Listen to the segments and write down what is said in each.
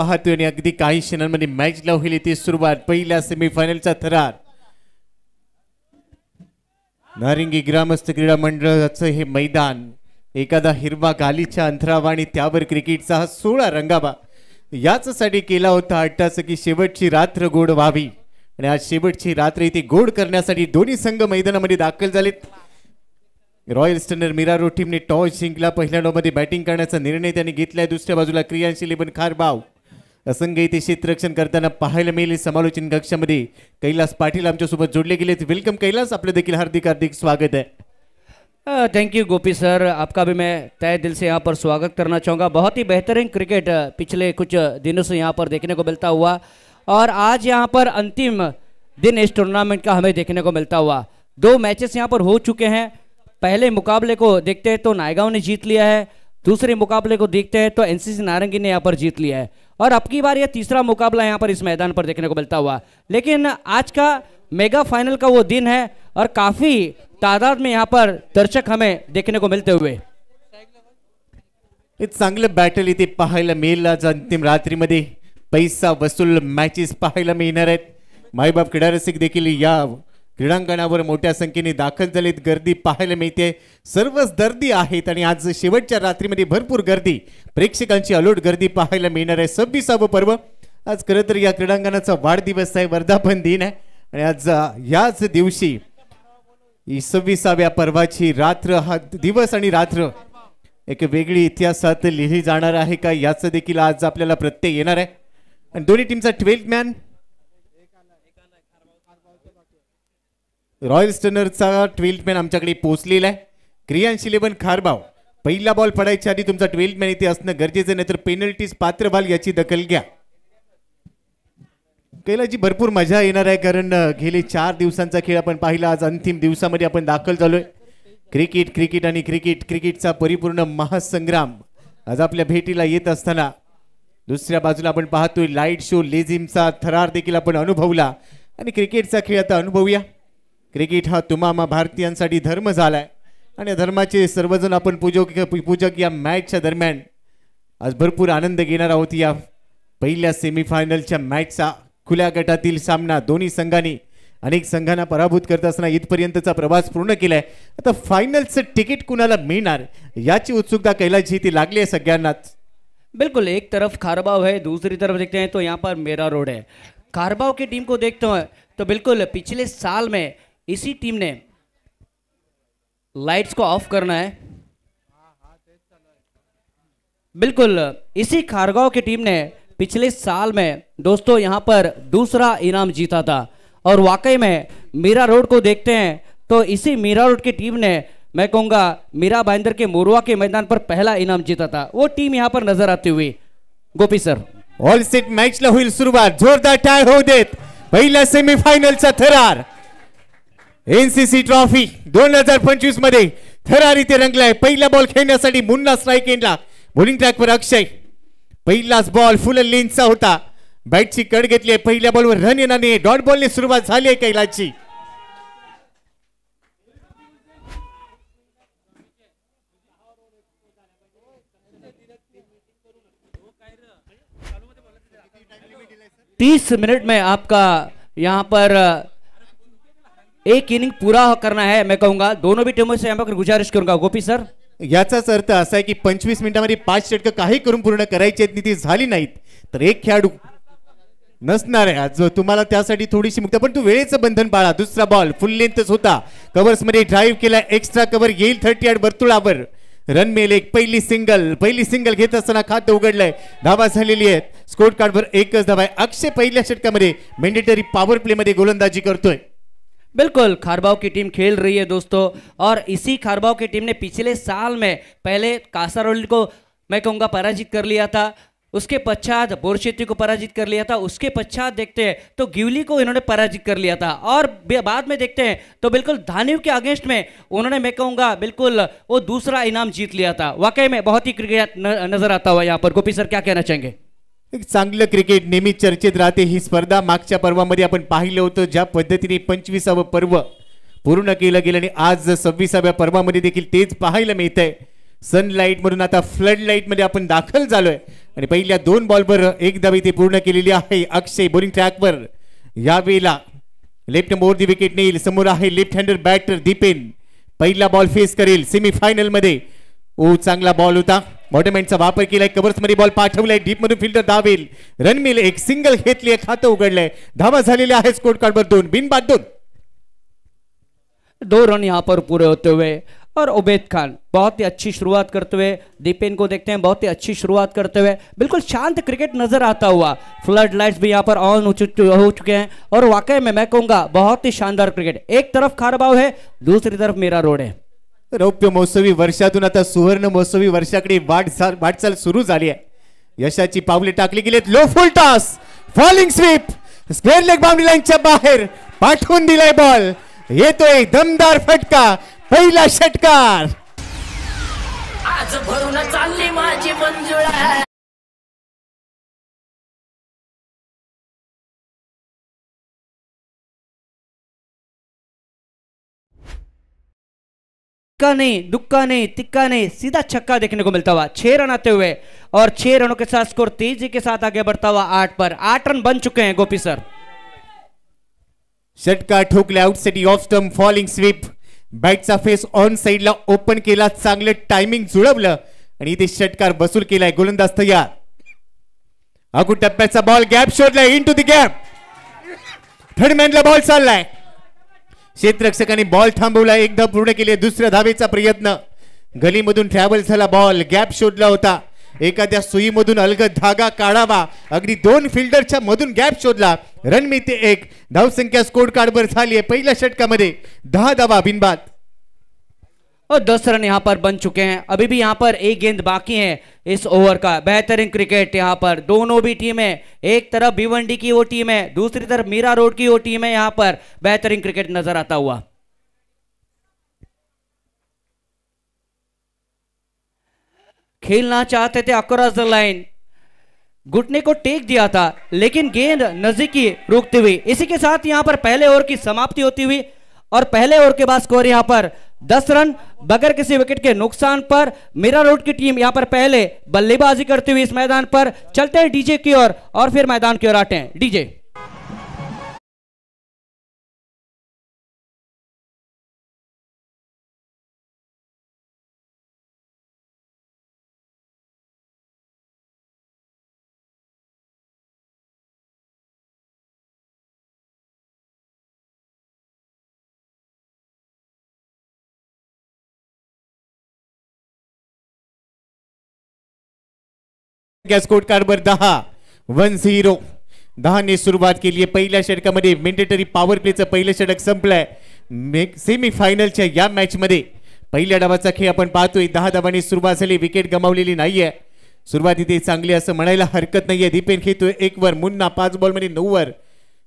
पाहतोय आणि अगदी काही क्षणांमध्ये मॅचला होईल ती सुरुवात. पहिल्या सेमीफायनलचा थरार. नारिंगी ग्रामस्थ क्रीडा मंडळाचं हे मैदान एखादा हिरवा गालीच्या अंतरावा आणि त्यावर क्रिकेटचा हा 16 रंगावा याचसाठी केला होता अट्टास की शेवटची रात्र गोड व्हावी. आणि आज शेवटची रात्र इथे गोड करण्यासाठी दोन्ही संघ मैदानामध्ये दाखल झालेत. रॉयल स्टनर मीरा रोड टीमने टॉस जिंकला. पहिल्या डावमध्ये बॅटिंग करण्याचा निर्णय त्यांनी घेतलाय. दुसऱ्या बाजूला क्रियांश 11 खारबाव असंघ इथे क्षेत्ररक्षण करताना पाहायला मिळेल. समालोचन कक्षामध्ये कैलास पाटील आमच्यासोबत जोडले गेले. वेलकम कैलास, आपलं देखील हार्दिक हार्दिक स्वागत है. थैंक यू गोपी सर, आपका भी मैं तहे दिल से यहाँ पर स्वागत करना चाहूँगा. बहुत ही बेहतरीन क्रिकेट पिछले कुछ दिनों से यहाँ पर देखने को मिलता हुआ और आज यहाँ पर अंतिम दिन इस टूर्नामेंट का हमें देखने को मिलता हुआ. 2 मैचेस यहाँ पर हो चुके हैं. पहले मुकाबले को देखते हैं तो नायगांव ने जीत लिया है. दूसरे मुकाबले को देखते हैं तो एनसीसी नारंगी ने यहाँ पर जीत लिया है. और अब की बार यह तीसरा मुकाबला यहाँ पर इस मैदान पर देखने को मिलता हुआ. लेकिन आज का मेगा फाइनल का वो दिन है और काफ़ी तादाद में यहाँ पर दर्शक हमें देखने को मिलते हुए. एक चांगलं बॅटल इथे पाहायला मिळेल. आज अंतिम रात्रीमध्ये पैसा वसूल मॅचेस पाहायला मिळणार आहेत. मायबाप क्रीडा रसिक देखील या क्रीडांगणावर मोठ्या संख्येने दाखल झालेत. गर्दी पाहायला मिळते. सर्वच गर्दी आहेत आणि आज शेवटच्या रात्रीमध्ये भरपूर गर्दी, प्रेक्षकांची अलोट गर्दी पाहायला मिळणार आहे. 26वे पर्व आज खरं तर या क्रीडांगणाचा वाढदिवस आहे, वर्धापन दिन आहे आणि आज याच दिवशी 26व्या पर्वाची रात्र, हा दिवस आणि रात्र एक वेगळी इतिहासात लिहिली जाणार आहे का याचं देखील आज आपल्याला प्रत्यय येणार आहे. आणि दोन्ही टीमचा 12th man royal स्टनरचा 12th man आमच्याकडे पोहोचलेला आहे. क्रियांश 11 खारबाव. पहिला बॉल पडायच्या आधी तुमचा 12th मॅन इथे असणं गरजेचं, नाही तर पेनल्टीज पात्र व्हाल याची दखल घ्या. कैलासजी भरपूर मजा येणार आहे कारण गेले 4 दिवसांचा खेळ आपण पाहिला. आज अंतिम दिवसामध्ये आपण दाखल झालोय. क्रिकेट आणि क्रिकेटचा परिपूर्ण महासंग्राम आज आपल्या भेटीला येत असताना दुसऱ्या बाजूला आपण पाहतोय लाईट शो लेझिमचा थरार देखील आपण अनुभवला आणि क्रिकेटचा खेळ आता अनुभवूया. क्रिकेट हा तुम्हा भारतीयांसाठी धर्म झालाय आणि धर्माचे सर्वजण आपण पूजक या मॅचच्या दरम्यान आज भरपूर आनंद घेणार आहोत. या पहिल्या सेमीफायनलच्या मॅचचा खुल्या गटातील सामना दोन्ही संघांनी अनेक संघांना पराभूत करत असताना इथपर्यंतचा प्रवास पूर्ण केलाय. आता फायनलचं तिकीट कुणाला मिळणार याची उत्सुकता कैलासजी ती लागली आहे सगळ्यांनाच. बिल्कुल, एक तरफ खारबाव है, दूसरी तरफ देखते हैं तो यहाँ पर मेरा रोड है. खारबाव की टीम को देखते हैं तो बिल्कुल पिछले साल में इसी टीम ने लाइट्स को ऑफ करना है. बिल्कुल इसी खारगांव की टीम ने पिछले साल में दोस्तों यहाँ पर दूसरा इनाम जीता था. और वाकई में मीरा रोड को देखते हैं तो इसी मीरा रोड की टीम ने, मैं कहूँगा मीरा भाईंदर के मोरवा के मैदान पर पहला इनाम जीता था. वो टीम यहाँ पर नजर आती हुई. गोपी सर, ऑल सेट मॅचला होईल सुरुवात. जोरदार टाय होऊ देत. पहिल्या सेमीफायनलचा थरार एनसीसी ट्रॉफी 2025 मध्ये थरार इथे रंगलाय. पहिला बॉल खेळण्यासाठी मुन्ना स्ट्राईक एंडला. बॉलिंग ट्रॅकवर अक्षय. पहिलाच बॉल फुल लेन्थचा होता. बॅटची कड घेतली. पहिल्या बॉलवर रन येणार नाही. डॉट बॉलने सुरुवात झाली आहे कैलासची. तीस मिनट में आपका यहाँ पर एक इनिंग पूरा करना है. मैं कहूंगा दोनों भी टीमों से यहाँ पर गुजारिश करूंगा. गोपी सर, याचाच अर्थ असा आहे की 25 मिनिटांमध्ये 5 षटकं काही करून पूर्ण करायची आहेत. ती झाली नाहीत तर एक खेळाडू नसणार आहे आज तुम्हाला त्यासाठी थोडीशी मुक्त. पण तू वेळेचं बंधन पाळा. दुसरा बॉल फुल लेंथच होता. कव्हर्स मध्ये ड्राईव्ह केला. एक्स्ट्रा कव्हर येईल 30 यार्ड वर्तुळावर. रन मिळेल एक. पहिली सिंगल घेत असताना खातं उघडलंय. धावा झालेली आहेत. स्कोर कार्डवर एकच धावा आहे. अक्षय पहिल्या षटकामध्ये मॅन्डेटरी पॉवर प्ले मध्ये गोलंदाजी करतोय. बिल्कुल खारबाव की टीम खेल रही है दोस्तों. और इसी खारबाव की टीम ने पिछले साल में पहले कासारोली को मैं कहूँगा पराजित कर लिया था. उसके पश्चात बोरशेती को पराजित कर लिया था. उसके पश्चात देखते हैं तो गिवली को इन्होंने पराजित कर लिया था. और बाद में देखते हैं तो बिल्कुल धानिव के अगेंस्ट में उन्होंने मैं कहूँगा बिल्कुल वो दूसरा इनाम जीत लिया था. वाकई में बहुत ही क्रिकेट नजर आता हुआ यहाँ पर. गोपी सर, क्या कहना चाहेंगे? एक चांगलं क्रिकेट नेहमी चर्चेत राहते. ही स्पर्धा मागच्या पर्वामध्ये आपण पाहिलं होतं ज्या पद्धतीने 25वे पर्व पूर्ण केलं गेलं आणि आज 26व्या पर्वामध्ये देखील तेच पाहायला मिळतंय. सनलाइट म्हणून आता फ्लड लाईट मध्ये आपण दाखल झालोय आणि पहिल्या 2 बॉलवर एक धाव इथे पूर्ण केलेली आहे अक्षय बॉलिंग ट्रॅकवर. यावेळेला left number over the wicket नेईल. समोर आहे लेफ्ट हँडर बॅटर दीपेन. पहिला बॉल फेस करेल सेमीफायनल मध्ये. ओ चांगला बॉल होता. बॉटम एंडचा वापर केलाय. कव्हर्स मध्ये बॉल पाठवलाय. डीप मधून फिल्डर धावेल. रन मिल एक सिंगल घेतली. एक खातं उघडलंय. धावा झालेले आहे स्कोर कार्ड वर 2 बिनबाद 2. 2 रन यहाँ पर पूरे होते हुए और उबैद खान बहुत ही अच्छी शुरुआत करते हुए. दीपेन को देखते हैं बहुत ही अच्छी शुरुआत करते हुए. बिल्कुल शांत क्रिकेट नजर आता हुआ. फ्लड लाइट्स भी यहाँ पर ऑन हो चुके हैं और वाकई में मैं कहूंगा बहुत ही शानदार क्रिकेट. एक तरफ खारबाव है, दूसरी तरफ मीरा रोड है. रौप्य महोत्सवी वर्षातून आता सुवर्ण महोत्सवी वर्षाकडे वाटचाल सुरू झाली आहे. यशाची पावले टाकली गेलीत. Low full toss falling sweep square leg boundary लाईनच्या बाहेर पाठवून दिलाय बॉल. येतोय दमदार फटका. पहिला षटकार. आज भरून चालली माझी मंजुळा. नहीं, दुक्का नहीं, तिक्का नहीं, सीधा छक्का देखने को मिलता हुआ. 6 रन आते हुए और 6 रनों के साथ स्कोर तेजी के साथ आगे बढ़ता हुआ 8 पर. 8 रन बन चुके हैं गोपी सर. षटकार ठोकले आउटसाठी ऑफ स्टंप फॉलिंग स्वीप. बॅटचा फेस ऑन साइडला ओपन केला. चांगलं टायमिंग जुळवलं आणि इथे षटकार बसूल केलाय. गोलंदाज तयार. अगू टप्प्याचा बॉल गॅप शोधलाय. Into the gap. Third मॅनला बॉल चाललाय. क्षेत्ररक्षकांनी बॉल थांबवला. एक धाव पूर्ण केली. दुसऱ्या धावेचा प्रयत्न. गलीमधून ट्रॅव्हल झाला बॉल. गॅप शोधला होता. एखाद्या सुईमधून अलगद धागा काढावा. अगदी 2 फिल्डरच्या मधून गॅप शोधला. रन मिळते 1. धावसंख्या स्कोर कार्ड वर झाली आहे पहिल्या षटकामध्ये 10 धावा बिनबाद. और 10 रन यहाँ पर बन चुके हैं. अभी भी यहाँ पर एक गेंद बाकी है इस ओवर का. बेहतरीन क्रिकेट यहाँ पर दोनों भी टीमें. एक तरफ भिवंडी की वो टीम है, दूसरी तरफ मीरा रोड की वो टीम है. यहाँ पर बेहतरीन क्रिकेट नजर आता हुआ. खेलना चाहते थे अक्रॉस द लाइन. घुटने को टेक दिया था लेकिन गेंद नजदीकी रुकती हुई. इसी के साथ यहां पर पहले ओवर की समाप्ति होती हुई और पहले ओवर के बाद स्कोर यहां पर 10 रन बगैर किसी विकेट के नुकसान पर. मीरा रोड की टीम यहां पर पहले बल्लेबाजी करती हुई इस मैदान पर. चलते हैं डीजे की ओर और फिर मैदान की ओर आते हैं. डीजे. स्कोर कार्ड वर 10-10. 10 ने सुरुवात केली आहे. पहिल्या षटकामध्ये मेंडेटरी पॉवर प्लेचं पहिलं षटक संपलंय. सेमी फायनलच्या या मॅच मध्ये पहिल्या डावाचा खेळ आपण पाहतोय. 10 धावांनी सुरुवात झाली. विकेट गमावलेली नाहीये. सुरुवात इथे चांगली असं म्हणायला हरकत नाहीये. दीपेन खेळतोय 1 वर. मुन्ना 5 बॉल मध्ये 9 वर.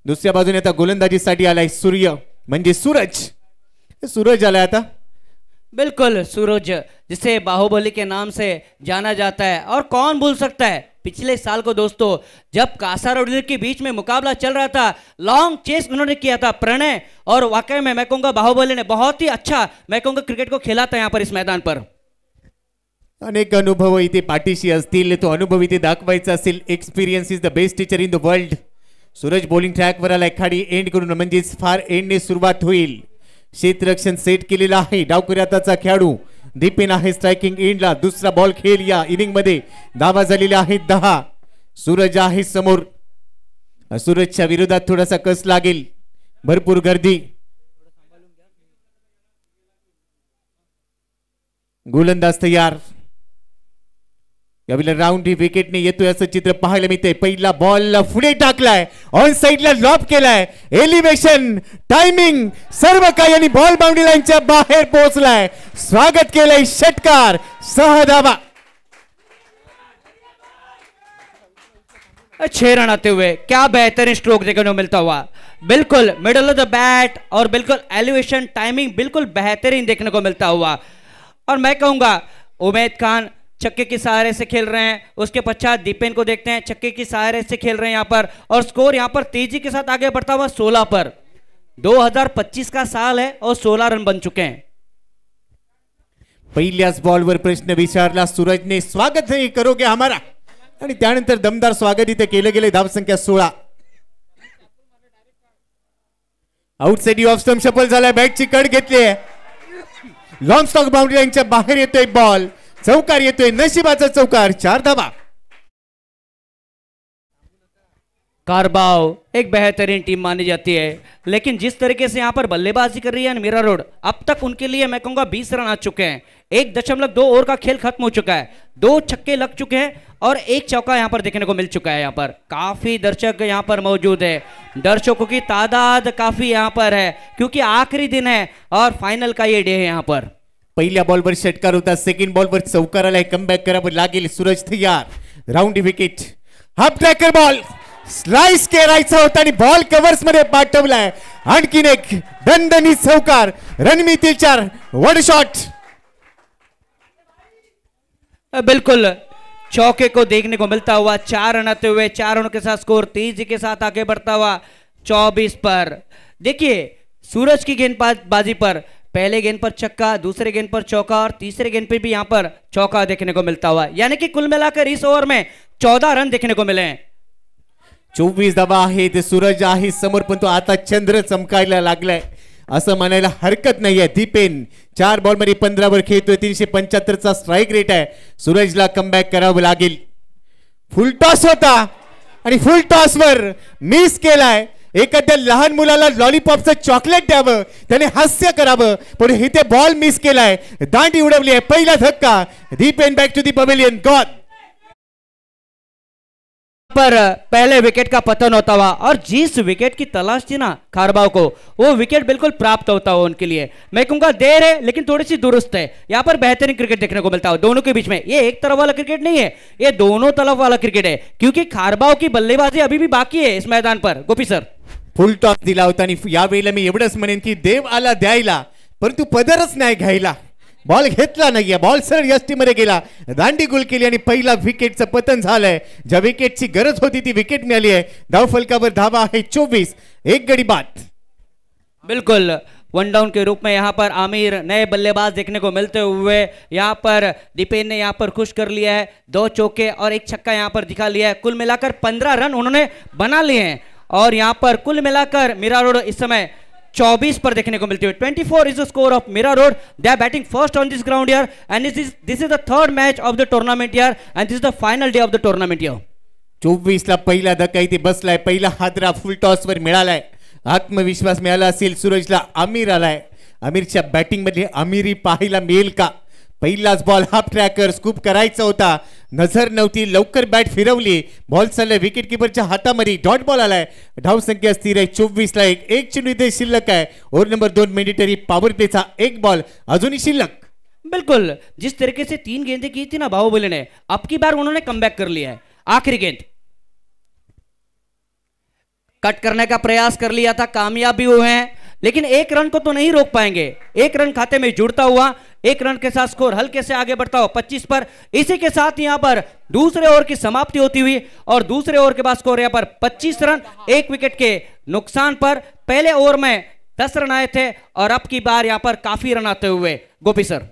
दुसऱ्या बाजूने आता गोलंदाजीसाठी आलाय सूर्य म्हणजे सूरज आलाय आता. बिल्कुल सूरज जिसे बाहुबली के नाम से जाना जाता है. और कौन भूल सकता है पिछले साल को दोस्तों जब कासार के बीच में मुकाबला चल रहा था. लॉन्ग चेस उन्होंने किया था प्रणय. और वाकई में मैं कहूंगा बाहुबली ने बहुत ही अच्छा मैं कहूंगा क्रिकेट को खेला था यहाँ पर इस मैदान पर. अनेक अनुभव इथे पाठीशी असतील. तो अनुभव इथे दाखवायचा असेल. Experience is the best teacher in the world. Suraj bowling ट्रॅकवर आलाय. खाडी एंड करून म्हणजेच फार एंडने सुरुवात होईल. क्षेत्ररक्षण सेट केलेला आहे. डावकऱ्याचा खेळाडू दीपेन आहे स्ट्रायकिंग एंडला. दुसरा बॉल खेळ या इनिंग मध्ये. धावा झालेल्या आहेत 10. सूरज आहे समोर. सूरजच्या विरोधात थोडासा कस लागेल. भरपूर गर्दी. गोलंदाज तयार. यावेळेला राऊंड ही विकेटने येतोय असं चित्र पाहायला मिळते. पहिला बॉल पुढे टाकलाय. ऑन साइडला लॉब केलाय. एलिव्हेशन टायमिंग सर्व काही आणि बॉल बाउंड्री लाईनच्या बाहेर पोहोचलाय. स्वागत केलंय. षटकार 6 धावा. 6 रन आते हुए क्या बेहतरीन स्ट्रोक देखने को मिलता हुआ. बिल्कुल मिडल ऑफ द बैट और बिल्कुल एलिवेशन टाइमिंग बिल्कुल बेहतरीन देखने को मिलता हुआ. और मैं कहूंगा उबैद खान छक्के के सहारे से खेल रहे हैं. उसके पश्चात दीपेन को देखते हैं छक्के के सहारे से खेल रहे हैं यहाँ पर. और स्कोर यहाँ पर तेजी के साथ आगे बढ़ता हुआ 16 पर. 2025 का साल है और 16 रन बन चुके हैं. पहिल्याच बॉलवर प्रश्न विचारला सूरजने. स्वागत नहीं करोगे हमारा. आणि त्यानंतर दमदार स्वागत इथे केले गेले. धावसंख्या 16. आउटसाइड ऑफ स्टंप शफल झालाय. बॅटची कट घेतली आहे. लॉंग स्टॉक बाउंड्री लाईनच्या बाहेर येतोय बॉल. चौकार येतोय. नशिबाचा चौकार. 4 धावा. कारबाव एक बेहतरीन टीम मानी जाती है, लेकिन जिस तरीके से यहाँ पर बल्लेबाजी कर रही है मीरा रोड, अब तक उनके लिए मैं कहूँगा 20 रन आ चुके हैं. 1.2 ओवर का खेल खत्म हो चुका है. 2 छक्के लग चुके हैं और 1 चौका यहाँ पर देखने को मिल चुका है. यहाँ पर काफी दर्शक यहाँ पर मौजूद है. दर्शकों की तादाद काफी यहाँ पर है क्योंकि आखिरी दिन है और फाइनल का ये डे है. यहाँ पर पहिल्या बॉलवर षटकार होता. सेकंड बॉलवर चौकार आलाय. कमबॅक करावं लागेल. सूरज तयार. Round wicket. Half tracker ball slice करायचा होता आणि बॉल कव्हर्स मध्ये पाठवलाय. आणखीन एक दणदणीत चौकार. रणनीती 4. One shot. बिल्कुल चौके को देखने को मिलता हुआ. 4 रन आते हुए 4 रनों के साथ स्कोर तेजी के साथ आगे बढ़ता हुआ 24 पर. देखिए सूरज की गेंदबाजी पर पहले गेंद पर छक्का, दूसरे गेंद पर चौका और तीसरे गेंद पर भी यहां पर चौका देखने को मिलता हुआ. यानी कि कुल मिलाकर इस ओवर में 14 रन देखने को मिले हैं. 24 धावा आहेत. सूरज आहे समोर पण तो आता चंद्र चमकायला लागलाय असं म्हणायला हरकत नाहीये. दीपेन 4 बॉल मध्ये 15 वर खेळतोय. 375 चा स्ट्राइक रेट आहे. सूरजला कमबॅक करावं लागेल. फुल टॉस होता आणि फुल टॉस वर मिस केलाय. एखाद्या लहान मुलाला लॉलीपॉपचं चॉकलेट द्यावं, त्याने हास्य करावं, पण इथे बॉल मिस केलाय. दांडी उडवली आहे. पहिला धक्का. Dipen back to the pavilion. गॉड पर पहले विकेट का पतन होता हुआ और जिस विकेट की तलाश थी ना खारबाव को, वो विकेट बिल्कुल प्राप्त होता हुआ उनके लिए. मैं कहूंगा देर है लेकिन थोड़ी सी दुरुस्त है. यहाँ पर बेहतरीन क्रिकेट देखने को मिलता है दोनों के बीच में. ये एक तरफ वाला क्रिकेट नहीं है, ये दोनों तरफ वाला क्रिकेट है क्योंकि खारबाव की बल्लेबाजी अभी भी बाकी है इस मैदान पर. गोपी सर फुल टॉस दिला होता आणि यावेळेला मी एवढंच म्हणेन की देव आला द्यायला परंतु पदरच नाही घ्यायला. बॉल घेतला नाहीये. बॉल सरळ यष्टी मध्ये गेला. दांडी गोल केली आणि पहिला विकेटचं पतन झालंय. ज्या विकेटची गरज होती ती विकेट मिळाली आहे. धावफलकावर धावा आहे 24. 1 गडी बाद. बिल्कुल वन डाउन के रूप में यहाँ पर आमिर नए बल्लेबाज देखने को मिलते हुए यहाँ पर दीपेन ने यहाँ पर खुश कर लिया है. 2 चौके और 1 छक्का यहाँ पर दिखा लिया है. कुल मिलाकर 15 रन उन्होंने बना लिए हैं और यहाँ पर कुल मिलाकर मीरा रोड इस समय 24 पर देखने को मिलती है. 24 is the score of Mira Road. They are batting first on this ground here and this is the third match of the tournament here and this is the final day of the tournament here. 24 ला पहिला धक्का इथे बसलाय. पहिला हादरा फुल toss वर मिळालाय. आत्मविश्वास मिळाला असेल सूरजला. आमिर आलाय. आमिरच्या बॅटिंग मध्ये आमिरी पाहायला मिळेल का? पहिलाच बॉल हाफ ट्रॅकर स्कूप करायचा होता. नजर नव्हती. लवकर बॅट फिरवली. बॉल चाललाय विकेट किपरच्या हातामध्ये. डॉट बॉल आलाय. धाव संख्या स्थिर आहे 24 ला. एक चेंडू इथे शिल्लक आहे. ओव्हर नंबर 2 मॅन्डेटरी पॉवर प्लेचा 1 बॉल अजूनही शिल्लक. बिल्कुल जिस तरीके से 3 गेंदें की थी ना बाहुबली ने, अब की बार उन्होंने कमबैक कर लिया है. आखिरी गेंद कट करने का प्रयास कर लिया था, कामयाब भी हुए हैं लेकिन 1 रन को तो नहीं रोक पाएंगे. 1 रन खाते में जुड़ता हुआ 1 रन के साथ स्कोर हल्के से आगे बढ़ता हुआ 25 पर. इसी के साथ यहां पर दूसरे ओवर की समाप्ति होती हुई और दूसरे ओवर के बाद स्कोर यहां पर 25 रन 1 विकेट के नुकसान पर. पहले ओवर में 10 रन आए थे और अब की बार यहां पर काफी रन आते हुए. गोपी सर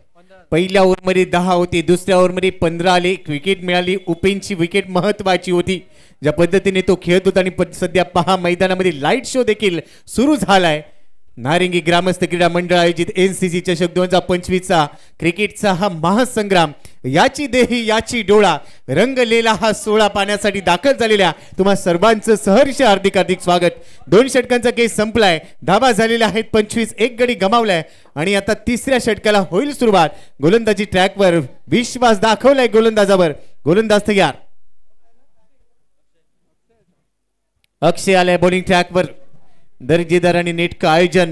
पहिल्या ओव्हरमध्ये 10 होती. दुसऱ्या ओव्हरमध्ये 15 आले. विकेट मिळाली. उपेनची विकेट महत्वाची होती. ज्या पद्धतीने तो खेळत होता आणि सध्या पहा मैदानामध्ये लाईट शो देखील सुरू झालाय. नारिंगी ग्रामस्थ क्रीडा मंडळ आयोजित एनसीसी चषक 2025चा क्रिकेटचा हा महासंग्राम. याची देही याची डोळा रंगलेला हा सोहळा पाहण्यासाठी दाखल झालेल्या तुम्हा सर्वांचं सहर्ष हार्दिक हार्दिक स्वागत. 2 षटकांचा केस संपलाय. धावा झालेल्या आहेत 25. 1 गडी गमावलाय आणि आता तिसऱ्या षटकाला होईल सुरुवात. गोलंदाजी ट्रॅकवर विश्वास दाखवलाय गोलंदाजावर. गोलंदाज तयार. अक्षय आलाय बॉलिंग ट्रॅकवर. दर्जेदार आणि नेटकं आयोजन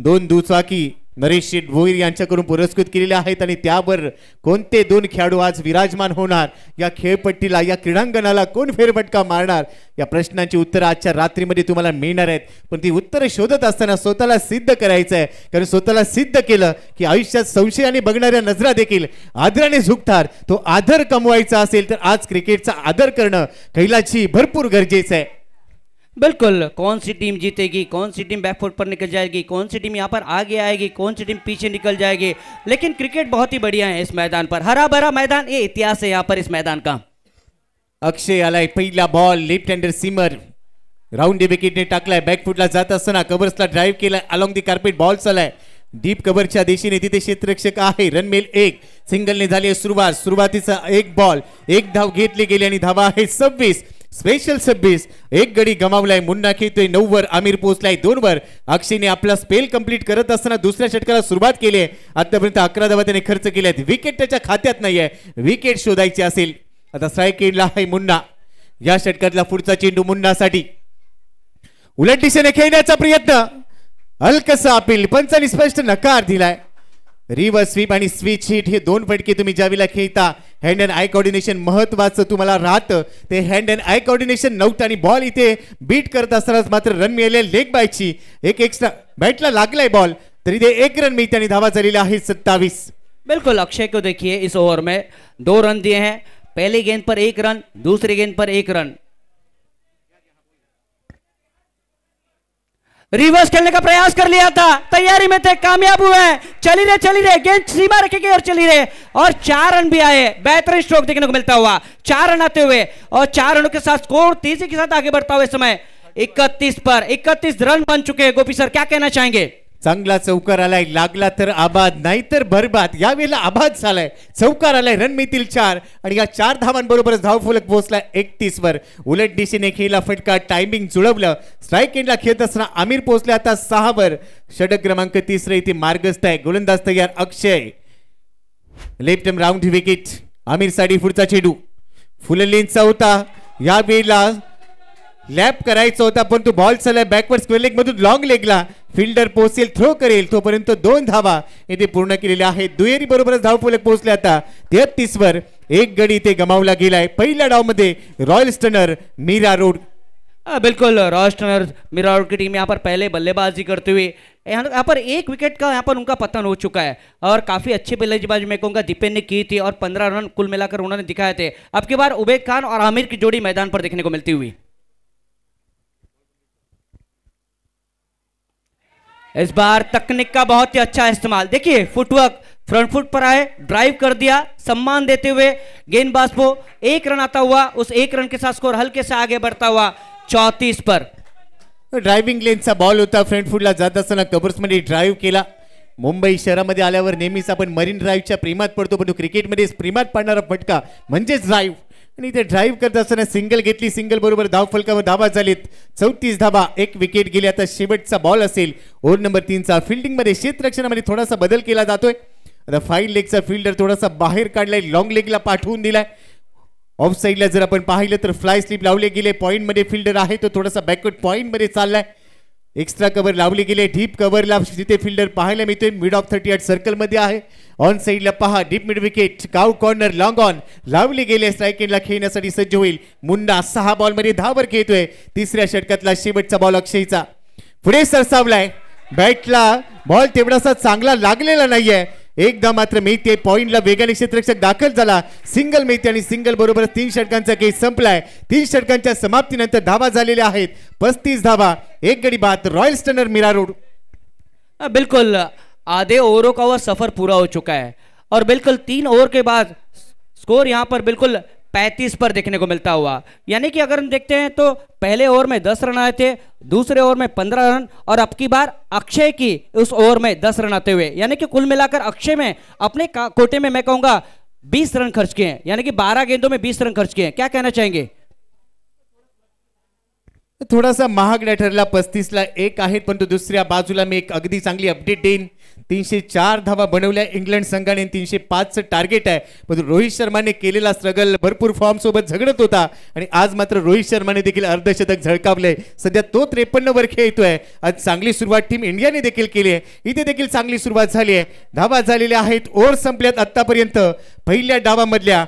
2 दुचाकी नरेश शेठ भोईर यांच्याकडून पुरस्कृत केलेले आहेत आणि त्यावर कोणते 2 खेळाडू आज विराजमान होणार, या खेळपट्टीला या क्रीडांगणाला कोण फेरफटका मारणार, या प्रश्नांची उत्तरं आजच्या रात्रीमध्ये तुम्हाला मिळणार आहेत. पण ती उत्तरं शोधत असताना स्वतःला सिद्ध करायचं आहे. कारण स्वतःला सिद्ध केलं की आयुष्यात संशयाने बघणाऱ्या नजरा देखील आदराने झुकतात. तो आदर कमवायचा असेल तर आज क्रिकेटचा आदर करणं कैलाची भरपूर गरजेचं आहे. बिल्कुल कौन सी टीम जीतेगी, कौन सी टीम बैकफुट पर निकल जाएगी, कौन सी टीम यहाँ पर आगे आएगी, कौन सी टीम पीछे निकल जाएगी, लेकिन क्रिकेट बहुत ही बढ़िया है इस मैदान पर. हरा भरा मैदान, ये इतिहास है यहाँ पर इस मैदान का. अक्षय आलाय, पहिला ball left hander seamer round विकेटने टाकलाय, बॅकफुटला जात असताना कव्हर्सला ड्राईव्ह केलाय, अलॉंग दी कार्पेट बॉल चालाय डीप कव्हरच्या दिशेने, तिथे क्षेत्ररक्षक आहे, रनमेल 1 सिंगलने झाली सुरुवात, सुरुवातीचा एक बॉल, एक धाव घेतली गेली आणि धावा आहे 26, स्पेशल 26, एक गडी गमावलाय, मुन्ना खेळतोय 9 वर, आमिर पोहोचलाय 2 वर, अक्षयने आपला स्पेल कंप्लीट करत असताना दुसऱ्या षटकाला सुरुवात केली आहे, आतापर्यंत 11 धावा त्याने खर्च केल्या आहेत, विकेट त्याच्या खात्यात नाहीये, विकेट शोधायची असेल आता स्ट्राईक एंडला आहे मुन्ना, या षटकातला पुढचा चेंडू मुन्नासाठी, उलट दिशेने खेळण्याचा प्रयत्न, हलकसा अपील, पंचांनी स्पष्ट नकार दिलाय, रिव्हर्स स्वीप आणि स्विच हिट हे दोन फटके तुम्ही ज्यावेळेला खेळता हँड अँड आय कोऑर्डिनेशन महत्वाचं तुम्हाला राहतं, ते हँड अँड आय कोऑर्डिनेशन नव्हतं आणि बॉल इथे बीट करत असतानाच मात्र रन मिळाले, लेग बायची एक एक्स्ट्रा बॅटला लागलाय बॉल तरी ते 1 रन मिळते आणि धावा झालेल्या आहेत 27। बिल्कुल अक्षय को देखिए इस ओवर में 2 रन दिए हैं, पहली गेंद पर 1 रन, दूसरी गेंद पर 1 रन, रिवर्स खेलने का प्रयास कर लिया था, तैयारी में थे, कामयाब हुए हैं, चली रहे गेंद सीमा रखेगी और चली रहे और 4 रन भी आए, बेहतरीन स्ट्रोक देखने को मिलता हुआ, 4 रन आते हुए और 4 रनों के साथ स्कोर तेजी के साथ आगे बढ़ता हुआ इस समय 31 पर 31 रन बन चुके हैं। गोपी सर क्या कहना चाहेंगे? चांगला चौकार आलाय, लागला तर आबाद नाही तर बरबाद, यावेळेला आबाद झालाय, चौकार आलाय, रन मिळतील 4 आणि या 4 धावांबरोबरच धावफलक पोहोचला 31 वर, उलट दिशेने खेळला फटका, टायमिंग जुळवलं, स्ट्राईक एंडला खेळत असताना आमिर पोहोचले आता 6 वर, षटक क्रमांक 3 इथे मार्गस्थ आहे, गोलंदाज तयार Akshay, left arm round wicket, Aamir साठी पुढचा चेंडू, फुल लेनचा होता, या वेळेला लॅप करायचा होता पण तो बॉल चालला बॅकवर्ड स्क्वेअर लेग मधून लॉंग लेगला, फिल्डर पोहोचेल, थ्रो करेल तोपर्यंत 2 धावा येथे पूर्ण केलेल्या आहेत, दुहेरी बरोबरच धावफलक पोहोचले आता 33 वर, एक गडी इथे गमावला गेलाय, पहिल्या डाव मध्ये रॉयल स्टनर मीरा रोड, बिल्कुल रॉयल स्टनर मीरा रोड की टीम यहाँ पर पहले बल्लेबाजी करते हुए यहाँ पर 1 विकेट का यहाँ पर उनका पतन हो चुका है और काफी अच्छी बल्लेबाजी मैं कहूँगा दीपेन ने की थी और 15 रन कुल मिलाकर उन्होंने दिखाए थे। अब की बार उबैद खान और आमिर की जोड़ी मैदान पर देखने को मिलती हुई, इस बार तकनीक का बहुत ही अच्छा इस्तेमाल, देखिए फुटवर्क, फ्रंट फुट पर आए, ड्राइव कर दिया, सम्मान देते हुए गेंदबाज को 1 रन आता हुआ, उस 1 रन के साथ स्कोर हल्के से आगे बढ़ता हुआ 34 पर। ड्रायव्हिंग लेनचा बॉल होता, फ्रंट फुटला जात असताना कव्हर्स मध्ये ड्राईव्ह केला, मुंबई शहरामध्ये आल्यावर नेहमीच आपण मरीन ड्राईव्हच्या प्रेमात पडतो, पण क्रिकेटमध्ये प्रेमात पडणारा फटका म्हणजेच ड्राईव्ह, आणि ते ड्राईव्ह करत असताना सिंगल घेतली, सिंगल बरोबर धाव फलकावर धावा झालीत 34 धावा, 1 विकेट गेली, आता शेवटचा बॉल असेल ओव्हर नंबर 3 चा, फिल्डिंग मध्ये क्षेत्ररक्षणामध्ये थोडासा बदल केला जातोय, आता 5 लेगचा फिल्डर थोडासा बाहेर काढलाय, लॉंग लेगला पाठवून दिलाय, ऑफ साइडला जर आपण पाहिलं तर फ्लाय स्लिप लावले गेले, पॉइंट मध्ये फिल्डर आहे तो थोडासा बॅकवर्ड पॉइंट मध्ये चाललाय, एक्स्ट्रा कव्हर लावले गेले, डीप कव्हरला तिथे फिल्डर पाहायला मिळतोय, मिड ऑफ 38 सर्कल मध्ये आहे, ऑन साइडला पहा deep mid wicket, cow corner long on लावले गेले, स्ट्राईक एंडला खेळण्यासाठी सज्ज होईल मुन्ना, 6 बॉल मध्ये 10 वर खेळतोय, तिसऱ्या षटकातला शेवटचा बॉल अक्षयचा, पुढे सरसावलाय, बॅटला बॉल तेवढासा चांगला लागलेला नाहीये, एकदा मात्र मिळते, पॉइंटला वेगाने क्षेत्ररक्षक दाखल झाला, सिंगल मिळते आणि सिंगल बरोबर 3 षटकांचा खेळ संपलाय, 3 षटकांच्या समाप्तीनंतर धावा झालेल्या आहेत 35 धावा, 1 गडी बाद, रॉयल स्टनर मीरा रोड। बिल्कुल आधे ओवरों का वह सफर पूरा हो चुका है और बिल्कुल 3 ओवर के बाद स्कोर यहाँ पर बिल्कुल 35 पर देखने को मिलता हुआ, यानी कि अगर हम देखते हैं तो पहले ओवर में 10 रन आए थे, दूसरे ओवर में 15 रन और अब की बार अक्षय की उस ओवर में 10 रन आते हुए, यानी कि कुल मिलाकर अक्षय में अपने कोटे में मैं कहूंगा 20 रन खर्च किए हैं, यानी कि 12 गेंदों में 20 रन खर्च किए हैं, क्या कहना चाहेंगे? थोडासा महागडा ठरला, 35 ला 1 आहेत, पण दुसऱ्या बाजूला मी एक अगदी चांगली अपडेट देईन, 304 धावा बनवल्या इंग्लंड संघाने, 305 टार्गेट आहे, पण रोहित शर्माने केलेला स्ट्रगल, भरपूर फॉर्म सोबत झगडत होता आणि आज मात्र रोहित शर्माने देखील अर्धशतक झळकावले, सध्या तो 53 वर खेळतोय, आज चांगली सुरुवात टीम इंडियाने देखील केली आहे, इथे देखील चांगली सुरुवात झाली आहे, धावा झालेल्या आहेत, ओव्हर संपल्यात आतापर्यंत, पहिल्या डावामधल्या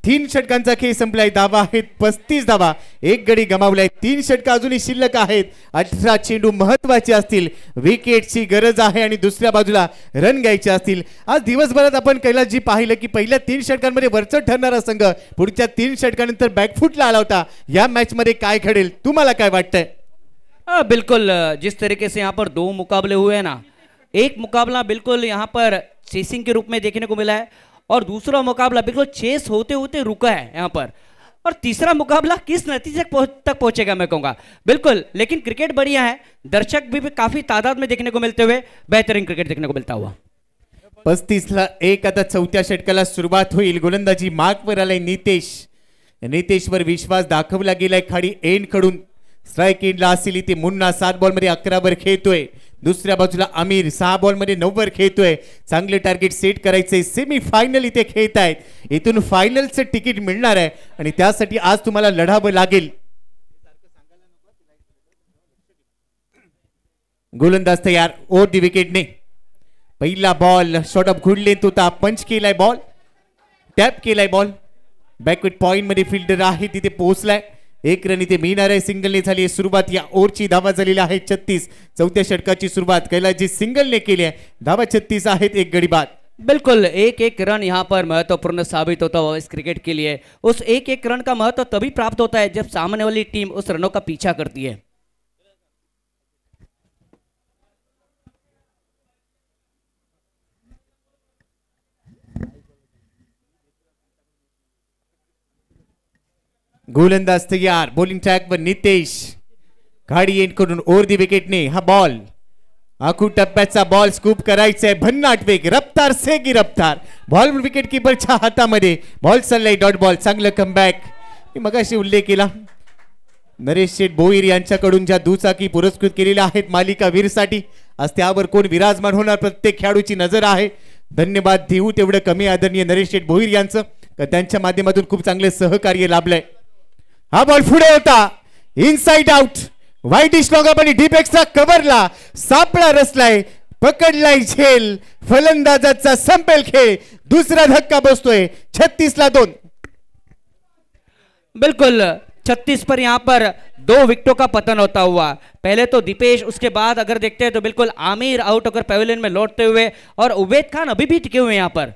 3 षटकांचा खेळ संपलाय, धावा आहेत 35 धावा, 1 गडी गमावलाय, 3 षटक अजूनही शिल्लक आहेत, 18 चेंडू महत्वाचे असतील, विकेटची गरज आहे आणि दुसऱ्या बाजूला रन घ्यायचे असतील। आज दिवसभरात आपण कैलासजी पाहिलं की पहिल्या 3 षटकांमध्ये वरचढ ठरणारा संघ पुढच्या 3 षटकानंतर बॅकफुटला आला होता, या मॅच मध्ये काय घडेल तुम्हाला काय वाटतंय? बिल्कुल जिस तरीके से यहाँ पर 2 मुकाबले हुए हैं ना, एक मुकाबला बिल्कुल यहाँ पर चेसिंग के रूप में देखने को मिला है और दूसरा मुकाबला बिल्कुल चेस होते होते रुका है यहाँ पर, और तीसरा मुकाबला किस नतीजे तक पहुंचेगा मैं कहूंगा। बिल्कुल, लेकिन क्रिकेट बढ़िया है, दर्शक भी काफी तादाद में देखने को मिलते हुए बेहतरीन क्रिकेट देखने को मिलता हुआ। 35-1 आता चौथ्या षटकाला सुरुवात होईल। गोलंदाजी मार्कवर आलाय नितेश, नितेशवर विश्वास दाखवला गेलाय खाडी एंड कडून। स्ट्राइक एंडला असेल इथे मुन्ना 7 बॉल मध्ये 11 वर खेळतोय। दुसऱ्या बाजूला आमिर 6 बॉल मध्ये 9 वर खेळतोय। चांगले टार्गेट सेट करायचे, सेमी फायनल इथे खेळत आहेत, इथून फायनलचं तिकीट मिळणार आहे आणि त्यासाठी आज तुम्हाला लढावं लागेल। गोलंदाज तयार, ओव्हर दी विकेटने पहिला ball short of good length होता, पंच केलाय बॉल, टॅप केलाय बॉल, बॅकवर्ड पॉइंट मध्ये फिल्डर आहे तिथे पोहोचलाय। एक रन इथे मिळणार आहे, सिंगलने झाली सुरुवात। या ओव्हरची धावा झालेली आहे 36। चौथ्या षटकाची सुरुवात कैलासजी सिंगलने केली आहे, धावा 36 आहेत, एक गडी बाद। बिल्कुल, एक एक रन यहाँ पर महत्वपूर्ण साबित होता हुआ इस क्रिकेट के लिए। उस एक एक रन का महत्व तभी प्राप्त होता है जब सामने वाली टीम उस रनों का पीछा करती है। गोलंदाज तयार, बॉलिंग ट्रॅक वर नितेश, गाडी एंड करून ओव्हर दी विकेटने हा बॉल, आखू टप्प्याचा बॉल स्कूप करायचा आहे, भन्नाट वेग, रफ्तार से की रफ्तार, बॉल विकेट कीपरच्या हातामध्ये, बॉल चाललाय डॉट बॉल, चांगलं कमबॅक। मी मगाशी उल्लेख केला नरेश शेठ भोईर यांच्याकडून ज्या दुचाकी पुरस्कृत केलेल्या आहेत मालिका वीरसाठी, आज त्यावर कोण विराजमान होणार प्रत्येक खेळाडूची नजर आहे। धन्यवाद देऊ तेवढं कमी आदरणीय नरेश शेठ भोईर यांचं, त्यांच्या माध्यमातून खूप चांगले सहकार्य लाभलंय। हा बॉल पुढे होता, इनसाइड आउट, वाईटिश लॉंग आणि डीप एक्स्ट्रा कव्हरला सापळा रचलाय, पकडलाय झेल, फलंदाजाचा संपेल खेळ, दुसरा धक्का बसतोय 36-2। बिल्कुल 36 पर यहाँ पर 2 विकेटों का पतन होता हुआ। पहले तो दीपेश, उसके बाद अगर देखते हैं तो बिल्कुल आमिर आउट होकर पेविलियन में लौटते हुए, और उबैद खान अभी भी टिके हुए यहाँ पर।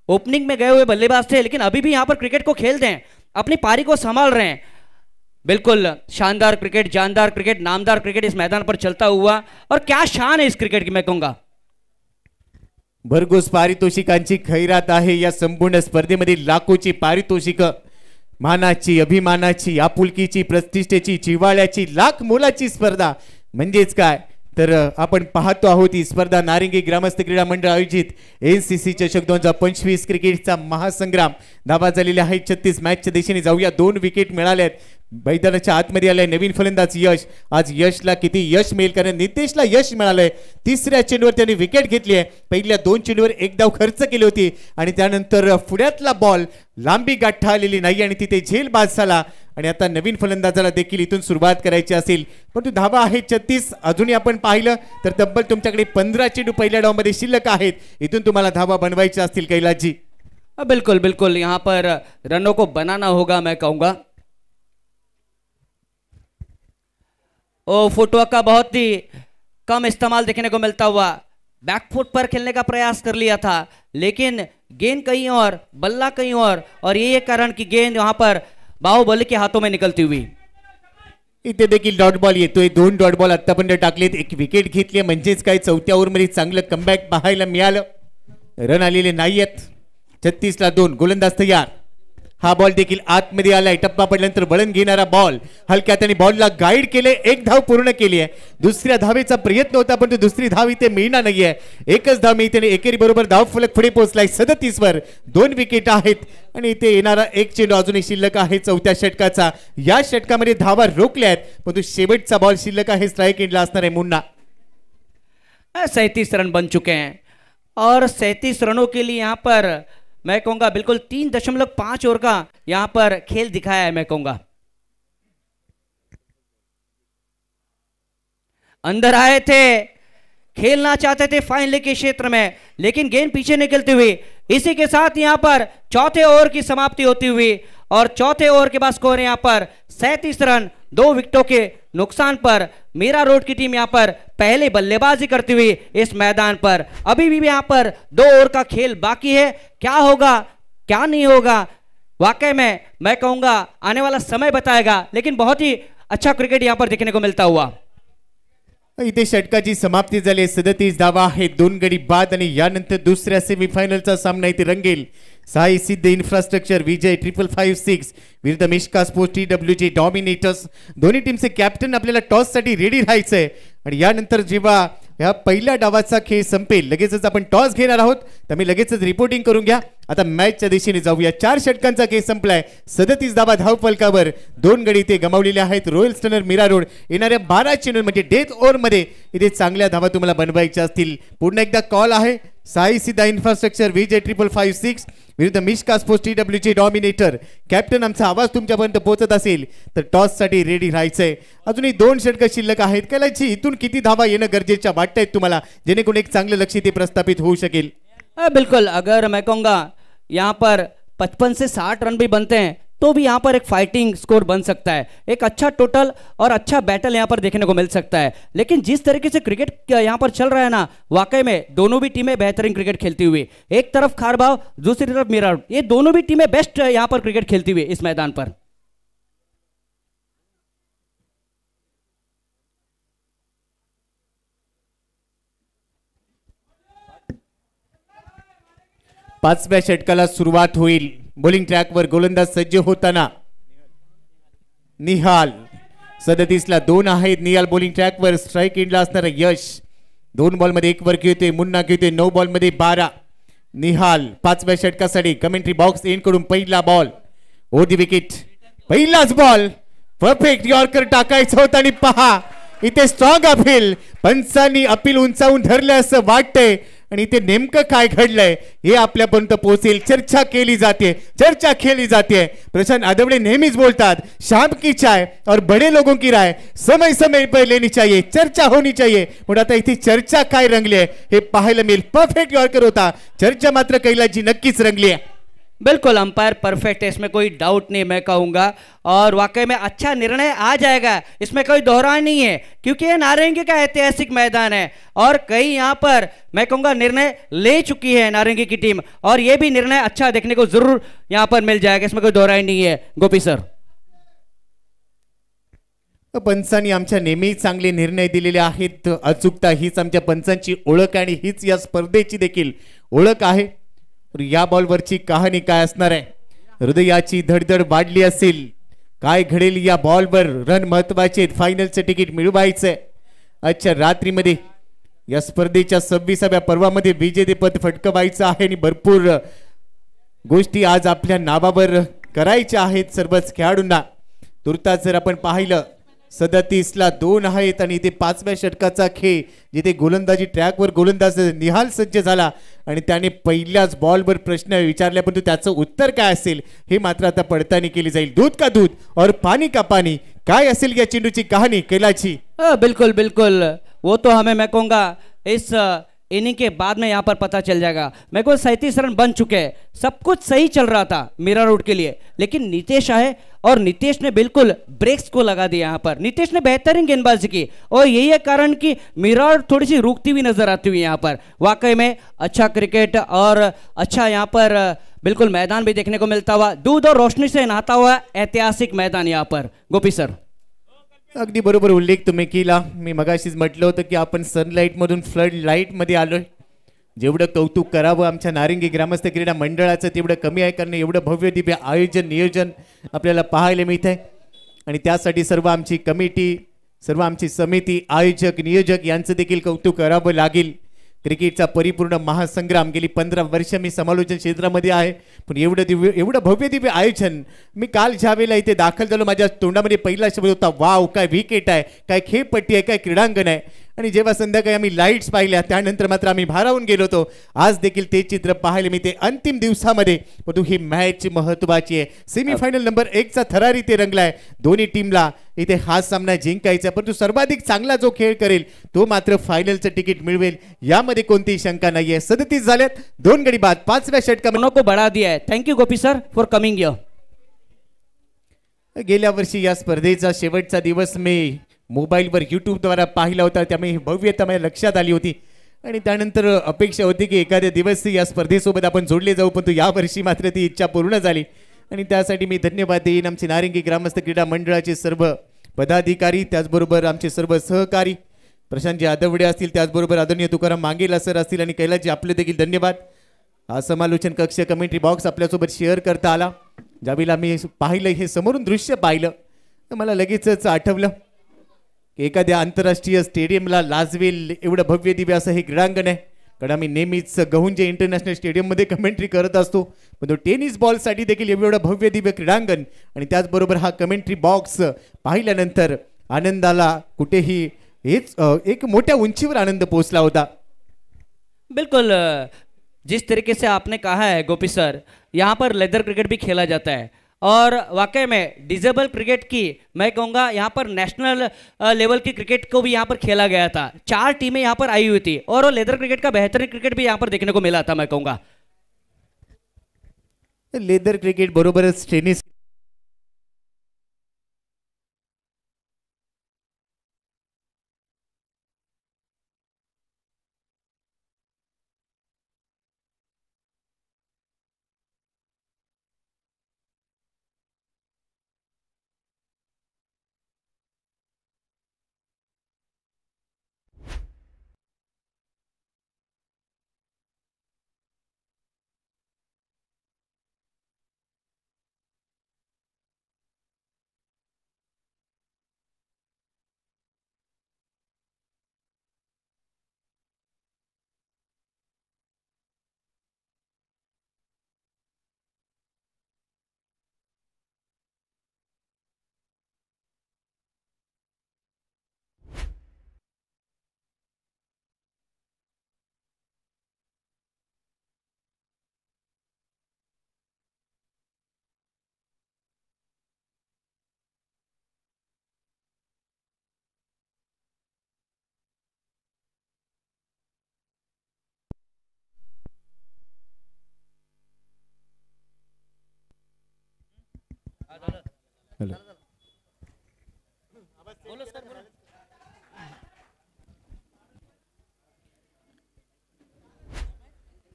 ओपनिंग में गए हुए बल्लेबाज थे लेकिन अभी भी यहाँ पर क्रिकेट को खेलते हैं, अपनी पारी को संभाल रहे हैं। बिल्कुल शानदार क्रिकेट, जानदार क्रिकेट, नामदार क्रिकेट इस मैदान पर चलता हुआ, और क्या शान है इस क्रिकेट की मैं कहूंगा। भरघोस पारितोषिकांची खैरात आहे या संपूर्ण स्पर्धेमध्ये, लाखोची पारितोषिक, मानाची, अभिमानाची, आपुलकीची, प्रतिष्ठेची, जिव्हाळ्याची, लाख मोलाची स्पर्धा। म्हणजेच काय तर आपण पाहतो आहोत ही स्पर्धा नारिंगी ग्रामस्थ क्रीडा मंडळ आयोजित एनसीसी चषक 2025 क्रिकेटचा महासंग्राम। धावा झालेल्या आहेत 36। मॅचच्या दिशेने जाऊया, 2 विकेट मिळाल्यात, मैदानाच्या आतमध्ये आलाय नवीन फलंदाज यश। आज यशला किती यश मिळेल, कारण नितेशला यश मिळालंय, तिसऱ्या चेंडूवर त्यांनी विकेट घेतली आहे। पहिल्या 2 चेंडूवर 1 धाव खर्च केली होती आणि त्यानंतर पुढ्यातला बॉल लांबी गाठा आलेली नाही आणि तिथे झेल बाद झाला, आणि आता नवीन फलंदाजाला देखील इथून सुरुवात करायची असेल, परंतु धावा आहेत 36। अजूनही आपण पाहिलं तर तब्बल तुमच्याकडे 15 चेंडू पहिल्या डावमध्ये शिल्लक आहेत, इथून तुम्हाला धावा बनवायच्या असतील कैलासजी। बिल्कुल बिल्कुल, यहाँ पर रनों को बनाना होगा मैं कहूंगा। फुटवर्क का बहुत ही कम इस्तेमाल देखने को मिलता हुआ, बैकफुट पर खेलने का प्रयास कर लिया था लेकिन गेंद कहीं और, बल्ला कहीं और ये कारण कि गेंद वहां पर बाहुबली के हाथों में निकलती हुई। इथे देखील डॉट बॉल येतोय, 2 डॉट बॉल आतापर्यंत टाकलेत, 1 विकेट घेतली, म्हणजेच काय चौथ्या ओव्हरमध्ये चांगलं कमबॅक पाहायला मिळालं। रन आलेले नाहीयेत, 36-2। गोलंदाज तयार, हा बॉल देखील आतमध्ये आलाय, टप्पा पडल्यानंतर वळण घेणारा बॉल, हलक्या त्याने बॉलला गाईड केले, 1 धाव पूर्ण केली आहे। दुसऱ्या धावेचा प्रयत्न होता परंतु दुसरी धाव इथे मिळणार नाहीये, 1च धाव मिळते, एकेरी बरोबर धाव फलक पुढे पोहोचलाय 37 वर, 2 विकेट आहेत आणि इथे येणारा 1 चेंडू अजूनही शिल्लक आहे चौथ्या षटकाचा। या षटकामध्ये धावा रोखल्या आहेत परंतु शेवटचा बॉल शिल्लक आहे, स्ट्राइक एंडला असणार आहे मुन्ना। 37 रन बन चुके हैं और 37 रनों के लिए यहाँ पर मैं कहूंगा बिल्कुल 3.5 ओवर का यहां पर खेल दिखाया है मैं कहूंगा। अंदर आए थे, खेलना चाहते थे फाइनल के क्षेत्र में, लेकिन गेंद पीछे निकलती हुई। इसी के साथ यहां पर चौथे ओवर की समाप्ति होती हुई और चौथे ओवर के बाद स्कोर यहां पर 37 रन, 2 विकेटों के नुकसान पर मीरा रोड की टीम यहां पर पहले बल्लेबाजी करती हुई इस मैदान पर। अभी भी यहां पर 2 ओवर का खेल बाकी है, क्या होगा क्या नहीं होगा वाकई में मैं कहूंगा आने वाला समय बताएगा, लेकिन बहुत ही अच्छा क्रिकेट यहां पर देखने को मिलता हुआ। इथे षटकाची समाप्ती झाली. 37 धावा आहेत, 2 गडी बाद आणि यानंतर दुसऱ्या सेमीफायनलचा सामना इथे रंगेल. साई सिद्ध इन्फ्रास्ट्रक्चर विजय 5556 विरुद्ध मिश्का स्पोर्ट्स TWG डॉमिनेटर्स. दोन्ही टीमचे कॅप्टन आपल्याला टॉससाठी रेडी राहायचंय आणि यानंतर जेव्हा या पहिल्या डावाचा खेळ संपेल लगेचच आपण टॉस घेणार आहोत. त्यामुळे लगेचच रिपोर्टिंग करून घ्या. आता मॅचच्या दिशेने जाऊया. 4 षटकांचा खेळ संपलाय. 37 धावा धावफलकावर, 2 गडी इथे गमावलेले आहेत. रॉयल स्टनर मीरा रोड येणाऱ्या 12 चेनल म्हणजे डेथ ओव्हर मध्ये इथे चांगल्या धावा तुम्हाला बनवायच्या असतील. पुन्हा एकदा कॉल आहे. साई सिद्धा इन्फ्रास्ट्रक्चर विजय 5556 विरुद्ध Mishka sports TWG dominator. Captain आमचा आवाज तुमच्यापर्यंत पोहोचत असेल तर टॉस साठी रेडी राहायचंय. अजूनही 2 षटक शिल्लक आहेत. कैलाची इथून किती धावा येणं गरजेच्या वाटतायत तुम्हाला जेणेकरून एक चांगलं लक्ष्य ते प्रस्थापित होऊ शकेल? बिल्कुल, अगर मैं कहूँगा यहाँ पर 55 से 60 रन भी बनते हैं तो भी यहाँ पर एक फाइटिंग स्कोर बन सकता है. एक अच्छा टोटल और अच्छा बैटल यहाँ पर देखने को मिल सकता है. लेकिन जिस तरीके से क्रिकेट यहाँ पर चल रहा है ना, वाकई में दोनों भी टीमें बेहतरीन क्रिकेट खेलती हुई. एक तरफ खारबाव, दूसरी तरफ मीरा, ये दोनों भी टीमें बेस्ट यहाँ पर क्रिकेट खेलती हुई इस मैदान पर. पाचव्या षटकाला सुरुवात होईल. बॉलिंग ट्रॅकवर गोलंदाज सज्ज होताना निहाल. 37 ला 2 आहेत. निहाल बॉलिंग ट्रॅकवर. स्ट्राईक एंडला असणारा यश 2 बॉलमध्ये 1 वर घेतोय. मुन्ना घेतोय 9 बॉलमध्ये 12. निहाल 5व्या षटकासाठी कमेंट्री बॉक्स एंड कडून पहिला बॉल. Over the wicket. पहिलाच बॉल परफेक्ट यॉर्कर टाकायचं होतं आणि पहा इथे स्ट्रॉंग अपील. पंचांनी अपील उंचावून धरलं असं वाटतंय आणि इथे नेमकं काय घडलंय हे आपल्यापर्यंत पोहोचेल. चर्चा केली जाते, चर्चा केली जाते. प्रशांत आदवडे नेहमीच बोलतात शाम की चाय और बड़े लोगों की राय समय समय पर लेनी चाहिए, चर्चा होनी चाहिए. पण आता इथे चर्चा काय रंगली आहे हे पाहायला मिळेल. परफेक्ट यॉर्कर होता. चर्चा मात्र कैलासजी नक्कीच रंगली आहे. बिल्कुल, अंपायर परफेक्ट है, इसमें कोई डाउट नहीं मैं कहूँगा. और वाकई में अच्छा निर्णय आ जाएगा, इसमें कोई दोहराई नहीं है, क्योंकि ये नारंगी का ऐतिहासिक मैदान है और कई यहाँ पर मैं कहूँगा निर्णय ले चुकी है नारंगी की टीम और ये भी निर्णय अच्छा देखने को जरूर यहाँ पर मिल जाएगा, इसमें कोई दोहराई नहीं है. गोपी सर. पंचांनी आमच्या नेहमी चांगले निर्णय दिलेले आहेत. अचूकता हीच आमच्या पंचांची ओळख आणि हीच या स्पर्धेची देखील ओळख आहे. या बॉलवरची कहाणी काय असणार आहे? हृदयाची धडधड वाढली असेल. काय घडेल या बॉलवर? रन महत्वाचे, फायनलचं तिकीट मिळवायचंय. आजच्या रात्रीमध्ये या स्पर्धेच्या 26व्या पर्वामध्ये विजेतेपद फटकवायचं आहे आणि भरपूर गोष्टी आज आपल्या नावावर करायच्या आहेत सर्वच खेळाडूंना. तुर्तास जर आपण पाहिलं 37 ला 2 आहेत आणि इथे 5व्या षटकाचा खेळ जिथे गोलंदाजी ट्रॅकवर गोलंदाज निहाल सज्ज झाला आणि त्याने पहिल्याच बॉलवर प्रश्न विचारल्या, परंतु त्याचं उत्तर काय असेल हे मात्र आता पडताळणी केली जाईल. दूध का दूध और पानी का पानी, काय असेल या चेंडूची कहाणी कैलाची? बिल्कुल बिल्कुल, वो तो हमें मैं कहूँगा इस इनिंग के बाद में यहाँ पर पता चल जाएगा. मेरे को 37 रन बन चुके हैं, सब कुछ सही चल रहा था मीरा रोड के लिए, लेकिन नीतीश आए और नीतीश ने बिल्कुल ब्रेक्स को लगा दिया. यहाँ पर नीतीश ने बेहतरीन गेंदबाजी की और यही है कारण कि मीरा रोड थोड़ी सी रुकती हुई नजर आती हुई यहाँ पर. वाकई में अच्छा क्रिकेट और अच्छा यहाँ पर बिल्कुल मैदान भी देखने को मिलता हुआ, दूध और रोशनी से नहाता हुआ ऐतिहासिक मैदान यहाँ पर. गोपी सर. अगदी बरोबर उल्लेख तुम्ही केला. मी मगाशीच म्हटलं होतं की आपण सनलाईट मधून फ्लड लाईट मध्ये आलोय. जेवढं कौतुक करावं आमच्या नारिंगी ग्रामस्थ क्रीडा मंडळाचं तेवढं कमी आहे, कारण एवढं भव्य दिव्य आयोजन नियोजन आपल्याला पाहायला मिळत आहे. आणि त्यासाठी सर्व आमची कमिटी, सर्व आमची समिती, आयोजक, नियोजक यांचं देखील कौतुक करावं लागेल. क्रिकेटचा परिपूर्ण महासंग्राम गेली 15 वर्ष मी समालोचन क्षेत्रामध्ये आहे, पण एवढं भव्य दिव्य आयोजन. मी काल ज्या वेळेला इथे दाखल झालो माझ्या तोंडामध्ये पहिला शब्द होता वाव, काय विकेट आहे, काय खेळपट्टी आहे, काय क्रीडांगण आहे. आणि जेव्हा संध्याकाळी आम्ही लाईट्स पाहिल्या त्यानंतर मात्र आम्ही भारावून गेलो होतो. आज देखील ते चित्र पाहायला मिळते अंतिम दिवसामध्ये. परंतु ही मॅच महत्त्वाची आहे. सेमीफायनल नंबर 1 चा थरार इथे रंगलाय. दोन्ही टीमला इथे हा सामना जिंकायचा, परंतु सर्वाधिक चांगला जो खेळ करेल तो मात्र फायनलचं तिकीट मिळवेल यामध्ये कोणतीही शंका नाहीये. 37 झाल्यात, 2 गडी बाद. 5व्या षटकामध्ये को बढ़ा दिया है. Thank you Gopi sir for coming here. गेल्या वर्षी या स्पर्धेचा शेवटचा दिवस मी मोबाईलवर यूट्यूबद्वारा पाहिला होता, त्यामुळे ही भव्यता माझ्या लक्षात आली होती आणि त्यानंतर अपेक्षा होती की एखाद्या दिवस या स्पर्धेसोबत आपण जोडले जाऊ, परंतु यावर्षी मात्र ती इच्छा पूर्ण झाली. आणि त्यासाठी मी धन्यवाद देईन आमचे नारिंगी ग्रामस्थ क्रीडा मंडळाचे सर्व पदाधिकारी, त्याचबरोबर आमचे सर्व सहकारी, प्रशांतजी आदवडे असतील, त्याचबरोबर आदरणीय तुकाराम मांगेला सर असतील आणि कैलासजी आपले देखील धन्यवाद. हा समालोचन कक्ष कमेंट्री बॉक्स आपल्यासोबत शेअर करता आला. ज्यावेळेला मी पाहिलं, हे समोरून दृश्य पाहिलं, तर मला लगेचच आठवलं की एखाद्या आंतरराष्ट्रीय स्टेडियमला लाजवेल एवढं भव्य दिव्य असं हे क्रीडांगण आहे. कारण आम्ही नेहमीच गहुंजे इंटरनॅशनल स्टेडियममध्ये कमेंट्री करत असतो, पण तो टेनिस बॉलसाठी देखील एवढं भव्य दिव्य क्रीडांगण आणि त्याचबरोबर हा कमेंट्री बॉक्स पाहिल्यानंतर आनंदाला कुठेही हेच एक मोठ्या उंचीवर आनंद पोहोचला होता. बिल्कुल जिस तरीके से आपने कहा है गोपी सर, यहाँ पर लेदर क्रिकेट भी खेला जाता है और वाकई में डिजेबल क्रिकेट की मैं कहूँगा यहाँ पर नेशनल लेवल की क्रिकेट को भी यहाँ पर खेला गया था. 4 टीमें यहाँ पर आई हुई थी और वो लेदर क्रिकेट का बेहतरीन क्रिकेट भी यहाँ पर देखने को मिला था मैं कहूँगा. लेदर क्रिकेट बरोबरच tennis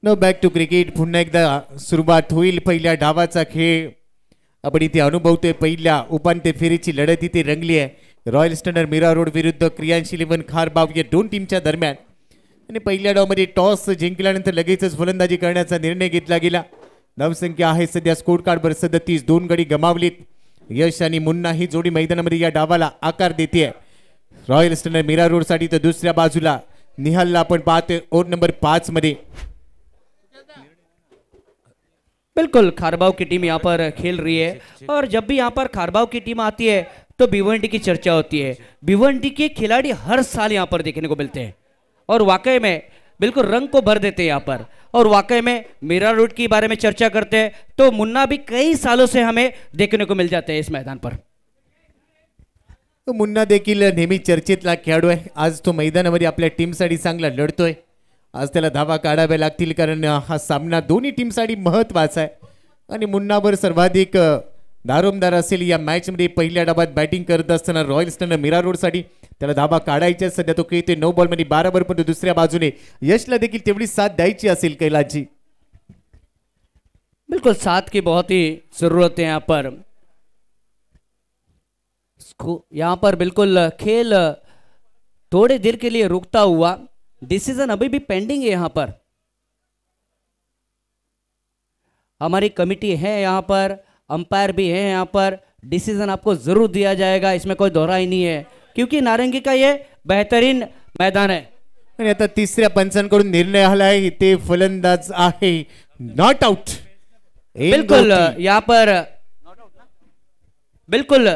no back to cricket. पुन्हा एकदा सुरुवात होईल. पहिल्या डावाचा खेळ आपण इथे अनुभवतोय. पहिल्या उपांत्य फेरीची लढत इथे रंगली आहे. रॉयल स्टँडर्ड मीरा रोड विरुद्ध क्रियांशील 11 खारबाव या 2 टीमच्या दरम्यान. आणि पहिल्या डावमध्ये टॉस जिंकल्यानंतर लगेचच फलंदाजी करण्याचा निर्णय घेतला गेला. धावसंख्या आहे सध्या स्कोर कार्डवर 37. 2 गडी गमावलीत. यश आणि मुन्ना ही जोडी मैदानामध्ये या डावाला आकार देते. रॉयल स्टँडर्ड मीरा रोड साठी. तर दुसऱ्या बाजूला निहालला आपण पाहतोय ओव्हर नंबर 5 मध्ये. बिल्कुल खारबाव की टीम यहाँ पर खेल रही है और जब भी यहाँ पर खारबाव की टीम आती है तो भिवंडी की चर्चा होती है. भिवंडी के खिलाड़ी हर साल यहाँ पर देखने को मिलते हैं और वाकई में बिल्कुल रंग को भर देते हैं यहाँ पर. और वाकई में मीरा रोड के बारे में चर्चा करते हैं तो मुन्ना भी कई सालों से हमें देखने को मिल जाते हैं इस मैदान पर. तो मुन्ना देखील नेहमी चर्चेतला खेळाडू आहे. आज तो मैदानामध्ये आपल्या टीमसाठी चांगला लढतोय. आज त्याला धावा काढाव्या लागतील कारण हा सामना दोन्ही टीमसाठी महत्त्वाचा आहे. आणि मुन्नावर सर्वाधिक दारोमदार असेल या मॅचमध्ये. पहिल्या डावात बॅटिंग करत असताना रॉयल स्टँडर्ड मीरा रोडसाठी त्याला धावा काढायच्या. सध्या तो खेळते 9 बॉलमध्ये 12 वर. पण दुसऱ्या बाजूने यशला देखील तेवढी साथ द्यायची असेल कैलासजी. बिल्कुल साथ की बहुत ही जरूरत है यहाँ पर. यहाँ पर बिल्कुल खेल थोड़ी देर के लिए रुकता हुआ. डिसीजन अभी भी पेंडिंग है यहाँ पर. हमारी कमिटी है यहाँ पर, अंपायर भी है यहाँ पर. डिसीजन आपको जरूर दिया जाएगा, इसमें कोई दोहरा ही नहीं है क्योंकि नारंगी का ये बेहतरीन मैदान है. आणि आता तिसऱ्या पंचांकडून निर्णय आलाय. इथे फलंदाज आहे नॉट आउट. बिल्कुल यहाँ पर बिल्कुल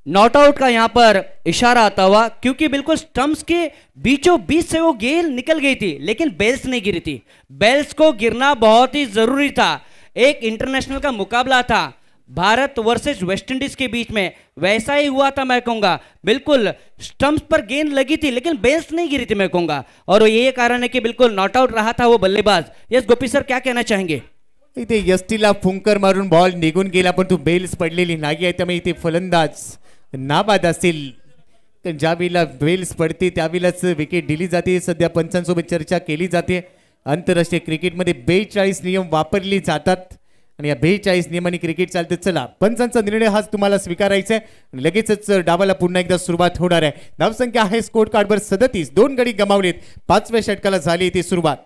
नॉट आउट का यहाँ पर इशारा आता हुआ क्योंकि बिल्कुल स्टंप्स के बीचों बीच से वो गेंद निकल गई थी लेकिन बेल्स नहीं गिरी थी. बेल्स को गिरना बहुत ही जरूरी था. एक इंटरनेशनल का मुकाबला था भारत वर्सेस वेस्ट इंडीज के बीच में, वैसा ही हुआ था मैं कहूंगा. बिल्कुल स्टंप्स पर गेंद लगी थी लेकिन बेल्स नहीं गिरी थी मैं कहूंगा. और यही कारण है कि बिल्कुल नॉट आउट रहा था वो बल्लेबाज. यस गोपी सर क्या कहना चाहेंगे. इथे यष्टीला फुंकर मारून बॉल निघून गेला पण तो बेल्स पडलेली नाही आहे. त्यामुळे इथे फलंदाज नाबाद असेल. तर ज्यावेळेला बेल्स पडते त्यावेळेलाच विकेट दिली जाते. सध्या पंचांसोबत चर्चा केली जाते. आंतरराष्ट्रीय क्रिकेटमध्ये 42 नियम वापरले जातात आणि या 42 नियमांनी क्रिकेट चालते. चला पंचांचा निर्णय हाच तुम्हाला स्वीकारायचा आहे आणि लगेचच डावाला पुन्हा एकदा सुरुवात होणार आहे. धावसंख्या आहे स्कोर कार्डवर 37. 2 गडी गमावलेत. 5व्या षटकाला झाली ती सुरुवात.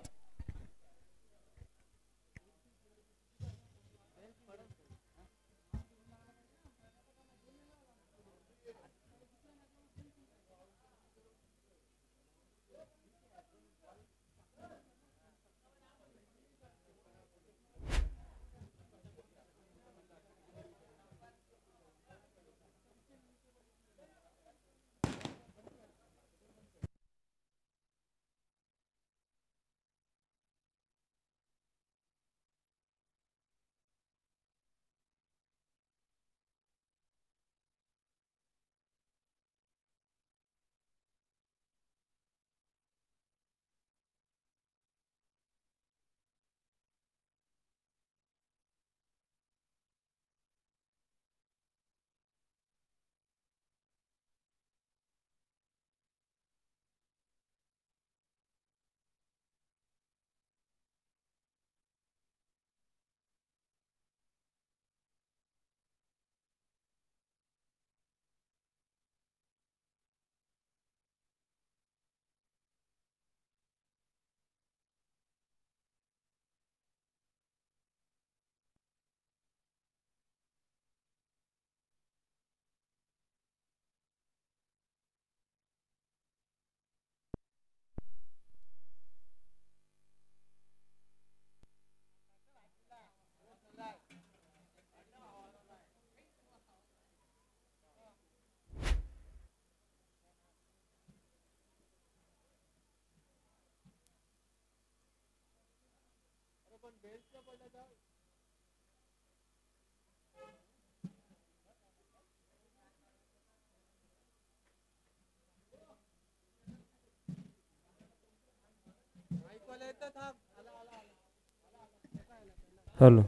Hello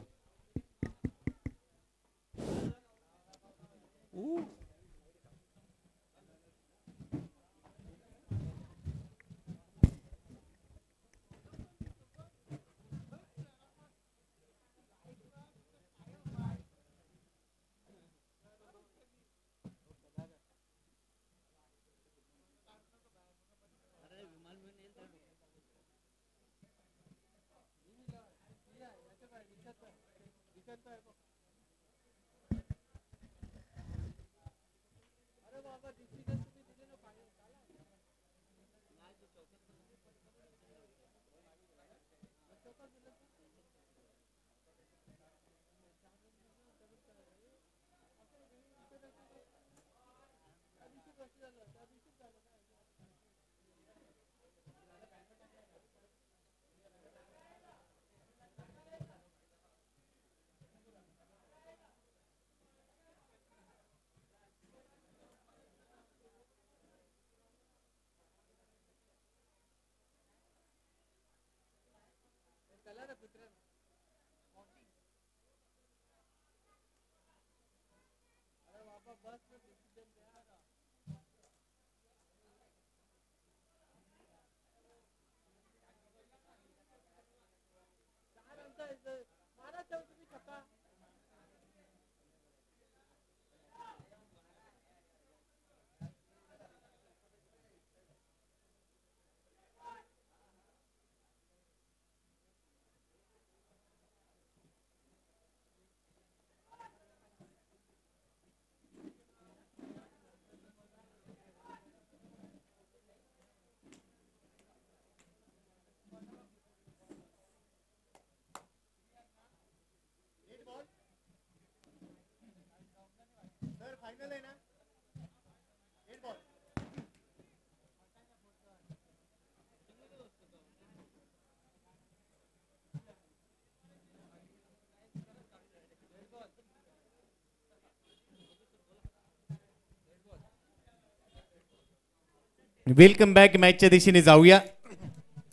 welcome back. मॅचच्या दिशेने जाऊया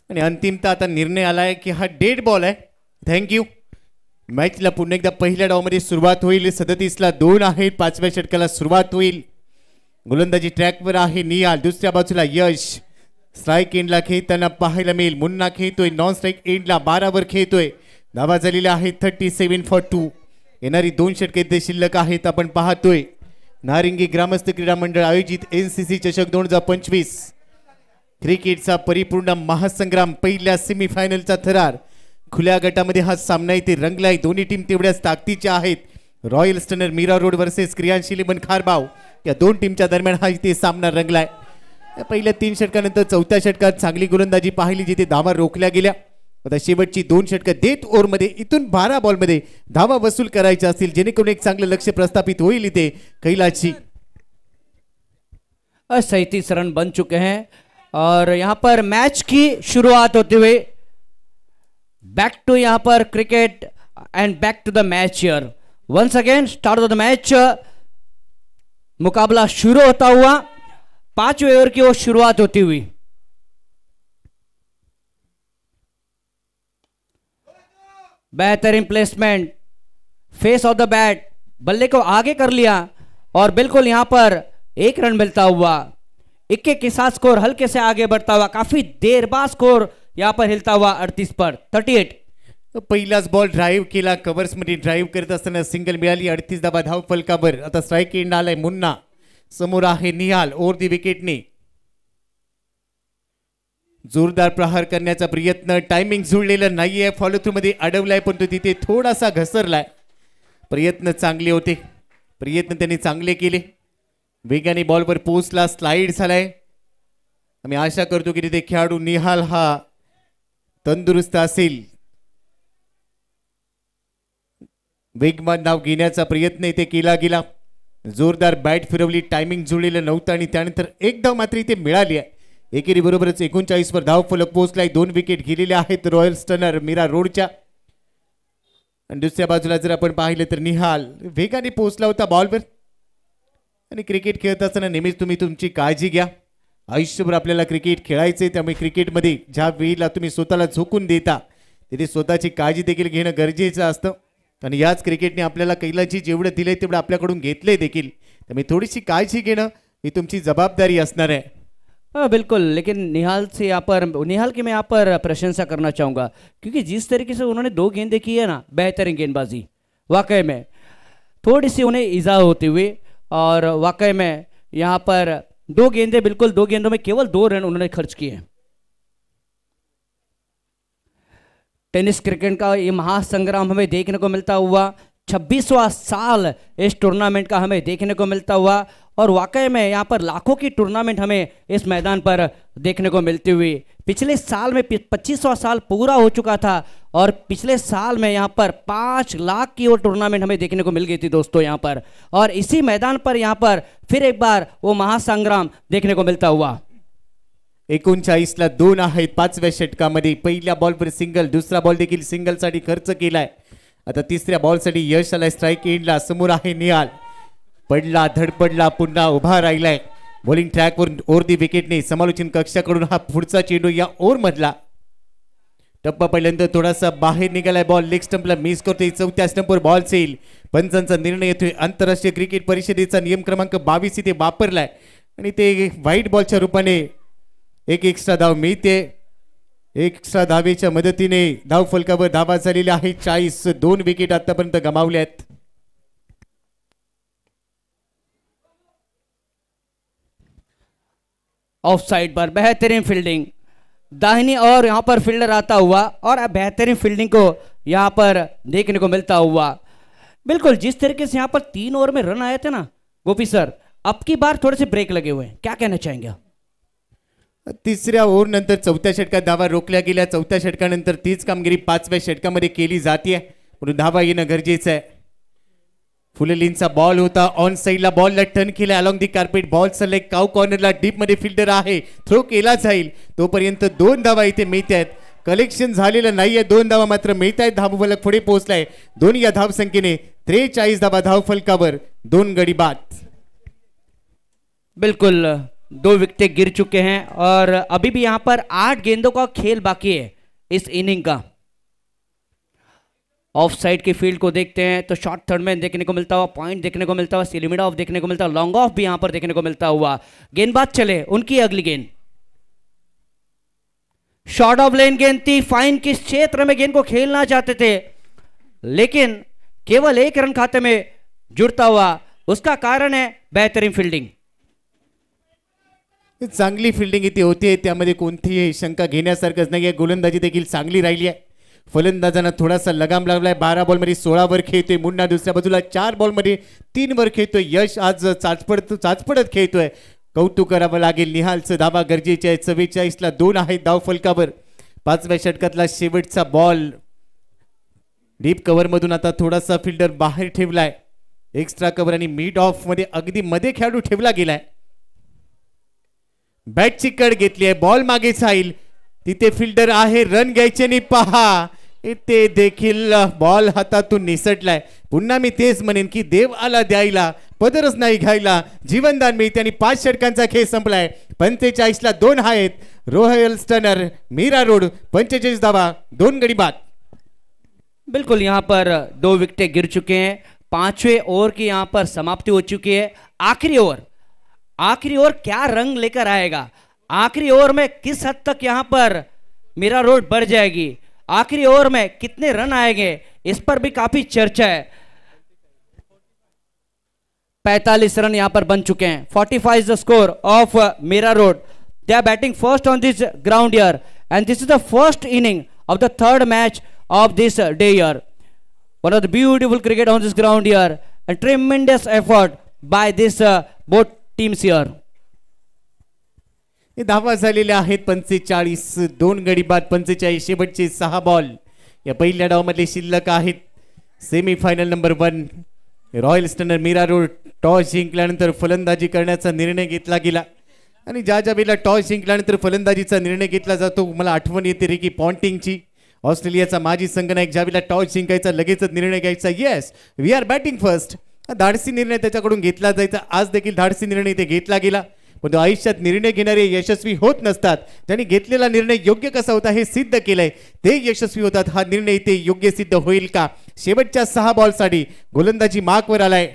आणि अंतिमता आता निर्णय आलाय की हा डेड बॉल आहे. थँक्यू. मॅचला पुन्हा एकदा पहिल्या डावमध्ये सुरुवात होईल. 37ला 2 आहेत. 5व्या षटकाला सुरुवात होईल. गोलंदाजी ट्रॅकवर आहे नियाल. दुसऱ्या बाजूला यश स्ट्राईक एंडला खेळताना पाहायला मिळेल. मुन्ना खेळतोय नॉन स्ट्राईक एंडला 12 वर खेळतोय. धावा झालेल्या आहेत 37-2. येणारी 2 षटके ते शिल्लक आहेत. आपण पाहतोय नारिंगी ग्रामस्थ क्रीडा मंडळ आयोजित NCC चषक 2025 क्रिकेटचा परिपूर्ण महासंग्राम. पहिल्या सेमीफायनलचा थरार खुल्या गटामध्ये हा सामना इथे रंगलाय. दोन्ही टीम तेवढ्याच ताकदीच्या आहेत. Royal stunner Mira road versus Kriyansheel eleven Kharbav या 2 टीमच्या दरम्यान हा इथे सामना रंगलाय. पहिल्या 3 षटकानंतर चौथ्या षटकात चांगली गोलंदाजी पाहिली जिथे धावा रोखल्या गेल्या. आता शेवटची 2 षटकं देत ओव्हरमध्ये इथून 12 बॉलमध्ये धावा वसूल करायच्या असतील जेणेकरून एक चांगलं लक्ष्य प्रस्थापित होईल इथे कैलाशी. 37 रन बन चुके हैं और यहाँ पर मैच की शुरुआत होते हुए बैक टू यहाँ पर cricket and back to the match here once again start of the match. मुकाबला शुरू होता हुआ 5वें ओवर की वो शुरुआत होती हुई. बेहतरीन placement, face of the bat, बल्ले को आगे कर लिया और बिल्कुल यहां पर 1 रन मिलता हुआ. इक्के के साथ स्कोर हल्के से आगे बढ़ता हुआ. काफी देर बाद स्कोर यहां पर हिलता हुआ 38 पर 38. पहिलाच बॉल ड्राईव्ह केला. कव्हर्स मध्ये ड्राईव्ह करत असताना सिंगल मिळाली. 38 धावा धाव फलकावर. आता स्ट्राईक एंड आलाय मुन्ना. समोर आहे निहाल ओव्हर दी विकेटने. जोरदार प्रहार करण्याचा प्रयत्न. टायमिंग जुळलेलं नाहीये. फॉलो थ्रू मध्ये अडवलाय पण तो तिथे थोडासा घसरलाय. प्रयत्न चांगले होते. प्रयत्न त्यांनी चांगले केले. वेगाने बॉलवर पोहोचला. स्लाइड झालाय. आम्ही आशा करतो की तिथे खेळाडू निहाल हा तंदुरुस्त असेल. वेगवान धाव घेण्याचा प्रयत्न इथे केला गेला. जोरदार बॅट फिरवली. टायमिंग जुळलेलं नव्हतं आणि त्यानंतर एक धाव मात्र इथे मिळाली आहे. एकेरी बरोबरच 39 वर धाव फलक पोहोचलाय. 2 विकेट गेलेल्या आहेत रॉयल स्टनर मीरा रोडच्या. आणि दुसऱ्या बाजूला जर आपण पाहिलं तर निहाल वेगाने पोहोचला होता बॉलवर. आणि क्रिकेट खेळत असताना नेहमीच तुम्ही तुमची काळजी घ्या. आयुष्यभर आपल्याला क्रिकेट खेळायचे त्यामुळे क्रिकेटमध्ये ज्या वेळेला तुम्ही स्वतःला झोकून देता तिथे स्वतःची काळजी देखील घेणं गरजेचं असतं. आणि याच क्रिकेटने आपल्याला कैलाशी जेवढं दिलंय तेवढं आपल्याकडून घेतलंय देखील. त्यामुळे थोडीशी काळजी घेणं ही तुमची जबाबदारी असणार आहे. हाँ बिल्कुल. लेकिन निहाल से यहाँ पर निहाल की मैं यहाँ पर प्रशंसा करना चाहूँगा क्योंकि जिस तरीके से उन्होंने 2 गेंदें की है ना, बेहतरीन गेंदबाजी वाकई में. थोड़ी सी उन्हें ईजा होती हुई और वाकई में यहाँ पर 2 गेंदें बिल्कुल 2 गेंदों में केवल 2 रन उन्होंने खर्च किए. टेनिस क्रिकेट का ये महासंग्राम हमें देखने को मिलता हुआ. 26वां साल इस टूर्नामेंट का हमें देखने को मिलता हुआ और वाकई में यहाँ पर लाखों की टूर्नामेंट हमें इस मैदान पर देखने को मिलती हुई. पिछले साल में 25वां साल पूरा हो चुका था और पिछले साल में यहाँ पर 5 लाख की वो टूर्नामेंट हमें देखने को मिल गई थी दोस्तों यहाँ पर. और इसी मैदान पर यहाँ पर फिर एक बार वो महासंग्राम देखने को मिलता हुआ. 39ला 2 आहेत 5व्या षटकामध्ये. पहिल्या बॉलवर सिंगल. दुसरा बॉल देखील सिंगल साठी खर्च केलाय. आता तिसऱ्या बॉलसाठी यश आलाय. स्ट्राईक एंडला समोर आहे निहाल. पडला धडपडला पुन्हा उभा राहिलाय. बॉलिंग ट्रॅकवर ओव्हर दी विकेटने समालोचन कक्षाकडून हा पुढचा चेंडू या ओव्हर मधला टप्पा पहिल्यांदा थोडासा बाहेर निघालाय. बॉल लेग स्टंपला मिस करतोय. 4थ्या स्टंपवर बॉल येईल. पंचांचा निर्णय येतोय. आंतरराष्ट्रीय क्रिकेट परिषदेचा नियम क्रमांक 22 इथे वापरलाय आणि ते व्हाईट बॉलच्या रूपाने एक एक्स्ट्रा धाव मिळते. एक्स्ट्रा धावेच्या मदतीने धाव फलकावर धावा झालेल्या आहेत 40. 2 विकेट आतापर्यंत गमावल्या आहेत. ऑफ साइड पर बेहतरीन फील्डिंग. दाहिनी और यहाँ पर फील्डर आता हुआ और अब बेहतरीन फील्डिंग को यहाँ पर देखने को मिलता हुआ. बिल्कुल जिस तरीके से यहाँ पर 3 ओवर में रन आए थे ना गोपी सर, अब की बार थोड़े से ब्रेक लगे हुए हैं. क्या कहना चाहेंगे? तिसऱ्या ओव्हर नंतर 4थ्या षटकात धावा रोखल्या गेल्या. 4थ्या षटकानंतर तीच कामगिरी 5व्या षटकामध्ये केली जाते. म्हणून धावा येणं गरजेचं आहे. फुलेलींचा बॉल होता. ऑन साइडला बॉलला टर्न केला. अलॉंग दी कार्पेट बॉल चाललाय काउ कॉर्नरला. डीप मध्ये फिल्डर आहे. थ्रो केला जाईल. तोपर्यंत 2 धावा इथे मिळत आहेत. कलेक्शन झालेलं नाहीये. 2 धावा मात्र मिळत आहेत. धाव फलक पुढे पोहोचलाय. 2 या धाव संख्येने 43 धावा धाव फलकावर. 2 गडी बाद. बिल्कुल 2 विकेट गिर चुके हैं और अभी भी यहाँ पर 8 गेंदों का खेल बाकी है इस इनिंग का. ऑफ साइड की फील्ड को देखते हैं तो शॉर्ट थर्ड में देखने को मिलता हुआ. पॉइंट देखने को मिलता हुआ. सिलिमिड ऑफ देखने को मिलता हुआ. लॉन्ग ऑफ भी यहाँ पर देखने को मिलता हुआ. गेंदबाज चले उनकी अगली गेंद. शॉर्ट ऑफ लेन गेंद थी, फाइन किस क्षेत्र में गेंद को खेलना चाहते थे, लेकिन केवल एक रन खाते में जुड़ता हुआ। उसका कारण है बेहतरीन फील्डिंग। चांगली फिल्डिंग इथे होते, त्यामध्ये कोणतीही शंका घेण्यासारखंच नाही आहे। गोलंदाजी देखील चांगली राहिली आहे। फलंदाजांना थोडासा लगाम लागलाय। 12 बॉलमध्ये 16 वर खेळतोय मुन्ना, दुसऱ्या बाजूला 4 बॉलमध्ये 3 वर खेळतोय यश। आज चाचपडत खेळतोय, कौतुक करावं लागेल। निहालचं धावा गरजेचे आहे। 44 ला 2 आहेत धाव फलकावर। 5व्या षटकातला शेवटचा बॉल डीप कव्हर मधून आता थोडासा फिल्डर बाहेर ठेवलाय। एक्स्ट्रा कव्हर आणि मिड ऑफ मध्ये अगदी मध्ये खेळाडू ठेवला गेलाय। बॅटची कड घेतली आहे, बॉल मागे जाईल, तिथे फिल्डर आहे, रन घ्यायचे नाही। पहा इथे देखील बॉल हातातून निसटलाय। पुन्हा मी तेच म्हणेन की देव आला द्यायला, पदरच नाही घ्यायला, जीवनदान मिळते आणि 5 षटकांचा खेळ संपलाय। 45 ला 2 आहेत। रॉयल स्टनर मीरा रोड 45 धावा, 2 गडी बाद। बिल्कुल यहाँ पर 2 विकेटें गिर चुके हैं। 5वें ओवर की यहाँ पर समाप्ति हो चुकी है। आखिरी ओवर क्या रंग लेकर आएगा, आखिरी ओवर में किस हद तक यहाँ पर मीरा रोड बढ़ जाएगी, आखिरी ओवर में कितने रन आएंगे, इस पर भी काफी चर्चा है। 45 रन यहाँ पर बन चुके हैं। 45 is the score of Mira Road. They are batting first on this ground here, and this is the first inning of the 3rd match of this day here. One of the beautiful cricket on this ground here, and tremendous effort by this both teams here. हे धावा झालेल्या आहेत 45, 2 गडी बाद। 45 शेवटचे 6 ball या पहिल्या डावामधले शिल्लक आहेत। Semifinal number 1 royal stunner Mira road toss जिंकल्यानंतर फलंदाजी करण्याचा निर्णय घेतला गेला आणि ज्या वेळेला टॉस जिंकल्यानंतर फलंदाजीचा निर्णय घेतला जातो, मला आठवण येते रिकी पॉन्टिंगची, ऑस्ट्रेलियाचा माजी संघनायक। ज्यावेळेला टॉस जिंकायचा लगेचच निर्णय घ्यायचा, yes we are batting first. धाडसी निर्णय त्याच्याकडून घेतला जायचा। आज देखील धाडसी निर्णय इथे घेतला गेला, पण आयुष्यात निर्णय घेणारे यशस्वी होत नसतात। त्यांनी घेतलेला निर्णय योग्य कसा होता हे सिद्ध केलंय, ते यशस्वी होतात। हा निर्णय इथे योग्य सिद्ध होईल का? शेवटच्या 6 बॉलसाठी गोलंदाजी मार्कवर आलाय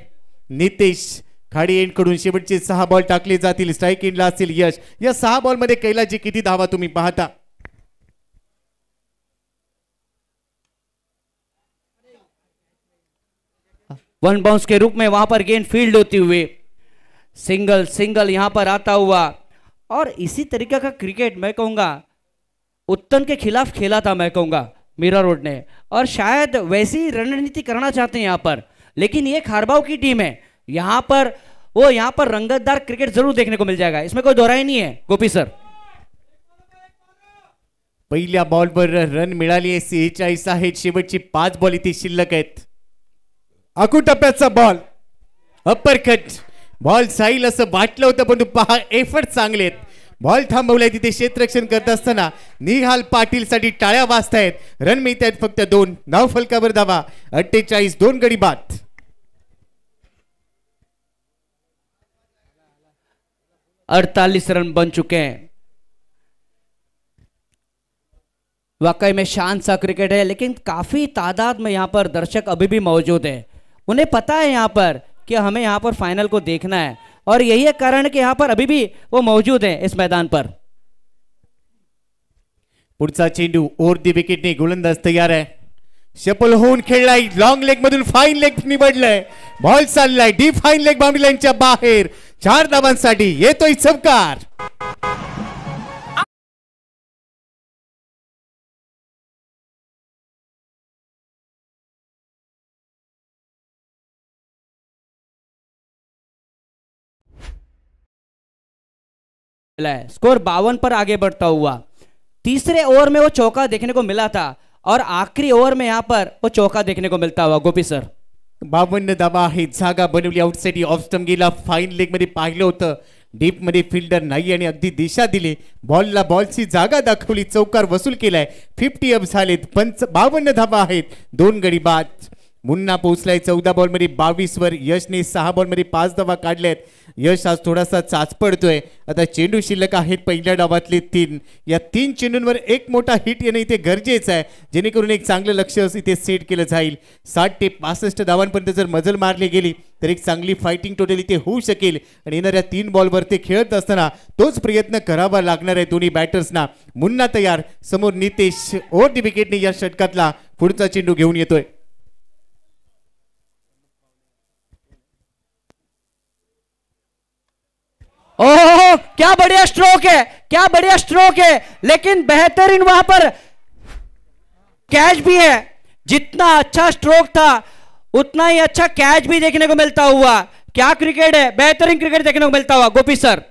नितेश खाडी एंड कडून। शेवटचे 6 बॉल टाकले जातील, स्ट्राईक एंडला असेल यश। या 6 बॉल मध्ये कैलाची किती धावा तुम्ही पाहता? वन बाउंस के रूप में वहां पर गेंद फील्ड होती हुई सिंगल यहां पर आता हुआ। और इसी तरीके का क्रिकेट मैं कहूंगा उत्तन के खिलाफ खेला था, मैं कहूंगा मीरा रोड ने, और शायद वैसी रणनीति करना चाहते हैं यहां पर। लेकिन ये खारबाव की टीम है, यहां पर रंगतदार क्रिकेट जरूर देखने को मिल जाएगा, इसमें कोई दोहराई नहीं है। गोपी सर, पहिल्या बॉलवर रन मिळाली आहे। 46 आहेत, शेवटची 5 बॉल इथे शिल्लक आहेत। आकुटप्प्याचा बॉल, अप्पर कट बॉल जाईल असं वाटलं होतं, पण पहा एफर्ट चांगले आहेत। बॉल थांबवलाय तिथे क्षेत्ररक्षण करत असताना निहाल पाटील साठी टाळ्या वाजतायत। रन मिळत आहेत फक्त 2, धाव फलकावर धावा 48, 2 गडी बाद। 48 रन बन चुके हैं। वाकई में शान सा क्रिकेट है, लेकिन काफी तादाद में यहाँ पर दर्शक अभी भी मौजूद हैं। उन्हें पता है यहाँ पर कि हमें यहाँ पर फाइनल को देखना है, और यही है कारण कि यहाँ पर अभी भी वो मौजूद हैं इस मैदान पर। पुढचा चेंडू ओव्हर दी विकेटने गोलंदाज तयार आहे। शपल होऊन खेळलाय, लॉंग लेग मधून फाईन लेग निवडलाय, बॉल चाललाय डीप फाईन लेग बाउंड्री लाईनच्या बाहेर। 4 धावांसाठी येतोय चौकार। स्कोर 52 पर आगे बढ़ता हुआ। तीसरे ओवर में वो चौका देखने को मिला था, और आखिरी ओवर में यहां पर वो चौका देखने को मिलता हुआ। गोपी सर, 52 धावा आहे। जागा बनवली आउटसाइड ऑफ स्टंप गेला, फाईन लेग मध्ये पाहिलं होतं, डीप मध्ये फिल्डर नाही आणि अगदी दिशा दिली, बॉलला बॉलची जागा दाखवली, चौकार वसूल केलाय। 50 अप झालेत, 52 धावा आहेत, 2 गडी बाद। मुन्ना पोहोचलाय 14 बॉल मध्ये 22 वर। यशने 6 बॉल मध्ये 5 धावा काढल्यात। यश आज थोडासा चाच पडतोय। आता चेंडू शिल्लक आहेत पहिल्या डावातले 3, या 3 चेंडूंवर एक मोठा हिट येणं इथे गरजेचं आहे, जेणेकरून एक चांगलं लक्ष इथे सेट केलं जाईल। 60 ते 65 धावांपर्यंत जर मजल मारली गेली तर एक चांगली फायटिंग टोटल इथे होऊ शकेल आणि येणाऱ्या 3 बॉलवर ते खेळत असताना तोच प्रयत्न करावा लागणार आहे दोन्ही बॅटर्सना. मुन्ना तयार, समोर नितेश ओव्हर दी विकेटने या षटकातला पुढचा चेंडू घेऊन येतोय. ओह क्या बढ़िया स्ट्रोक है, क्या बढ़िया स्ट्रोक है, लेकिन बेहतरीन वहां पर कैच भी है. जितना अच्छा स्ट्रोक था उतना ही अच्छा कैच भी देखने को मिलता हुआ. क्या क्रिकेट है, बेहतरीन क्रिकेट देखने को मिलता हुआ गोपी सर.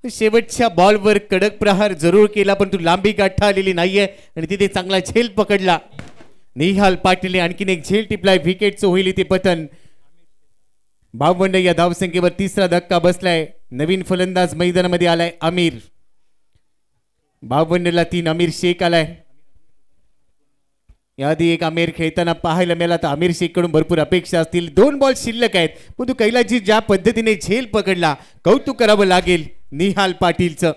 शेवटच्या बॉलवर कडक प्रहार जरूर केला पण तू लांबी गाठा आलेली नाहीये आणि तिथे चांगला झेल पकडला. निहाल पाटील आणखीन एक झेल टिपलाय. विकेटचं होईल इथे पतन. 52 या धावसंख्येवर तिसरा धक्का बसलाय. नवीन फलंदाज मैदानामध्ये आलाय आमिर. 52 ला 3 आमिर शेख आलाय. याआधी एक आमिर खेळताना पाहायला मिळाला तर आमिर शेख कडून भरपूर अपेक्षा असतील. 2 बॉल शिल्लक आहेत पण तू कैलासजी ज्या पद्धतीने झेल पकडला कौतुक करावं लागेल निहाल पाटीलचं.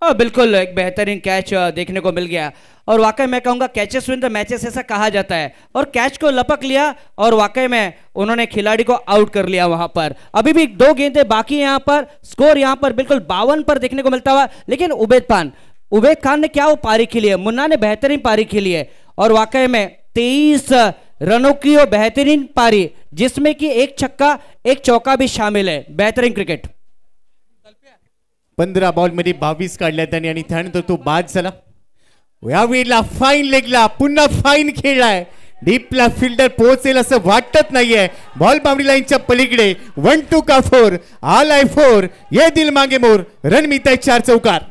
बिल्कुल एक बेहतरीन कैच देखने को मिल गया और वाकई मैं कहूंगा कैचेस विन द मैचेस ऐसा कहा जाता है और कैच को लपक लिया और वाकई में उन्होंने खिलाड़ी को आउट कर लिया वहां पर. अभी भी 2 गेंदें बाकी यहाँ पर. स्कोर यहाँ पर बिल्कुल 52 पर देखने को मिलता हुआ. लेकिन उबैद खान ने क्या वो पारी खेली है, मुन्ना ने बेहतरीन पारी खेली है और वाकई में 23 रनों की वो बेहतरीन पारी जिसमें कि एक छक्का एक चौका भी शामिल है. बेहतरीन क्रिकेट. 15 बॉल मध्ये 22 काढल्या त्यांनी आणि त्यानंतर तो बाद झाला. यावेळेला फाईन लेगला पुन्हा फाईन खेळलाय. डीपला फिल्डर पोहोचेल असं वाटत नाहीये. बॉल बाउंड्री लाईनच्या पलीकडे 1-2 का 4 आलाय 4. ये दिल मागे मोर. रन मिळताय 4 चौकार.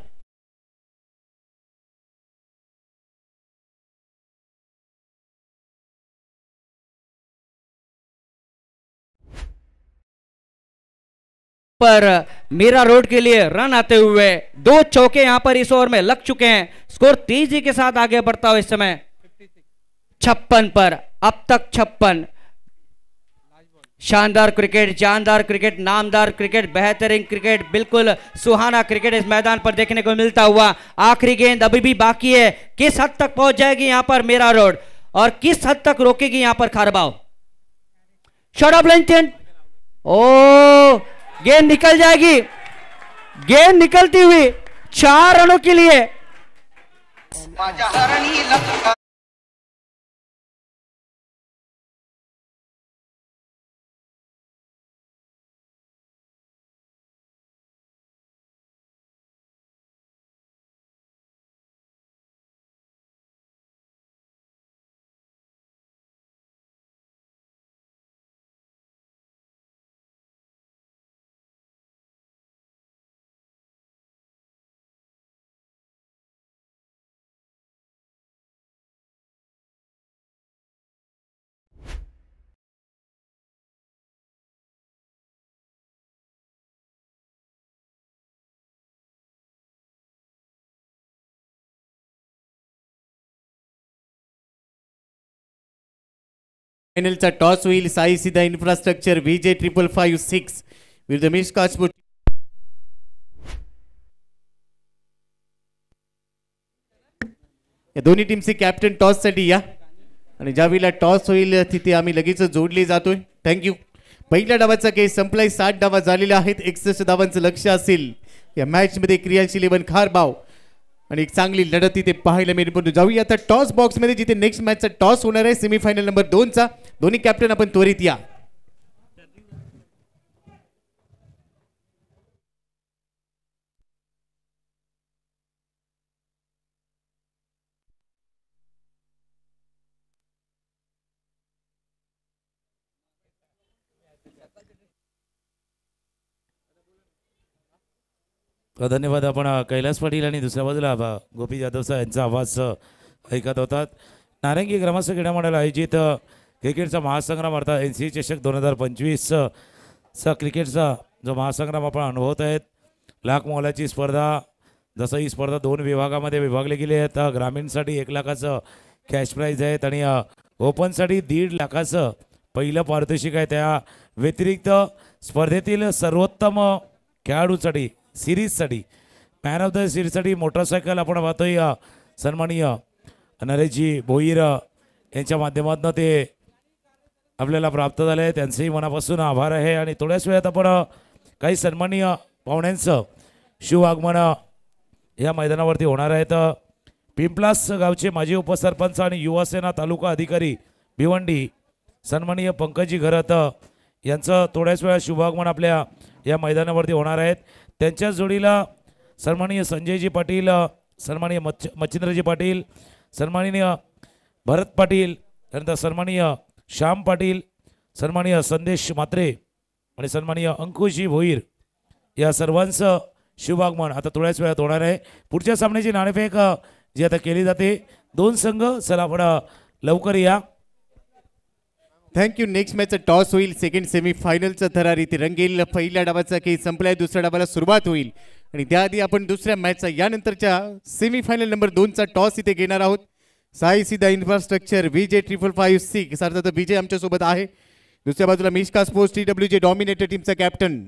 पर मीरा रोड के लिए रन आते हुए 2 चौके यहां पर इस ओवर में लग चुके हैं. स्कोर तेजी के साथ आगे बढ़ता हुआ इस समय 56 पर. अब तक 56. शानदार क्रिकेट, जानदार क्रिकेट, नामदार क्रिकेट, बेहतरीन क्रिकेट, बिल्कुल सुहाना क्रिकेट इस मैदान पर देखने को मिलता हुआ. आखिरी गेंद अभी भी बाकी है. किस हद तक पहुंच जाएगी यहां पर मीरा रोड और किस हद तक रोकेगी यहां पर खारबाव. Short of length. ओ गेंद निकल जाएगी. गेंद निकलती हुई 4 रनों के लिए. फायनलचा टॉस होईल. साई सीधा इन्फ्रास्ट्रक्चर VJ 555-6 विरुद्ध मिस्का स्पोर्ट. या दोन्ही टीमचे कॅप्टन टॉस साठी या आणि ज्यावेळेला टॉस होईल तिथे आम्ही लगेच जोडले जातोय. थँक्यू. पहिल्या डावाचा केस संपलाय. 60 डावा झालेल्या आहेत. 61 धावांचं लक्ष असेल या मॅच मध्ये. क्रियाशील 11 खारबाव आणि एक चांगली लढत इथे पाहायला मिळेल. पण जाऊया आता टॉस बॉक्स मध्ये जिथे नेक्स्ट मॅचचा टॉस होणार आहे सेमीफायनल नंबर 2 चा. दोन्ही कॅप्टन आपण त्वरित या. धन्यवाद. आपण कैलास पाटील आणि दुसऱ्या बाजूला गोपी जाधव सर यांचा आवाज ऐकत होतात. नारंगी ग्रामस्थ क्रीडा मंडळ आयोजित क्रिकेटचा महासंग्राम अर्थात NCA चषक 2025 चा क्रिकेटचा जो महासंग्राम आपण अनुभवत आहेत लाख मोलाची स्पर्धा. जसं ही स्पर्धा 2 विभागामध्ये विभागली गेली आहे. तर ग्रामीणसाठी 1 लाखाचं कॅश प्राईज आहेत आणि ओपनसाठी 1.5 लाखाचं पहिलं पारितोषिक आहे. त्या व्यतिरिक्त स्पर्धेतील सर्वोत्तम खेळाडूसाठी सिरीजसाठी मॅन ऑफ द सिरीजसाठी मोटरसायकल आपण पाहतोय सन्माननीय नरेशजी भोईर यांच्या माध्यमातून ते आपल्याला प्राप्त झाले आहे. त्यांचेही मनापासून आभार आहे. आणि थोड्याच वेळात आपण काही सन्माननीय पाहुण्यांचं शुभआगमन या मैदानावरती होणार आहेत. पिंपलास गावचे माजी उपसरपंच आणि युवासेना तालुका अधिकारी भिवंडी सन्माननीय पंकजी घरत यांचं थोड्याच वेळात शुभागमन आपल्या या मैदानावरती होणार आहेत. त्यांच्या जोडीला सन्माननीय संजयजी पाटील, सन्माननीय मच्छिंद्रजी पाटील, सन्माननीय भरत पाटील, त्यानंतर सन्माननीय श्याम पाटील, सन्माननीय संदेश म्हात्रे आणि सन्माननीय अंकुशजी भोईर या सर्वांचं शुभागमन आता थोड्याच वेळात होणार आहे. पुढच्या सामन्याची नाणेफेक जी आता केली जाते. 2 संघ चला आपण लवकर या. थँक्यू. नेक्स्ट मॅचचा टॉस होईल. सेकंड सेमीफायनलचा थरार इथे रंगेल. पहिल्या डावाचा खेळ संपलाय, दुसऱ्या डावाला सुरुवात होईल आणि त्याआधी आपण दुसऱ्या मॅचचा यानंतरच्या सेमीफायनल नंबर 2चा टॉस इथे घेणार आहोत. साई सीधा इन्फ्रास्ट्रक्चर विजय 5556 अर्थात विजय आमच्यासोबत आहे. दुसऱ्या बाजूला मिश्का स्पोर्ट्स TWJ डॉमिनेटर टीमचा कॅप्टन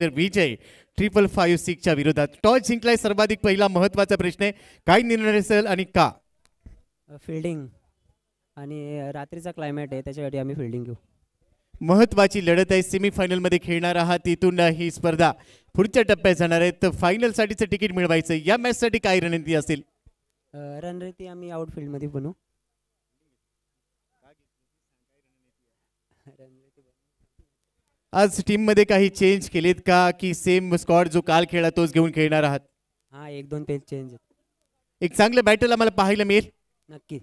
तर विजय 5556च्या विरोधात टॉस जिंकलाय. सर्वाधिक पहिला महत्वाचा प्रश्न आहे, काय निर्णय असेल आणि का? फिल्डिंग आणि रात्रीचा क्लायमेट आहे त्याच्यासाठी आम्ही फिल्डिंग घेऊ. महत्वाची लढत आहे. सेमीफायनल मध्ये खेळणार आहात. तिथून ही स्पर्धा पुढच्या टप्प्यात जाणार आहे. तर फायनल साठीचं तिकीट मिळवायचं. या मॅच साठी काय रणनीती असेल? रणनीती आम्ही आउटफील्ड मध्ये बनवू. आज टीम मध्ये काही चेंज केलेत का की सेम स्क्वॉड जो काल खेळला तोच घेऊन खेळणार आहात? हा 1-2 पेज चेंज. एक चांगलं बॅटल आम्हाला पाहायला मिळेल. नक्की.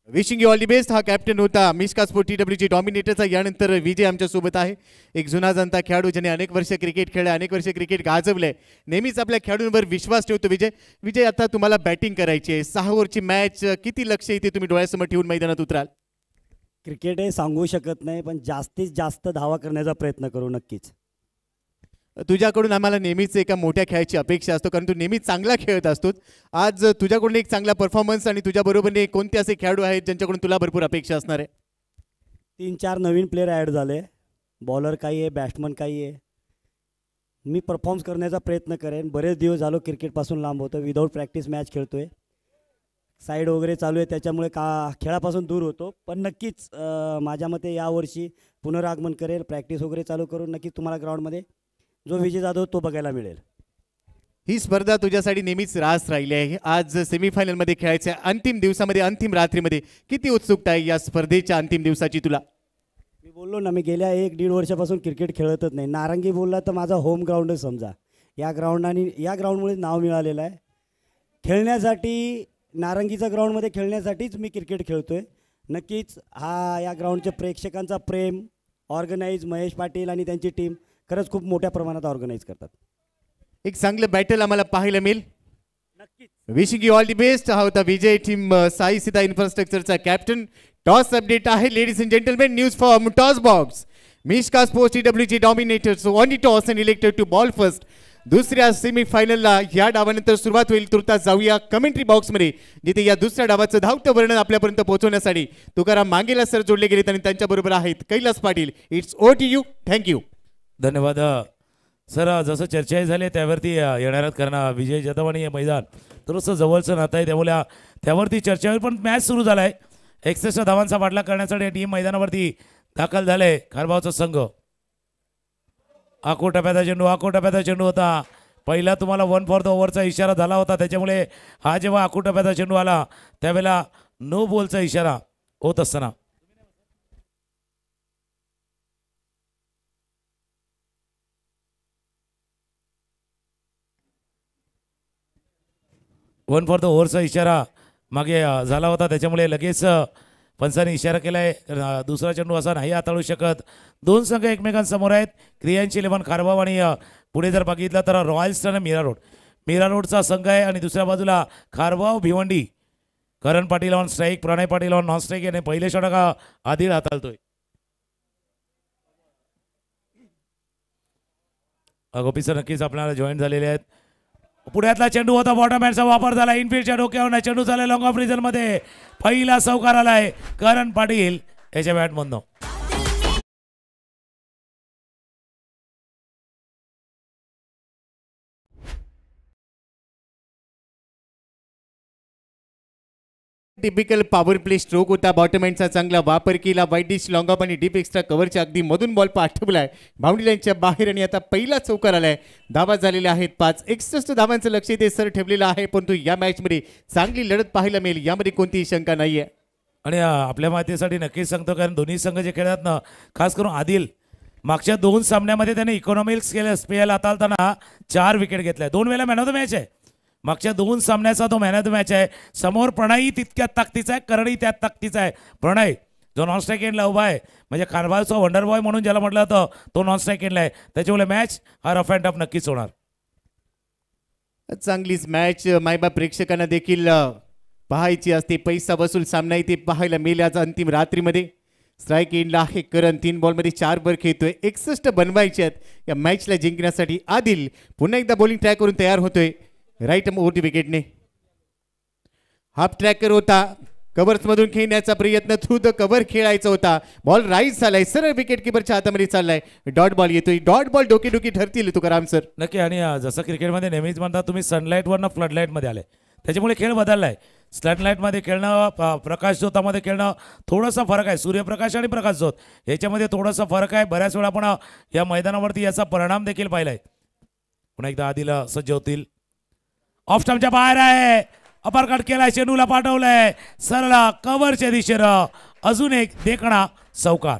Wishing you all the best. हा कॅप्टन होता मिश्का स्पोर्ट TWJ डॉमिनेटरचा. यानंतर विजय आमच्या सोबत आहे, एक जुना जाणता खेळाडू ज्याने अनेक वर्ष क्रिकेट खेळलं, अनेक वर्ष क्रिकेट गाजवलंय. नेहमीच आपल्या खेळाडूंवर विश्वास ठेवतो विजय. आता तुम्हाला बॅटिंग करायची आहे. 6 ओव्हरची मॅच. किती लक्ष इथे तुम्ही डोळ्यासमोर ठेवून मैदानात उतराल? क्रिकेट हे सांगू शकत नाही, पण जास्तीत जास्त धावा करण्याचा प्रयत्न करू नक्कीच. तुझ्याकडून आम्हाला नेहमीच एका मोठ्या खेळाची अपेक्षा असतो, कारण तू नेहमीच चांगला खेळत असतो. आज तुझ्याकडून एक चांगला परफॉर्मन्स आणि तुझ्याबरोबरने कोणते असे खेळाडू आहेत ज्यांच्याकडून तुला भरपूर अपेक्षा असणार आहे? 3-4 नवीन प्लेयर ॲड झाले बॉलर काही आहे, बॅट्समन काही आहे. मी परफॉर्म्स करण्याचा प्रयत्न करेन. बरेच दिवस झालो क्रिकेटपासून लांब होतो, विदाऊट प्रॅक्टिस मॅच खेळतो आहे. साईड वगैरे चालू आहे, त्याच्यामुळे खेळापासून दूर होतो. पण नक्कीच माझ्या मते यावर्षी पुनरागमन करेल, प्रॅक्टिस वगैरे चालू करून नक्कीच तुम्हाला ग्राउंडमध्ये जो विजय जाधव तो बघायला मिळेल. ही स्पर्धा तुझ्यासाठी नेहमीच रास राहिली आहे. आज सेमीफायनलमध्ये खेळायच्या अंतिम दिवसामध्ये, अंतिम रात्रीमध्ये किती उत्सुकता आहे या स्पर्धेच्या अंतिम दिवसाची तुला? मी बोललो ना, मी गेल्या 1-1.5 वर्षापासून क्रिकेट खेळतच नाही. नारंगी बोलला तर माझा होम ग्राउंडच समजा. या ग्राउंडमुळे नाव मिळालेलं आहे. खेळण्यासाठी, नारंगीच्या ग्राउंडमध्ये खेळण्यासाठीच मी क्रिकेट खेळतो आहे. नक्कीच या ग्राउंडच्या प्रेक्षकांचा प्रेम, ऑर्गनाईज महेश पाटील आणि त्यांची टीम खरंच खूप मोठ्या प्रमाणात ऑर्गनाईज करतात. एक चांगलं बॅटल आम्हाला पाहायला मिळेल. नक्कीच. Wishing you all the best. हा होता विजय टीम साई सीता इन्फ्रास्ट्रक्चरचा कॅप्टन. टॉस अपडेट आहे ladies and gentlemen. News from toss box. Mishka sports TWG dominators on the toss and elected to bowl first. दुसऱ्या सेमीफायनलला या डावानंतर सुरुवात होईल. तुर्तास जाऊया कमेंट्री बॉक्समध्ये, जिथे या दुसऱ्या डावाचं धावतं वर्णन आपल्यापर्यंत पोहोचवण्यासाठी तुकाराम मांगेला सर जोडले गेलेत आणि त्यांच्याबरोबर आहेत Kailas Patil. It's O T U. Thank you. धन्यवाद सर. जसं चर्चाही झाली त्यावरती येणाऱ्यात, कारण विजय जाधव आणि हे मैदान थोडंसं जवळचं नातं आहे, त्यामुळे त्यावरती चर्चा होईल. पण मॅच सुरू झाला आहे. 61 धावांचा पाठलाग करण्यासाठी टीम मैदानावरती दाखल झाले. खारबावचा संघ. आखो टप्प्याचा चेंडू होता. पहिला तुम्हाला 1 फॉर द ओव्हरचा इशारा झाला होता, त्याच्यामुळे हा जेव्हा आखो टप्प्याचा चेंडू आला त्यावेळेला नो बॉलचा इशारा होत असताना 1 फॉर द ओव्हरचा इशारा मागे झाला होता, त्याच्यामुळे लगेच पंचांनी इशारा केला आहे. दुसरा चेंडू असा नाही हाताळू शकत. दोन संघ एकमेकांसमोर आहेत. क्रियांची 11 खारबाव आणि पुढे जर बघितलं तर रॉयल्स आणि मीरा रोडचा संघ आहे. आणि दुसऱ्या बाजूला Kharbav Bhiwandi. Karan Patil on strike, Pranay Patil on non strike याने पहिले षटक आदिल हाताळतोय. गोपी सर नक्कीच आपल्याला जॉईन झालेले आहेत. पुढ्यातला चेंडू होता, बॉटम हँडचा वापर झाला. इनफिल्डच्या डोक्यावर चेंडू झाला लॉंग ऑफ रिझन मध्ये. पहिला चौकार आलाय करण पाटील याच्या बॅटमधनं. टिपिकल पॉवर प्ले स्ट्रोक होता. बॉटम एंडचा चांगला वापर केला. वाईट डिश, लॉंग ऑफ आणि डीप एक्स्ट्रा कव्हरच्या अगदी मधून बॉल पाठवलाय बाउंड्री लाईनच्या बाहेर आणि आता पहिला चौकार आलाय. धावा झालेल्या आहेत 5. 61 धावांचं लक्ष इथे सर ठेवलेलं आहे, परंतु या मॅच मध्ये चांगली लढत पाहायला मिळेल यामध्ये कोणतीही शंका नाहीये. आणि आपल्या माहितीसाठी नक्कीच सांगतो, कारण दोन्ही संघ जे खेळतात ना, खास करून आदिल मागच्या 2 सामन्यामध्ये त्याने इकॉनॉमिक्स केलं. स्पेल हाताळताना 4 विकेट घेतल्या. 2 वेळा मॅन ऑफ द मॅच आहे. मागच्या 2 सामन्याचा तो मॅन ऑफ द मॅच आहे. समोर प्रणयही तितक्यात ताकदीचा आहे, करणही त्यात ताकदीचा आहे. प्रणय जो नॉन स्ट्राईक एंडला उभा आहे, म्हणजे खारबावचा वंडर बॉय म्हणून ज्याला म्हटलं होतं, तो नॉन स्ट्राईक एंडला आहे. त्याच्यामुळे मॅच हा रफ अँड टफ नक्कीच होणार. चांगलीच मॅच मायबाप प्रेक्षकांना देखील पाहायची असते. पैसा वसूल सामना इथे पाहायला मिळेल आज अंतिम रात्रीमध्ये. स्ट्राईक एंडला आहे करण. 3 बॉलमध्ये 4 वर खेळतोय. 61 बनवायचे आहेत या मॅचला जिंकण्यासाठी. आदिल पुन्हा एकदा बॉलिंग ट्रॅक करून तयार होतोय. राईट मोठी विकेटने हाफ ट्रॅकर होता. कव्हर्स मधून खेळण्याचा प्रयत्न, थ्रू द कव्हर खेळायचा होता. बॉल राईज झालाय, सरळ विकेट किपरच्या हातामध्ये चाललाय. डॉट बॉल येतोय. डॉट बॉल डोकी ठरतील तुकाराम सर. नक्की. आणि जसं क्रिकेटमध्ये नेहमीच म्हणतात, तुम्ही सनलाईटवरनं फ्लडलाईटमध्ये आले, त्याच्यामुळे खेळ बदललाय. सनलाईटमध्ये खेळणं, प्रकाश झोतामध्ये खेळणं थोडासा फरक आहे. सूर्यप्रकाश आणि प्रकाश झोत याच्यामध्ये थोडासा फरक आहे. बऱ्याच वेळा आपण या मैदानावरती याचा परिणाम देखील पाहिलाय. पुन्हा एकदा आदिल सज्ज होतील. ऑफ स्टंपच्या बाहेर आहे. अपरकट केलाय, चेंडूला पाठवलंय सरळ कव्हरच्या दिशेनं. अजून एक देखणा चौकार.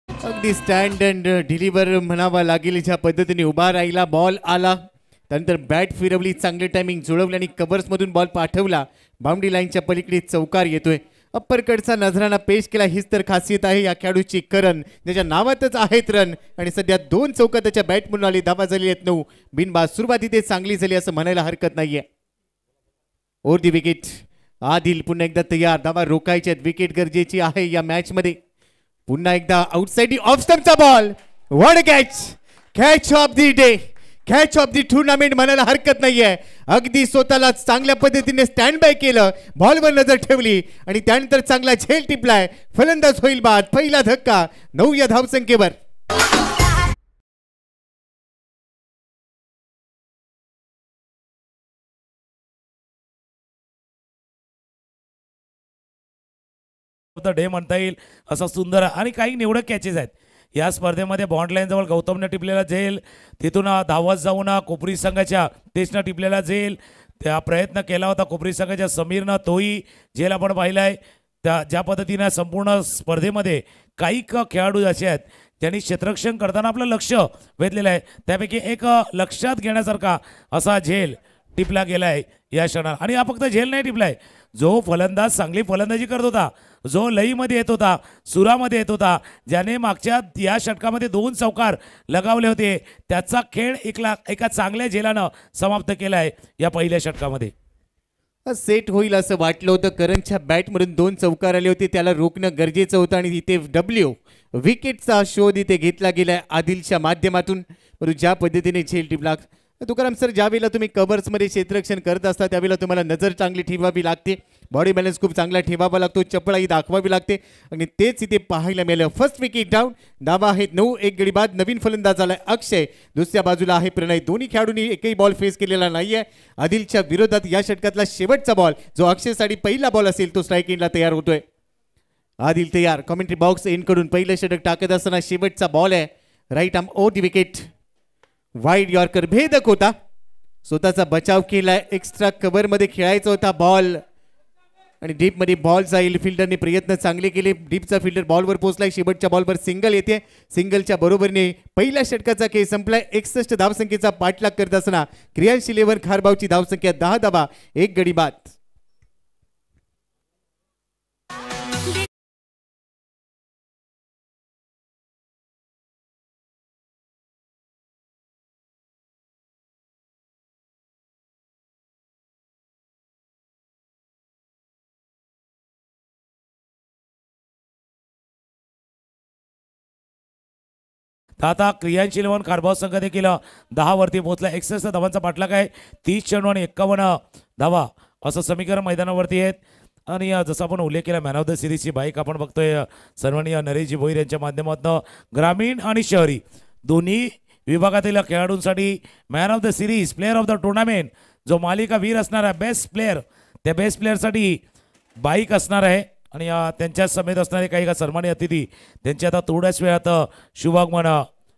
अगदी स्टँड अँड डिलिव्हर म्हणावा लागेल ज्या पद्धतीने उभा राहिला. बॉल आला, त्यानंतर बॅट फिरवली, चांगले टायमिंग जुळवली आणि कव्हर्समधून बॉल पाठवला. बाउंड्री लाईनच्या पलीकडे चौकार येतोय. अप्परकडचा नजराना पेश केला. हीच तर खासियत आहे या खेळाडूची. करण ज्याच्या नावातच आहेत रन, आणि सध्या 2 चौकार त्याच्या बॅटमधून आली. धावा झाली आहेत 9. बिनबाद सुरुवात इथे चांगली झाली असं म्हणायला हरकत नाहीये. Over the wicket. आदिल पुन्हा एकदा तयार. धावा रोखायच्या. विकेट गरजेची आहे या मॅच मध्ये. पुन्हा एकदा आउटसाइड ऑफ स्टंपचा ball. What catch. Catch of the day, catch of the tournament म्हणायला हरकत नाहीये. अगदी स्वतःला चांगल्या पद्धतीने स्टँड बाय केलं, बॉलवर नजर ठेवली आणि त्यानंतर चांगला झेल टिपलाय. फलंदाज होईल बाद. पहिला धक्का 9 या धावसंख्येवर. डे म्हणता येईल असा सुंदर आणि काही निवडक कॅचेस आहेत या स्पर्धेमध्ये. बॉन्ड लाईन जवळ गौतमने टिपलेला झेल, तिथून धावत जाऊन कोपरी संघाच्या तेजनं टिपलेला झेल, त्या प्रयत्न केला होता कोपरी संघाच्या समीरनं, तोही झेल आपण पाहिलाय. त्या ज्या पद्धतीनं संपूर्ण स्पर्धेमध्ये काही खेळाडू असे आहेत ज्यांनी क्षेत्ररक्षण करताना आपलं लक्ष वेधलेलं आहे, त्यापैकी एक लक्षात घेण्यासारखा असा झेल टिपला गेलाय या क्षणाला. आणि हा फक्त झेल नाही टिपलाय, जो फलंदाज चांगली फलंदाजी करत होता, जो लईमध्ये येत होता, सुरामध्ये येत होता, ज्याने मागच्या या षटकामध्ये 2 चौकार लगावले होते, त्याचा खेळ एका चांगल्या झेलानं समाप्त केलाय या पहिल्या षटकामध्ये. सेट होईल असं वाटलं होतं. करणच्या बॅटमधून 2 चौकार आले होते, त्याला रोखणं गरजेचं होतं आणि इथे डब्ल्यू विकेटचा शोध इथे घेतला गेलाय आदिलच्या माध्यमातून. परंतु ज्या पद्धतीने झेल टिपला, तुकाराम सर, ज्यावेळेला तुम्ही कव्हर्समध्ये क्षेत्ररक्षण करत असता त्यावेळेला तुम्हाला नजर चांगली ठेवावी लागते, बॉडी बॅलन्स खूप चांगला ठेवावा लागतो, चपळाई दाखवावी लागते आणि तेच इथे पाहायला मिळालं. First wicket down. धावा आहेत 9. एक गडी बाद. नवीन फलंदाज आलाय अक्षय, दुसऱ्या बाजूला आहे प्रणय. दोन्ही खेळाडूंनी एकही बॉल फेस केलेला नाहीये. आदिलच्या विरोधात या षटकातला शेवटचा बॉल जो अक्षयसाठी पहिला बॉल असेल तो स्ट्राईक एंडला तयार होतोय. आदिल तयार. कमेंट्री बॉक्स एंडकडून पहिलं षटक टाकत असताना शेवटचा बॉल आहे. Right arm over the wicket. Wide yorker भेदक होता, स्वतःचा बचाव केलाय. एक्स्ट्रा कव्हर मध्ये खेळायचा होता बॉल आणि डीप मध्ये बॉल जाईल. फिल्डरने प्रयत्न चांगले केले, डीपचा फिल्डर बॉलवर पोहोचलाय. शेवटच्या बॉलवर सिंगल येते. सिंगलच्या बरोबरीने पहिल्या षटकाचा खेळ संपलाय. 61 धावसंख्येचा पाठलाग करत असताना क्रियाशील 11 खारबावची धावसंख्या 10 धावा, 1 गडी बाद. आता क्रियाशील 11 खारबाव संघ देखील 10 वरती पोहोचला. 61 धावांचा पाठलाग आहे. 30 चेंडू आणि 51 धावा असं समीकरण मैदानावरती आहेत. आणि जसं आपण उल्लेख केला, मॅन ऑफ द सिरीजची बाईक आपण बघतोय सन्माननीय नरेशजी भोईर यांच्या माध्यमातून. ग्रामीण आणि शहरी दोन्ही विभागातील खेळाडूंसाठी man of the series, player of the tournament, जो मालिका वीर असणार आहे, बेस्ट प्लेअर, त्या बेस्ट प्लेअरसाठी बाईक असणार आहे. आणि त्यांच्या समेत असणारे काही सन्मानित अतिथी त्यांचे आता थोड्याच वेळात शुभागमन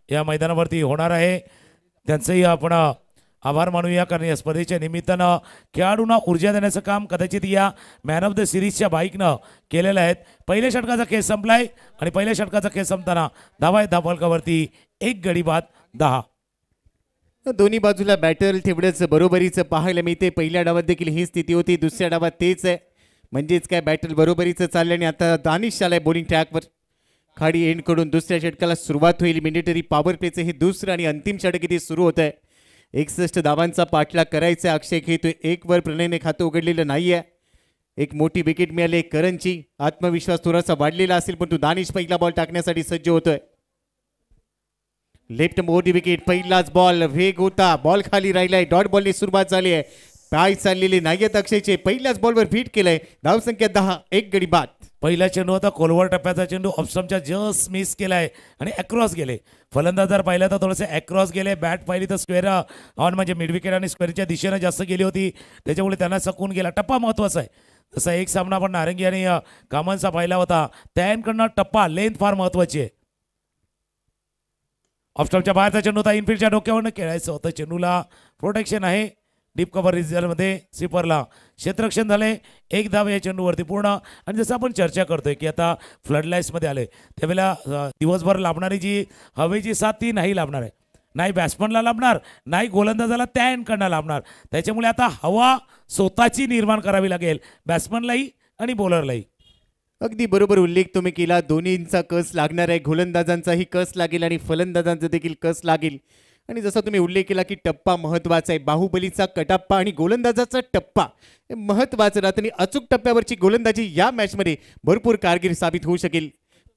या मैदानावरती होणार आहे. त्यांचंही आपण आभार मानूया, कारण या स्पर्धेच्या निमित्तानं खेळाडूंना ऊर्जा देण्याचं काम कदाचित या मॅन ऑफ द सिरीजच्या बाईकनं केलेलं आहे. पहिल्या षटकाचा खेळ संपलाय आणि पहिल्या षटकाचा खेळ संपताना धावा आहेत धावफलकावरती 1 गडी बाद 10. दोन्ही बाजूला बॅटर तेवढंच बरोबरीचं पाहायला मिळते. पहिल्या डावात देखील ही स्थिती होती, दुसऱ्या डावात तेच आहे. म्हणजेच काय बॅटल बरोबरीचं चाललं आणि आता दानिश आलाय बॉलिंग ट्रॅकवर. खाडी एंडकडून दुसऱ्या षटकाला सुरुवात होईल. मिनिटरी पॉवर प्लेचं हे दुसरं आणि अंतिम षटक इथे सुरू होत आहे. 61 धावांचा पाठलाग करायचा. अक्षय खेळतोय 1 वर. प्रणयने खातं उघडलेलं नाहीये. एक मोठी विकेट मिळाली करणची. आत्मविश्वास थोडासा वाढलेला असेल, पण तो दानिश पहिला बॉल टाकण्यासाठी सज्ज होतोय. लेफ्ट मोठी विकेट. पहिलाच बॉल वेग होता, बॉल खाली राहिलाय. डॉट बॉलने सुरुवात झाली आहे. पाय चाललेले नाहीयेत अक्षयचे. पहिल्याच बॉलवर फिट केलंय. धावसंख्या 10, 1 गडी बाद. पहिला चेंडू होता कोलवर टप्प्याचा चेंडू, ऑफस्टंपच्या जस्ट मिस केलाय आणि अक्रॉस गेले. फलंदाज जर पाहिला तर थोडंसं अक्रॉस गेले. बॅट पाहिली तर स्क्वेअर ऑन म्हणजे मिड विकेट आणि स्क्वेअरच्या दिशेनं जास्त गेली होती, त्याच्यामुळे त्यांना सकून गेला. टप्पा महत्वाचा आहे. जसा एक सामना आपण नारंगी आणि कामांचा पाहिला होता, त्यांकडनं टप्पा लेंथ फार महत्वाची आहे. ऑफस्टंपच्या बाहेरचा चेंडू होता, इनफिल्डच्या डोक्यावरनं खेळायचं होतं. चेंडूला प्रोटेक्शन आहे. डीप कव्हर रिझल्टमध्ये स्वीपरला क्षेत्ररक्षण झाले. 1 धाव या चेंडूवरती पूर्ण. आणि जसं आपण चर्चा करतोय की आता फ्लड लाईट्समध्ये आले, त्यावेळेला दिवसभर लाभणारी जी हवेची साथ ती नाही लाभणार आहे. नाही बॅट्समनला लाभणार, नाही गोलंदाजाला त्या एंडकडनं लाभणार. त्याच्यामुळे आता हवा स्वतःची निर्माण करावी लागेल, बॅट्समनलाही आणि बॉलरलाही. अगदी बरोबर उल्लेख तुम्ही केला. दोन्हींचा कस लागणार आहे. गोलंदाजांचाही कस लागेल आणि फलंदाजांचा देखील कस लागेल. आणि जसा तुम्ही उल्लेख केला की टप्पा महत्त्वाचा आहे. बाहुबलीचा कटाप्पा आणि गोलंदाजाचा टप्पा महत्त्वाचा राहतं आणि अचूक टप्प्यावरची गोलंदाजी या मॅचमध्ये भरपूर कारगिरी साबित होऊ शकेल.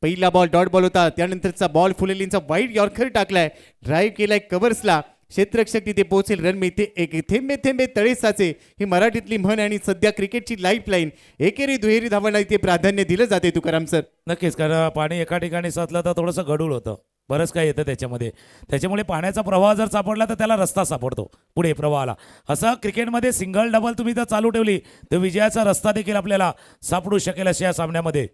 पहिला बॉल डॉट बॉल होता, त्यानंतरचा बॉल फुलेलींचा वाईड यॉर्कर टाकलाय, ड्राईव्ह केलाय कव्हर्सला, क्षेत्ररक्षक तिथे पोहोचेल, रन मिळते एक. थेंबे थेंबे तळे साचे ही मराठीतली म्हण आणि सध्या क्रिकेटची लाईफ लाईन. एकेरी दुहेरी धावांना इथे प्राधान्य दिलं जाते तुकाराम सर. नक्कीच, कारण पाणी एका ठिकाणी साचलं तर थोडंसं गडूळ होतं, बरंच काय येतं त्याच्यामध्ये. त्याच्यामुळे पाण्याचा प्रवाह जर सापडला तर त्याला रस्ता सापडतो पुढे प्रवाहाला. असं क्रिकेटमध्ये सिंगल डबल तुम्ही जर चालू ठेवली तर विजयाचा रस्ता देखील आपल्याला सापडू शकेल अशा या सामन्यामध्ये.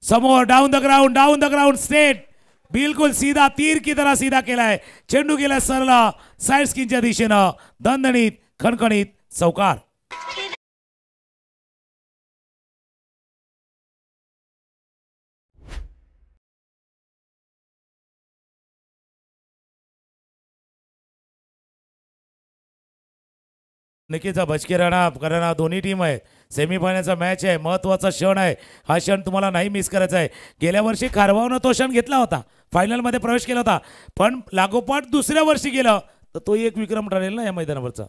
समोर डाऊन द ग्राउंड स्ट्रेट, बिलकुल सीधा तीर की तरह सीधा केलाय, चेंडू गेला सरला साइड स्किनच्या दिशेनं, दणदणीत खणखणीत चौकार. नक्कीच बचके राणा कारण दोन्ही टीम आहेत, सेमीफायनलचा मॅच आहे, महत्त्वाचा क्षण आहे. हा क्षण तुम्हाला नाही मिस करायचा आहे. गेल्या वर्षी खारवावनं तो क्षण घेतला होता, फायनलमध्ये प्रवेश केला होता, पण लागोपाठ दुसऱ्या वर्षी गेलं तर तो एक विक्रम ठरेल ना या मैदानावरचा.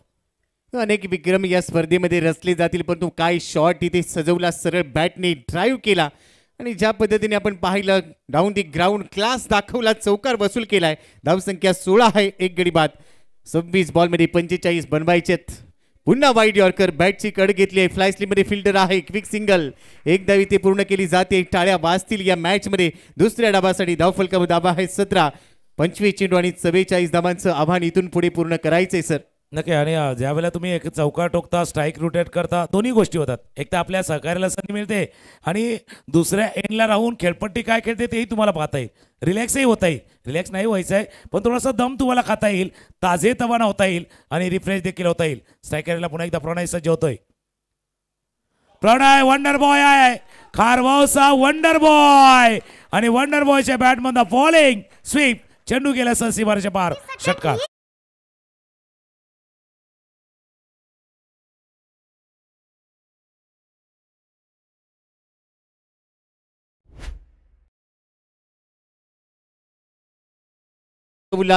अनेक विक्रम या स्पर्धेमध्ये रचले जातील, परंतु काय शॉट इथे सजवला, सरळ बॅटने ड्राईव्ह केला आणि ज्या पद्धतीने आपण पाहिलं डाऊन दी ग्राउंड क्लास दाखवला, चौकार वसूल केलाय. धावसंख्या 16 आहे, एक गडी बाद. 26 बॉलमध्ये 45 बनवायचेत. पुन्हा वाईड यॉर्कर, बॅटची कड घेतली आहे, फ्लाय स्लिपमध्ये फिल्डर आहे, क्विक सिंगल, एक धाव इथे पूर्ण केली जाते. टाळ्या वाजतील या मॅचमध्ये. दुसऱ्या डावासाठी धावफलकावर धावा आहे 17. 25 चेंडू आणि 44 धावांचं आव्हान इथून पुढे पूर्ण करायचंय सर. नक्की, आणि ज्यावेळेला तुम्ही एक चौकार ठोकता, स्ट्राईक रोटेट करता, दोन्ही गोष्टी होतात. एक तर आपल्या सहकार्याला संधी मिळते आणि दुसऱ्या एंडला राहून खेळपट्टी काय खेळते तेही तुम्हाला पाहता येईल, रिलॅक्सही होता येईल. रिलॅक्स नाही व्हायचं आहे, पण थोडासा दम तुम्हाला खाता येईल, ताजे तवाना होता येईल आणि रिफ्रेश देखील होता येईल. स्ट्रायकरला पुन्हा एकदा प्रणय सज्ज होतोय. प्रणय वंडर बॉय आहे, खारवावचा वंडर बॉय, आणि वंडर बॉयच्या बॅटमधून फॉलिंग स्वीप, चेंडू गेला सर सीमारेच्या पार, षटकार.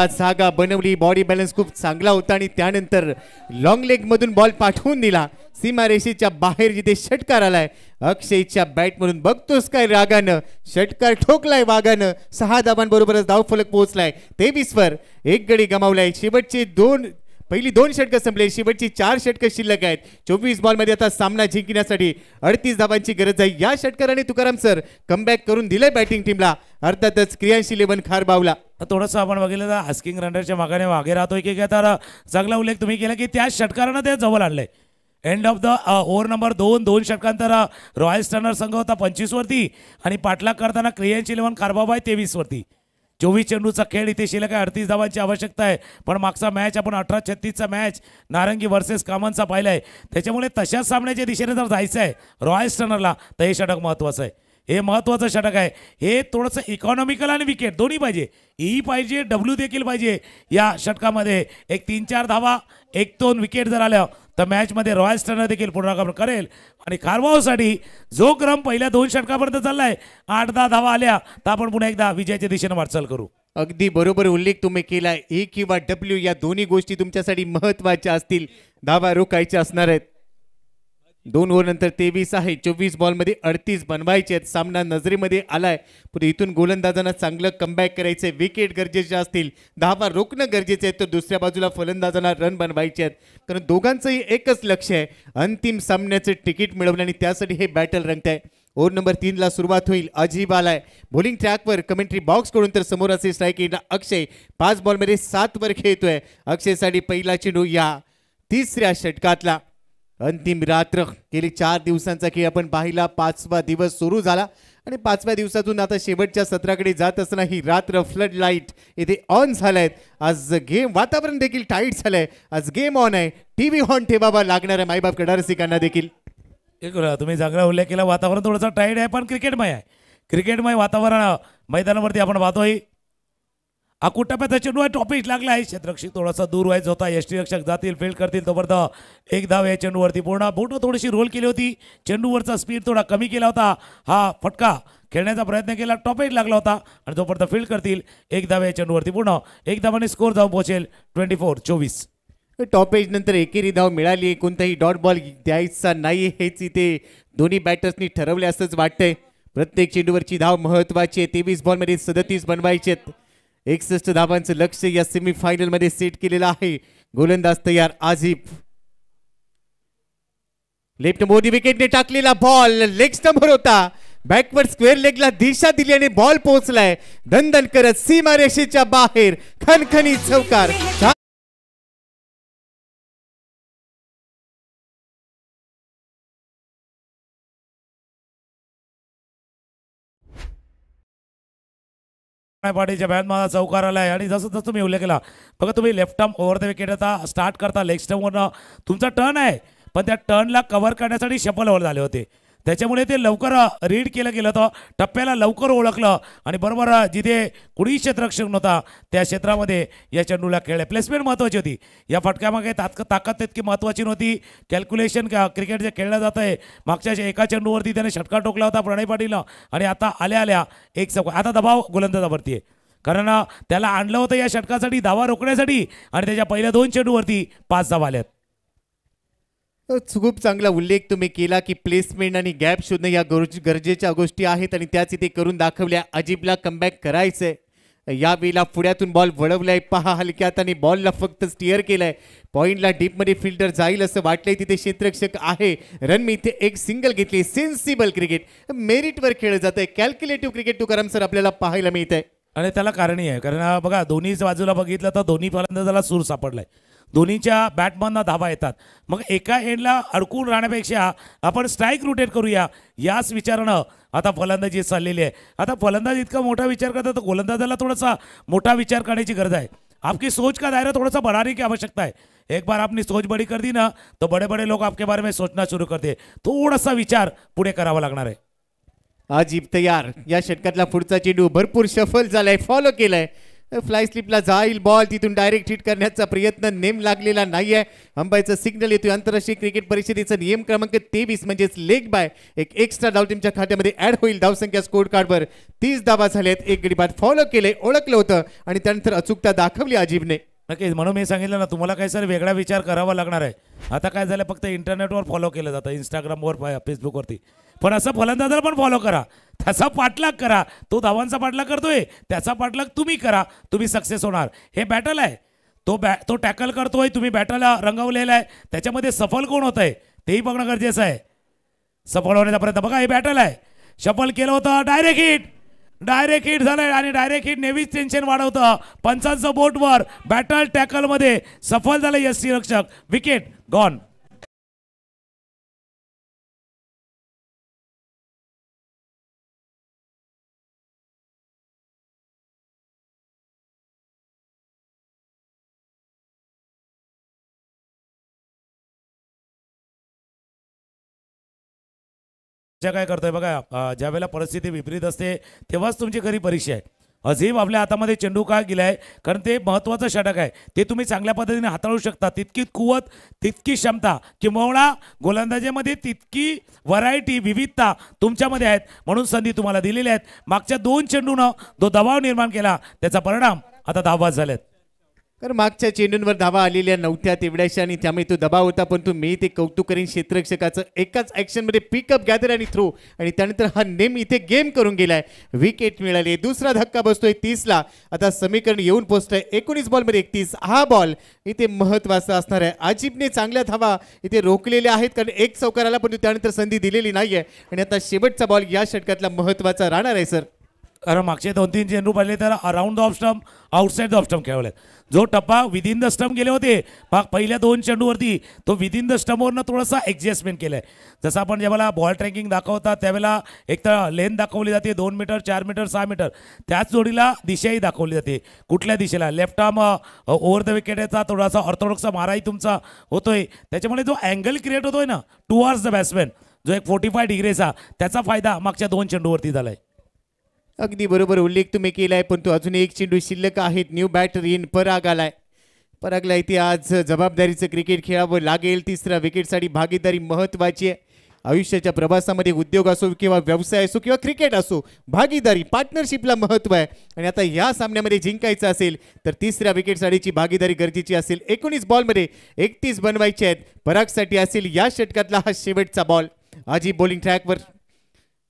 जागा बनवली, बॉडी बॅलन्स खूप चांगला होता आणि त्यानंतर लॉंग लेग मधून बॉल पाठवून दिला सीमारेषेच्या बाहेर, जिथे षटकार आलाय. अक्षयच्या बॅट मधून बघतोस काय रागानं, षटकार ठोकलाय वागानं. 6 धावांबरोबरच धावफलक पोहोचलाय 23 वर. एक गडी गमावलाय. शेवटचे पहिली 2 षटकं संपले, शेवटची 4 षटकं शिल्लक आहेत. 24 बॉलमध्ये आता सामना जिंकण्यासाठी 38 धावांची गरज आहे. या षटकाराने तुकाराम सर कमबॅक करून दिलंय बॅटिंग टीमला. अर्थातच क्रियाशील 11 खारबावला. थोडंसं आपण बघितलं तर आस्किंग रनरच्या मागाने मागे राहतोय की काय, तर चांगला उल्लेख तुम्ही केला की त्या षटकारानं ते जवळ आणलंय. End of the over number 2 षटकांतर रॉयल स्टर्नर संघ होता 25 वरती आणि पाठलाग करताना क्रियाशील 11 खारबाबाई 23 वरती. 24 चेंडूचा खेळ इथे शिल्लक आहे. 38 धावांची आवश्यकता आहे, पण मागचा मॅच आपण 18-36चा मॅच नारंगी वर्सेस कामनचा पाहिलाय. त्याच्यामुळे तशाच सामन्याच्या दिशेने जर जायचं आहे रॉयल स्टर्नरला तर हे षटक महत्त्वाचं आहे. हे महत्त्वाचं षटक आहे. हे थोडंसं इकॉनॉमिकल आणि विकेट दोन्ही पाहिजे, ई पाहिजे, डब्ल्यू देखील पाहिजे. या षटकामध्ये एक 3-4 धावा, 1-2 विकेट जर आल्या तर मॅचमध्ये रॉयल स्टर्नर देखील पुनरागमन करेल. आणि खारवावसाठी जो क्रम पहिल्या 2 षटकापर्यंत चाललाय, 8-10 धावा आल्या तर आपण पुन्हा एकदा विजयाच्या दिशेने वाटचाल करू. अगदी बरोबर उल्लेख तुम्ही केलाय. ए किंवा डब्ल्यू या दोन्ही गोष्टी तुमच्यासाठी महत्वाच्या असतील. धावा रोखायच्या असणार आहेत. 2 ओव्हर नंतर 23 आहे. 24 बॉलमध्ये 38 बनवायचे आहेत. सामना नजरेमध्ये आलाय, पण इथून गोलंदाजांना चांगलं कमबॅक करायचंय. विकेट गरजेचे असतील, धावा रोखणं गरजेचे आहे, तर दुसऱ्या बाजूला फलंदाजांना रन बनवायचे आहेत. कारण दोघांचंही एकच लक्ष आहे, अंतिम सामन्याचं तिकीट मिळवलं, आणि त्यासाठी हे बॅटल रंगतंय. ओव्हर नंबर 3 ला सुरुवात होईल. अजीब आलाय बॉलिंग ट्रॅकवर, कमेंट्री बॉक्स कडून, तर समोर असे स्ट्राईक येईल अक्षय. 5 बॉलमध्ये 7 वर खेळतोय. अक्षयसाठी पहिला चेंडू या 3ऱ्या षटकातला. अंतिम रात्र, गेली 4 दिवसांचा खेळ आपण पाहिला. 5वा दिवस सुरू झाला आणि 5व्या दिवसातून आता शेवटच्या सत्राकडे जात असताना ही रात्र फ्लड लाईट इथे ऑन झालायत. आज गेम वातावरण देखील टाईट झालंय. आज गेम ऑन आहे. टीव्ही ऑन ठेवावा लागणार आहे मायबाप कडारसिकांना देखील. तुम्ही चांगला उल्लेख केला. वातावरण थोडंसं टाईट आहे, पण क्रिकेटमय आहे. क्रिकेटमय वातावरण मैदानावरती आपण पाहतोय. अकुटप्याचा चेंडू आहे, टॉपिक लागला आहे. क्षेत्ररक्षक थोडासा दूर व्हायचा होता. यष्टीरक्षक जातील, फील्ड करतील, तोपर्यंत एक धाव या चेंडूवरती. पूर्ण बोट थोडीशी रोल केली होती. चेंडूवरचा स्पीड थोडा कमी केला होता. हा फटका खेळण्याचा प्रयत्न केला, टॉपिक लागला होता आणि तोपर्यंत फील्ड करतील. एक धाव या चेंडूवरती. पूर्ण एक धावाने स्कोर जाऊन पोहोचेल 24-24. टॉप एज नंतर एकेरी धाव मिळाली. कोणताही डॉट बॉल द्यायचा नाही हेच इथे दोन्ही बॅटर्सनी ठरवले असंच वाटतंय. प्रत्येक चेंडूवरची धाव महत्वाची आहे. 23 बॉलमध्ये 37 बनवायचे. 61 धावांचं लक्ष्य या सेमीफायनल मध्ये सेट केलेलं आहे. गोलंदाज तयार आझिफ. लेफ्ट मोदी विकेटने टाकलेला बॉल लेग स्टंपवर होता. बॅकवर्ड स्क्वेअर लेगला दिशा दिली आणि बॉल पोहोचलाय दणदण करत सीमारेषेच्या बाहेर. खणखणीत चौकार. पाटीच्या बॅटमध्ये चौकार आलाय आणि जसं जसं तुम्ही उल्लेख केला बघा तुम्ही left arm over the wicket आता स्टार्ट करता लेग स्टंपवरनं तुमचा टर्न आहे पण त्या टर्नला कव्हर करण्यासाठी शफल ओव्हर झाले होते त्याच्यामुळे ते लवकर रीड केलं गेलं होतं टप्प्याला लवकर ओळखलं आणि बरोबर जिथे कुणी क्षेत्ररक्षक नव्हता त्या क्षेत्रामध्ये या चेंडूला खेळले. प्लेसमेंट महत्त्वाची होती. या फटक्यामागे ताकद तितकी महत्त्वाची नव्हती. कॅल्क्युलेशन क्रिकेट जे खेळलं जातं आहे मागच्या एका चेंडूवरती त्याने षटकार टोकला होता प्रणय पाटीलनं आणि आता आल्या एक चौकार. आता दबाव गोलंदाजावरती आहे कारण त्याला आणलं होतं या षटकासाठी धावा रोखण्यासाठी आणि त्याच्या पहिल्या 2 चेंडूवरती 5 धावा आल्यात. खूप चांगला उल्लेख तुम्ही केला की प्लेसमेंट आणि गॅप शोधणं या गरजेच्या गोष्टी आहेत आणि त्याच इथे करून दाखवल्या. अजिबला कमबॅक करायचंय. यावेळेला पुढ्यातून बॉल वळवलाय पहा हलक्यात आणि बॉलला फक्त स्टिअर केलाय. पॉइंटला डीपमध्ये फिल्डर जाईल असं वाटलंय तिथे क्षेत्ररक्षक आहे. रन मी इथे एक सिंगल घेतली. सेन्सिबल क्रिकेट मेरिटवर खेळलं जातंय. कॅल्क्युलेटिव्ह क्रिकेट तुकाराम सर आपल्याला पाहायला मिळत आहे आणि त्याला कारणही आहे कारण बघा दोन्ही बाजूला बघितलं तर दोन्ही फलंदाजाला सूर सापडलाय. दोन्हीच्या बॅटमधनं धावा येतात मग एका एंडला अडकून राहण्यापेक्षा आपण स्ट्राईक रोटेट करूया याच विचारानं आता फलंदाजी चाललेली आहे. आता फलंदाज इतका मोठा विचार करतात तर गोलंदाजाला थोडासा मोठा विचार करण्याची गरज आहे. आपकी सोच का दायरा थोड़ा सा बढ़ाने की आवश्यकता है. एक बार आपने सोच बड़ी कर दी ना तो बड़े बड़े लोग आपके बारे में सोचना शुरू करते. थोड़ा सा विचार पुढे करावा लागणार आहे. अजिब तयार. या षटकातला पुढचा चेंडू भरपूर शफल झालाय फॉलो केलाय. फ्लाय स्लिपला जाईल बॉल तिथून डायरेक्ट हिट करण्याचा प्रयत्न नेम लागलेला नाहीये. अंपायरचा सिग्नल येतोय. आंतरराष्ट्रीय क्रिकेट परिषदेचा नियम क्रमांक 23 म्हणजेच लेग बाय एक एक्स्ट्रा धाव टीमच्या खात्यामध्ये ऍड होईल. धावसंख्या स्कोर कार्डवर 30 धावा झाल्यात. एक गडी बाद फॉलो केले ओळखलं होतं आणि त्यानंतर अचूकता दाखवली अजिबने. नक्कीच म्हणून मी सांगितलं ना तुम्हाला काही सर वेगळा विचार करावा लागणार आहे. आता काय झालं फक्त इंटरनेटवर फॉलो केलं जातं इंस्टाग्रामवर फेसबुकवरती पण असं फलंदाजाला पण फॉलो करा. त्याचा पाठलाग करा. तो धावांचा पाठलाग करतोय त्याचा पाठलाग तुम्ही करा. तुम्ही सक्सेस होणार. हे बॅटल आहे. तो टॅकल करतोय तुम्ही बॅटलला रंगवलेला आहे त्याच्यामध्ये सफल कोण होत आहे तेही बघणं गरजेचं आहे. सफल होण्याचा प्रयत्न बघा हे बॅटल आहे. शफल केलं होतं डायरेक्ट हिट झालंय आणि डायरेक्ट हिट नेहमीच टेन्शन वाढवतं. पंचांचं बोटवर बॅटल टॅकलमध्ये सफल झालं यष्टीरक्षक. Wicket gone. काय करतोय बघा ज्या वेळेला परिस्थिती विपरीत असते तेव्हाच तुमची खरी परीक्षा आहे. अझीम आपल्या हातामध्ये चेंडू का गेलाय कारण ते महत्त्वाचं षटक आहे. ते तुम्ही चांगल्या पद्धतीने हाताळू शकता. तितकी कुवत तितकी क्षमता किंवा गोलंदाजीमध्ये तितकी व्हरायटी विविधता तुमच्यामध्ये आहेत म्हणून संधी तुम्हाला दिलेली आहेत. मागच्या 2 चेंडूनं जो दबाव निर्माण केला त्याचा परिणाम आता धावा झालेत. कारण मागच्या चेंडूंवर धावा आलेल्या नव्हत्या तेवढ्याशा आणि त्यामुळे तो दबाव होता पण मी ते कौतुक करीन क्षेत्ररक्षकाचं. एकाच ॲक्शनमध्ये पिकअप गॅदर आणि थ्रो आणि त्यानंतर हा नेम इथे गेम करून गेलाय. विकेट मिळाली. दुसरा धक्का बसतोय 30ला. आता समीकरण येऊन पोहोचतंय 19 बॉलमध्ये 31. हा बॉल इथे महत्त्वाचा असणार आहे. अजिबने चांगल्या धावा इथे रोखलेल्या आहेत कारण एक चौकार आला पण त्यानंतर संधी दिलेली नाहीये आणि आता शेवटचा बॉल या षटकातला महत्त्वाचा राहणार आहे सर. कारण मागचे 2-3 चेंडू पडले तर around the off stump outside the off stump खेळवले. जो टप्पा विदिन द स्टंप गेले होते पहिल्या 2 चेंडूवरती तो विदिन द स्टंपवरनं थोडासा ॲडजस्टमेंट केलं आहे. जसं आपण जेव्हा बॉल ट्रॅकिंग दाखवतात त्यावेळेला एक तर लेंथ दाखवली जाते 2 मीटर 4 मीटर 6 मीटर. त्याच जोडीला दिशाही दाखवली जाते. कुठल्या दिशेला लेफ्ट आर्म ओव्हर द विकेटचा थोडासा ऑर्थोडॉक्सचा माराही तुमचा होतोय. त्याच्यामुळे जो अँगल क्रिएट होतोय ना टुवर्ड्स द बॅट्समॅन जो एक 45 डिग्रीचा त्याचा फायदा मागच्या 2 चेंडूवरती झालाय. अगदी बरोबर उल्लेख तुम्ही केलाय पण तो अजून एक चेंडू शिल्लक आहेत. न्यू बॅटर इन पराग आलाय. परागला इथे आज जबाबदारीचं क्रिकेट खेळावं लागेल. 3ऱ्या विकेटसाठी भागीदारी महत्त्वाची आहे. आयुष्याच्या प्रवासामध्ये उद्योग असो किंवा व्यवसाय असो किंवा क्रिकेट असो भागीदारी पार्टनरशिपला महत्त्व आहे आणि आता या सामन्यामध्ये जिंकायचं असेल तर 3ऱ्या विकेटसाठीची भागीदारी गरजेची असेल. 19 बॉलमध्ये 31 बनवायचे आहेत. परागसाठी असेल या षटकातला हा शेवटचा बॉल. आजी बॉलिंग ट्रॅकवर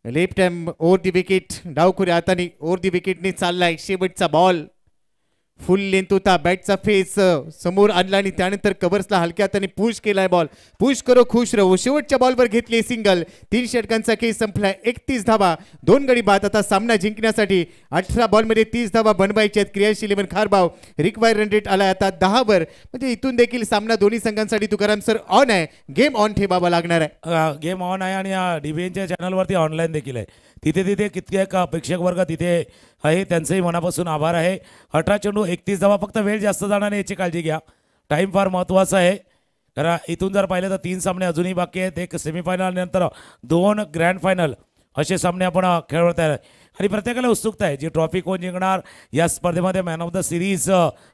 left arm over the wicket, डावखुऱ्या हाताने ओव्हर दी विकेटने चाललाय शेवटचा बॉल. फुल लेंथ होता, बॅटचा फेस समोर आणला आणि त्यानंतर कव्हर्सला हलक्या हाताने पुश केलाय बॉल. पुश करो खुश रहो. शेवटच्या बॉलवर घेतली सिंगल. 3 षटकांचा खेळ संपलाय. 31 धावा, 2 गडी बाद. आता सामना जिंकण्यासाठी 18 बॉलमध्ये 30 धावा बनवायच्या आहेत. क्रियाशील 11 खारबाव. रिक्वायर रन रेट आलाय आता 10 वर. म्हणजे इथून देखील सामना दोन्ही संघांसाठी तुकाराम सर ऑन आहे. गेम ऑन ठेवावा लागणार आहे. गेम ऑन आहे आणि DBNच्या चॅनलवरती ऑनलाईन देखील आहे. तिथे कित्येक प्रेक्षक वर्ग तिथे आहे, त्यांचंही मनापासून आभार आहे. 18 चेंडू 31 धावा. फक्त वेळ जास्त जाणार नाही याची काळजी घ्या. टाईम फार महत्त्वाचा आहे. कारण इथून जर पाहिलं तर 3 सामने अजूनही बाकी आहेत. एक सेमीफायनल नंतर 2 ग्रँड फायनल असे सामने आपण खेळवत आहे आणि प्रत्येकाला उत्सुकता आहे जी ट्रॉफी कोण जिंकणार या स्पर्धेमध्ये. मॅन ऑफ द सिरीज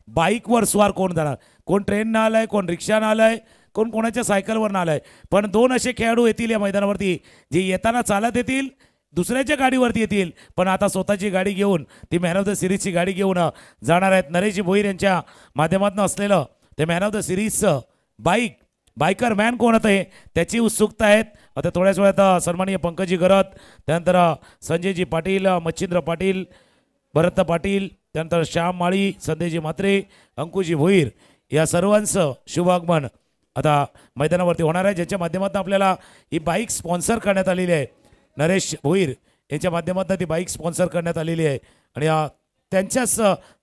बाईकवर स्वार कोण जाणार, कोण ट्रेननं आलाय, कोण रिक्षानं आलाय, कोण कोणाच्या सायकलवरनं आलाय. पण 2 असे खेळाडू येतील या मैदानावरती जे येताना चालत येतील, दुसऱ्याच्या गाडीवरती येतील, पण आता स्वतःची गाडी घेऊन ती मॅन ऑफ द सिरीजची गाडी घेऊन जाणार आहेत. नरेश भोईर यांच्या माध्यमातून असलेलं ते मॅन ऑफ द सिरीजचं बायकर मॅन कोण होतं त्याची उत्सुकता आहेत. आता थोड्याच वेळात सन्माननीय पंकजी गरत, त्यानंतर संजयजी पाटील, मच्छिंद्र पाटील, भरत पाटील, त्यानंतर श्याम माळी, संजयजी म्हात्रे, अंकुजी भोईर या सर्वांचं शुभ आगमन आता मैदानावरती होणार आहे, ज्यांच्या माध्यमातून आपल्याला ही बाईक स्पॉन्सर करण्यात आलेली आहे. नरेश भोईर यांच्या माध्यमातून ती बाईक स्पॉन्सर करण्यात आलेली आहे आणि त्यांच्याच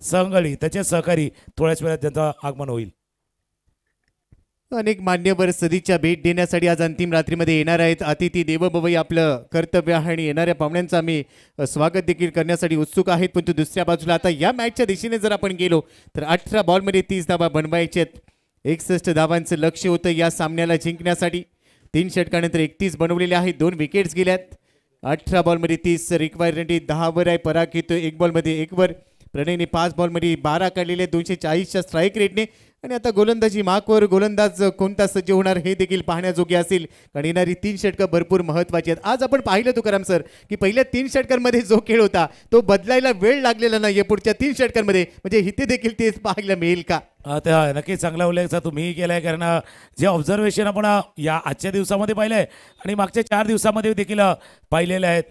सहंगळी, त्याचे सहकारी थोड्याच वेळात त्यांचं आगमन होईल. अनेक मान्यवर सदिच्छा भेट देण्यासाठी आज अंतिम रात्रीमध्ये येणार आहेत. अतिथी देवभवई आपलं कर्तव्य आहे आणि येणाऱ्या पाहुण्यांचं आम्ही स्वागत देखील करण्यासाठी उत्सुक आहेत. पण दुसऱ्या बाजूला आता या मॅचच्या दिशेने जर आपण गेलो तर 18 बॉलमध्ये 30 धावा बनवायचे आहेत. 61 धावांचं लक्ष होतं या सामन्याला जिंकण्यासाठी. 3 षटकानंतर 31 बनवलेले आहेत. 2 विकेट्स गेल्यात. 18 बॉलमध्ये 30. रिक्वायर रन रेट 10 वर आहे. पराग घेतो 1 बॉलमध्ये 1 वर. प्रणयने 5 बॉलमध्ये 12 काढलेले 240च्या स्ट्राईक रेटने. आणि आता गोलंदाजी मार्कवर गोलंदाज कोणता सज्ज होणार हे देखील पाहण्याजोगे असेल, कारण येणारी 3 षटकं भरपूर महत्त्वाची आहेत. आज आपण पाहिलं तुकाराम सर की पहिल्या 3 षटकांमध्ये जो खेळ होता तो बदलायला वेळ लागलेला नाही पुढच्या 3 षटकांमध्ये. म्हणजे इथे देखील तेच पाहायला मिळेल का? त्या नक्कीच चांगला उल्लेख तुम्हीही केला आहे, कारण जे ऑब्झर्वेशन आपण या आजच्या दिवसामध्ये पाहिलं आहे आणि मागच्या 4 दिवसामध्ये देखील पाहिलेले आहेत.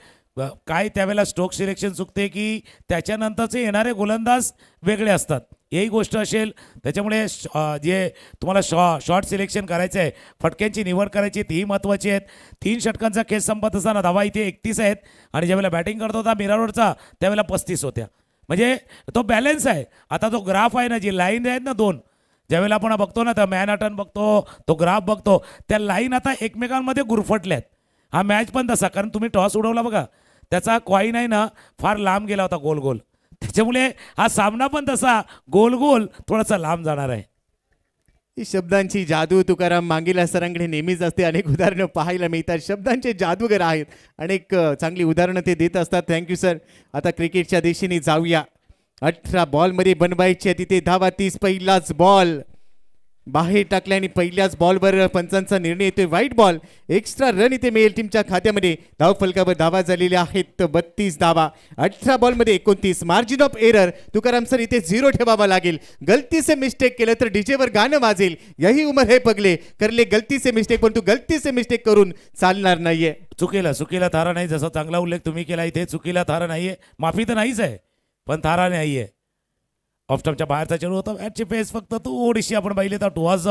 काय त्यावेळेला स्ट्रोक सिलेक्शन चुकते की त्याच्यानंतरचे येणारे गोलंदाज वेगळे असतात, यही गोष्ट असेल. त्याच्यामुळे जे तुम्हाला शॉर्ट सिलेक्शन करायचं आहे, फटक्यांची निवड करायची तीही महत्त्वाची आहेत. 3 षटकांचा खेळ संपत असताना धावा इथे 31 आहेत आणि ज्यावेळेला बॅटिंग करत होता मिरारोडचा त्यावेळेला 35 होत्या. म्हणजे तो बॅलन्स आहे. आता तो ग्राफ आहे ना, जी लाईन आहेत ना 2, ज्यावेळेला आपण बघतो ना तर मॅनहॅटन बघतो, तो ग्राफ बघतो, त्या लाईन आता एकमेकांमध्ये गुरफटल्यात. हा मॅच पण तसा, कारण तुम्ही टॉस उडवला बघा, त्याचा कॉईन आहे ना फार लांब गेला होता गोल गोल, त्याच्यामुळे हा सामना पण तसा गोल गोल थोडासा लांब जाणार आहे. ही शब्दांची जादू तुकाराम मांगेला सरांकडे नेहमीच असते. अनेक उदाहरणं पाहायला मिळतात. शब्दांचे जादूगर आहेत, अनेक चांगली उदाहरणं ते देत असतात. Thank you sir. आता क्रिकेटच्या दिशेने जाऊया. 18 बॉलमध्ये बनवायचे तिथे धावा 30. पहिलाच बॉल बाहेर टाकल्या आणि पहिल्याच बॉलवर पंचांचा निर्णय येतोय वाईट बॉल. एक्स्ट्रा रन इथे मिळेल टीमच्या खात्यामध्ये. धाव फलकावर धावा झालेल्या आहेत 32 धावा. 18 बॉलमध्ये 29. Margin of error Tukaram sir इथे 0 ठेवावा लागेल. गलती से मिस्टेक केलं तर डीजेवर गाणं वाजेल. यही उमर है पगले, करले गलती से मिस्टेक, पण तू गलती से मिस्टेक करून चालणार नाहीये. चुकीला थारा नाही, जसा चांगला उल्लेख तुम्ही केला. इथे चुकीला थारा नाहीये, माफी तर नाहीच आहे पण थारा नाहीये. ऑफस्टॉपच्या बाहेरचा चेंडू होता. मॅचची पेस फक्त थोडीशी आपण पाहिली तर टुवाज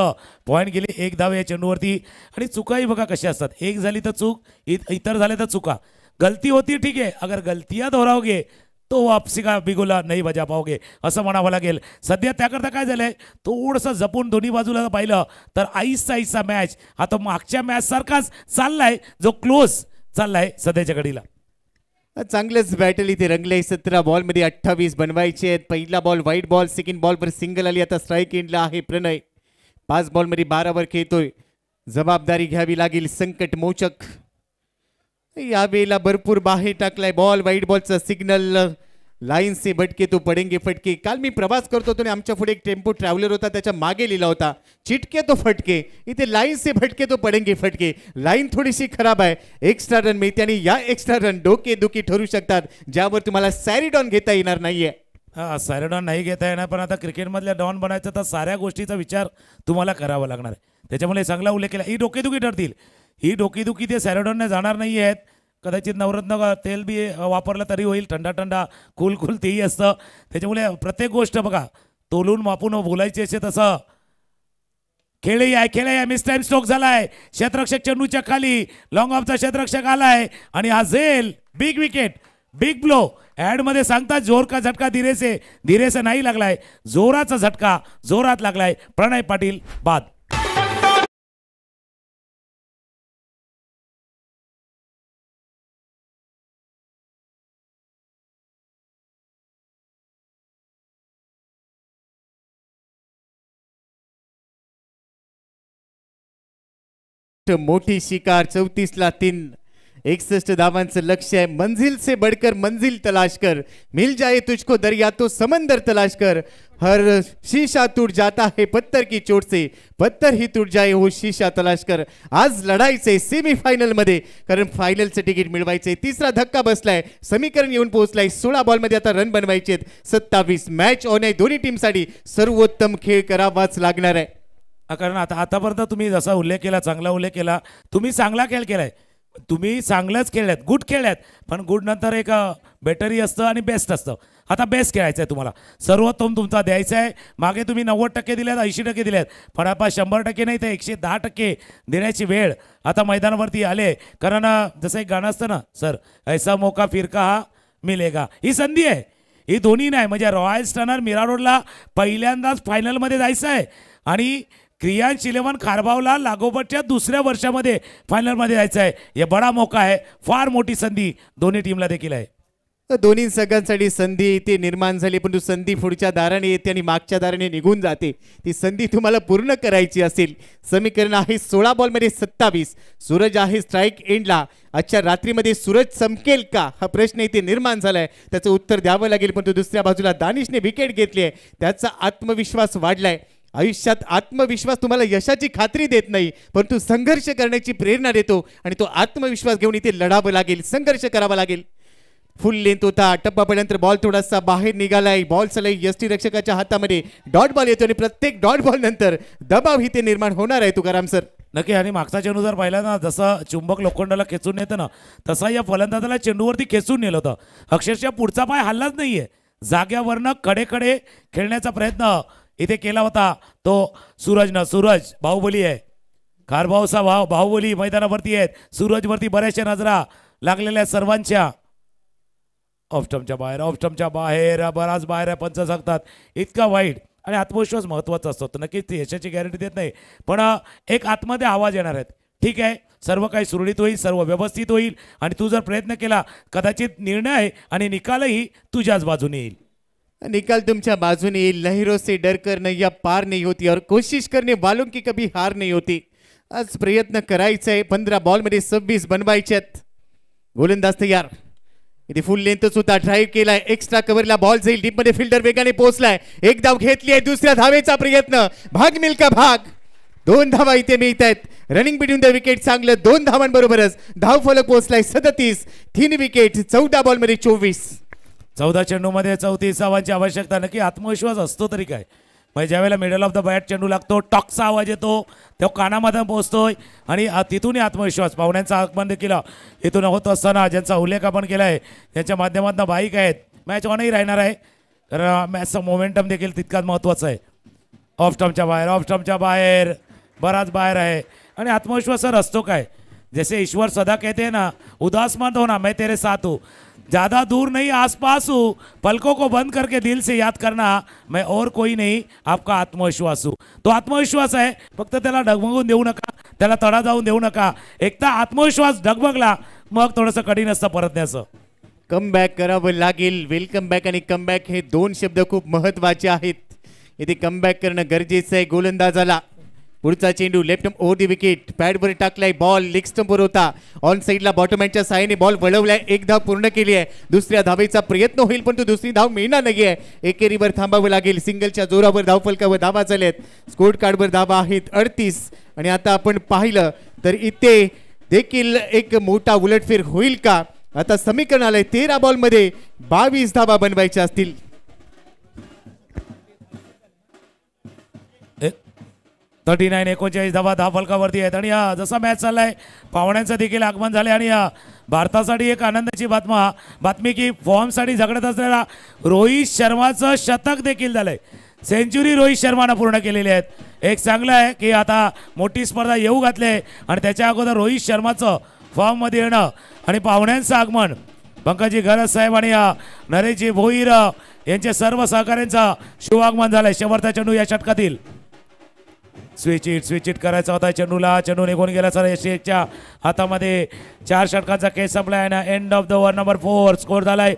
पॉईंट गेले 1 धाव या चेंडूवरती. आणि चुकाही बघा कशा असतात, 1 झाली तर चूक, इतर झाले तर चुका. गलती होती ठीक आहे, अगर गलतियां दोहराओगे तो वापसी का बिगुला नाही बजा पाओगे असं म्हणावं लागेल. सध्या त्याकरता काय झालंय, थोडंसं जपून दोन्ही बाजूला पाहिलं तर आईसा मॅच हा तो मागच्या मॅच सारखाच चाललाय, जो क्लोज चाललाय सध्याच्या घडीला. चांगलंच बॅटल इथे रंगलंय. 17 बॉलमध्ये 28 बनवायचे आहेत. पहिला बॉल व्हाईट बॉल, सेकंड बॉलवर सिंगल आली. आता स्ट्राईक एंडला आहे प्रणय. 5 बॉलमध्ये 12 वर खेळतोय. जबाबदारी घ्यावी लागेल संकट मोचक. यावेळेला भरपूर बाहेर टाकलाय बॉल. व्हाईट बॉलचा सिग्नल. लाईन से भटके तो पडेंगे फटके. काल मी प्रवास करतो आणि आमच्या पुढे एक टेम्पो ट्रॅव्हलर होता, त्याच्या मागे लिहिला होता चिटके तो फटके. इथे लाईन से भटके तो पडेंगे फटके. लाईन थोडीशी खराब आहे. एक्स्ट्रा रन मिळते आणि या एक्स्ट्रा रन डोकेदुखी ठरू शकतात, ज्यावर तुम्हाला सॅरिडॉन घेता येणार नाहीये. सॅरिडॉन नाही घेता येणार, पण आता क्रिकेटमधल्या डॉन बनायचं तर साऱ्या गोष्टीचा विचार तुम्हाला करावा लागणार आहे. त्याच्यामुळे चांगला उल्लेख केला. ही डोकेदुखी ठरतील, ही डोकेदुखी ते सॅरिडॉनने जाणार नाही आहेत. कदाचित नवरत्न तेल बी वापरलं तरी होईल, थंडा थंडा कूल कूल तेही असतं. त्याच्यामुळे प्रत्येक गोष्ट बघा तोलून मापून बोलायची असे तसं. खेळही आहे मिस टाइम स्ट्रोक झालाय. क्षेत्ररक्षक चेंडूच्या खाली, लॉंग ऑफचा क्षेत्ररक्षक आलाय आणि हा झेल big wicket, big blow. Ad मध्ये सांगतात जोर का झटका धीरे से नाही लागलाय, जोराचा झटका जोरात लागलाय. प्रणय पाटील बाद. मोठी शिकार 34ला 3, 61 धावांचं लक्ष्य आहे. मंजिल से बढ़कर मंजिल तलाश कर, मिल जाए तुझको दरिया तो समंदर तलाश कर. हर शीशा टूट जाता है पत्थर की चोट से, पत्थर ही टूट जाए वो शीशा तलाश कर. आज लढायचंय सेमीफायनल मध्ये, कारण फायनलचं तिकीट मिळवायचंय. तिसरा धक्का बसलाय, समीकरण येऊन पोहोचलाय. 16 बॉल मध्ये आता रन बनवायचे आहेत 27. मॅच ऑन आहे दोन्ही टीमसाठी. सर्वोत्तम खेळ करावाच लागणार आहे. कारण आतापर्यंत तुम्ही जसा उल्लेख केला, चांगला उल्लेख केला, तुम्ही चांगला खेळ केलाय, तुम्ही चांगलंच खेळल्यात, गुड खेळल्यात. पण गुड नंतर एक बेटरही असतं आणि बेस्ट असतं. आता बेस्ट खेळायचं आहे तुम्हाला, सर्वोत्तम तुमचा द्यायचा आहे. मागे तुम्ही 90% दिल्यात, 80% दिल्यात, पण आता 100% नाही तर 110% देण्याची वेळ आता मैदानावरती आले. कारण जसं एक गाणं असतं ना सर, ऐसा मौका फिर कहा मिलेगा, ही संधी आहे. ही दोन्ही नाही म्हणजे रॉयल स्टनर मीरा रोडला पहिल्यांदाच फायनलमध्ये जायचं आहे आणि क्रियांश 11 खारबावला लागोपाठच्या दुसऱ्या वर्षामध्ये फायनलमध्ये जायचं आहे. हे बडा मौका आहे, फार मोठी संधी दोन्ही टीमला देखील आहे. दोन्ही संघांसाठी संधी इथे निर्माण झाली, परंतु संधी पुढच्या दाराने येते आणि मागच्या दाराने निघून जाते. ती संधी तुम्हाला पूर्ण करायची असेल. समीकरण आहे 16 बॉलमध्ये 27. सूरज आहे स्ट्राईक एंडला. आजच्या रात्रीमध्ये सूरज चमकेल का हा प्रश्न इथे निर्माण झालाय. त्याचं उत्तर द्यावं लागेल, परंतु दुसऱ्या बाजूला दानिशने विकेट घेतली आहे, त्याचा आत्मविश्वास वाढलाय. आयुष्यात आत्मविश्वास तुम्हाला यशाची खात्री देत नाही, परंतु संघर्ष करण्याची प्रेरणा देतो आणि तो आत्मविश्वास घेऊन इथे लढावं लागेल, संघर्ष करावा लागेल. फुल लेंथ होता, टप्पा पडल्यानंतर बॉल थोडासा बाहेर निघालाय. बॉल सलई यष्टी रक्षकाच्या हातामध्ये डॉट बॉल येतो आणि प्रत्येक डॉट बॉल नंतर दबाव इथे निर्माण होणार आहे तुकाराम सर. नक्की. आणि मागचा चेंडू जर पाहिला ना, जसं चुंबक लोखंडाला खेचून येतं ना, तसा या फलंदाजाला चेंडूवरती खेचून नेलं होतं. अक्षरशः पुढचा पाय हल्लाच नाहीये, जाग्यावरनं कडे खेळण्याचा प्रयत्न इथे केला होता तो सूरजनं. सूरज बाहुबली आहे, खारभाऊचा बाहुबली मैदानावरती आहेत. सूरजवरती बऱ्याचशा नजरा लागलेल्या सर्वांच्या. ऑफ स्टंपच्या बाहेर बराच बाहेर आहे, पंच सांगतात. इतका वाईट आणि आत्मविश्वास महत्वाचा असतो. नक्कीच ती यशाची गॅरंटी देत नाही, पण एक आतमध्ये आवाज येणार आहेत. ठीक आहे, सर्व काही सुरळीत होईल, सर्व व्यवस्थित होईल आणि तू जर प्रयत्न केला कदाचित निर्णय आणि निकालही तुझ्याच बाजूने येईल. निकाल तुमच्या बाजूने येईल. लहरों से डर कर नैया पार नहीं होती और कोशिश करने वालों की कभी हार नहीं होती. आज प्रयत्न करायचा आहे. 15 बॉलमध्ये 26 बनवायच्यात. गोलंदाज तयार. इथे फुल लेंथच होता, ड्राईव्ह केलाय, एक्स्ट्रा कव्हरला बॉल जाईल, डीप मध्ये फिल्डर वेगाने पोहोचलाय. एक धाव घेतली आहे, दुसऱ्या धावेचा प्रयत्न. भाग मिल्का भाग. 2 धावा इथे मिळत आहेत. रनिंग बिटवीन द विकेट चांगलं. 2 धावांबरोबरच धाव फलक पोहोचलाय 37. 3 विकेट 14 बॉलमध्ये 24. 14 चेंडूमध्ये 34 धावांची आवश्यकता. नक्की आत्मविश्वास असतो तरी काय, म्हणजे ज्यावेळेला मिडल ऑफ द बॅट चेंडू लागतो, टॉकचा आवाज येतो, तेव्हा कानामध्ये पोहोचतोय आणि तिथूनही आत्मविश्वास. पाहुण्यांचा आगमन देखील इथून होत असताना ज्यांचा उल्लेख आपण केला आहे त्यांच्या माध्यमातून बाईक आहेत. मॅच ऑनही राहणार आहे, कारण मॅचचा मोमेंटम देखील तितकाच महत्त्वाचा आहे. ऑफ स्टंपच्या बाहेर बराच बाहेर आहे आणि आत्मविश्वास सर असतो काय, जैसे ईश्वर सदा कहते हैं ना, उदास मत होना मैं तेरे साथ हूँ, ज़्यादा दूर नहीं आसपास हूँ, पलकों को बंद करके दिल से याद करना, मैं और कोई नहीं आपका आत्मविश्वास हूँ. तो आत्मविश्वास आहे, फक्त त्याला डगमगून देऊ नका, त्याला तडा जाऊन देऊ नका. एकदा आत्मविश्वास डगमगला मग थोडंसं कठीण असतं परतण्याचं. कमबॅक करावं लागेल. वेलकम बॅक आणि कमबॅक हे 2 शब्द खूप महत्त्वाचे आहेत. इथे कमबॅक करणं गरजेचं आहे गोलंदाजाला. पुढचा चेंडू लेफ्ट ओव्हर दी विकेट, पॅडवर टाकलाय बॉल, लेग स्टंपवर होता. ऑन साईडला बॉटमॅनच्या साहाय्याने बॉल वळवलाय. 1 धाव पूर्ण केली आहे. दुसऱ्या धावेचा प्रयत्न होईल, पण तो दुसरी धाव मिळणार नाहीये. एकेरीवर थांबावं लागेल. सिंगलच्या जोरावर धावफलकावर धावा झाल्यात. स्कोर कार्डवर धावा आहेत 38. आणि आता आपण पाहिलं तर इथे देखील एक मोठा उलटफेर होईल का. आता समीकरण आलंय 13 बॉलमध्ये 22 धावा बनवायच्या असतील. 39-39 धावा 10 फलकावरती आहेत. आणि जसा मॅच चाललाय पाहुण्यांचं देखील आगमन झाले. आणि भारतासाठी एक आनंदाची बातमी की फॉर्मसाठी झगडत असलेला रोहित शर्माचं शतक देखील झालंय. सेंचुरी रोहित शर्मानं पूर्ण केलेली आहेत. एक चांगलं आहे की आता मोठी स्पर्धा येऊ घातली आणि त्याच्या अगोदर रोहित शर्माचं फॉर्ममध्ये येणं आणि पाहुण्यांचं आगमन. पंकजी गरज साहेब आणि नरेशजी भोईर यांचे सर्व सहकाऱ्यांचं शुभागमन झालंय. शेवटचा चेंडू या षटकातील. स्विच इट करायचा होता चेंडूला. चेंडू निघून गेला सर यशच्या हातामध्ये. 4 षटकांचा केस संपलाय ना. End of the over number 4. Score झालाय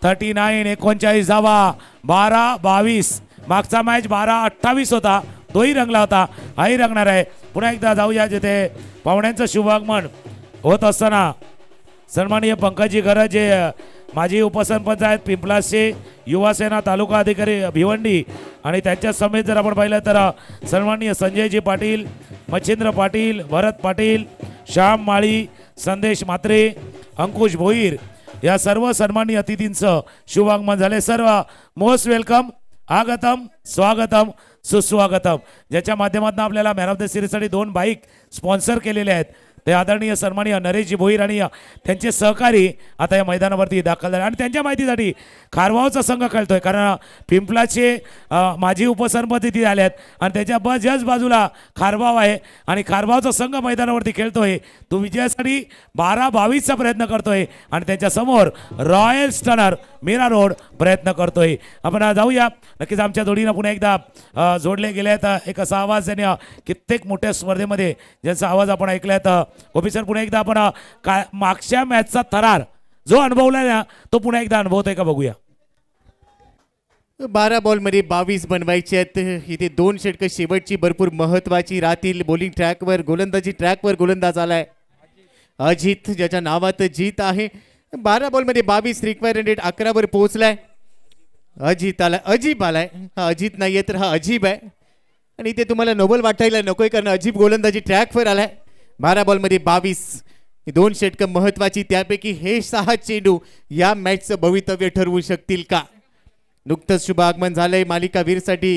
39-39 धावा 12-22. मागचा मॅच 12-28 होता. तोही रंगला होता, हाही रंगणार आहे. पुन्हा एकदा जाऊया जिथे पाहुण्यांचं शुभागमन होत असताना सन्माननीय पंकजी गरज जे माजी उपसरपंच आहेत पिंपलासचे, युवासेना तालुका अधिकारी भिवंडी आणि त्यांच्या समेत जर आपण पाहिलं तर सन्माननीय संजयजी पाटील, मच्छिंद्र पाटील, भरत पाटील, श्याम माळी, संदेश म्हात्रे, अंकुश भोईर या सर्व सन्माननीय अतिथींचं शुभागमन झाले. सर्व मोस्ट वेलकम, आगतम, स्वागतम, सुस्वागतम. ज्याच्या माध्यमातून आपल्याला मॅन ऑफ द सिरीजसाठी 2 बाईक स्पॉन्सर केलेले आहेत ते आदरणीय सन्माननीय नरेशजी भोईर आणि त्यांचे सहकारी आता या मैदानावरती दाखल झाले. आणि त्यांच्या माहितीसाठी खारवावचा संघ खेळतोय कारण पिंपलाचे माजी उपसरपंच तिथे आले आहेत आणि त्याच्या जस्ट बाजूला खारवाव आहे आणि खारवावचा संघ मैदानावरती खेळतोय. तो विजयासाठी 12-22चा प्रयत्न करतोय आणि त्याच्या समोर रॉयल स्टनर मीरा रोड प्रयत्न करतोय. आपण जाऊया. नक्कीच आमच्या जोडीनं पुन्हा एकदा जोडले गेले आहेत. एक असा आवाज त्यांनी कित्येक मोठ्या स्पर्धेमध्ये ज्यांचा आवाज आपण ऐकलाय. ऑफिसर पुन्हा एकदा आपण मागच्या मॅचचा थरार जो अनुभवला ना तो पुन्हा एकदा अनुभवतोय का बघूया. 12 बॉलमध्ये 22 बनवायचे आहेत. इथे 2 षटकं शेवटची भरपूर महत्वाची राहतील. बॉलिंग ट्रॅकवर गोलंदाजी ट्रॅकवर गोलंदाज आलाय अजित, ज्याच्या नावात जीत आहे. 12 बॉलमध्ये 22 रिक्वायर्ड रेट 11 वर पोहोचलाय. अजित आलाय, अजीब आलाय. हा अजित नाहीये तर हा अजीब आहे. आणि इथे तुम्हाला नोबल वाटायला नकोय कारण अजीब गोलंदाजी ट्रॅकवर आलाय. 12 बॉलमध्ये 22, 2 षटकं महत्वाची. त्यापैकी हे 6 चेंडू या मॅचचं भवितव्य ठरवू शकतील का. नुकतंच शुभ आगमन झालंय मालिका वीरसाठी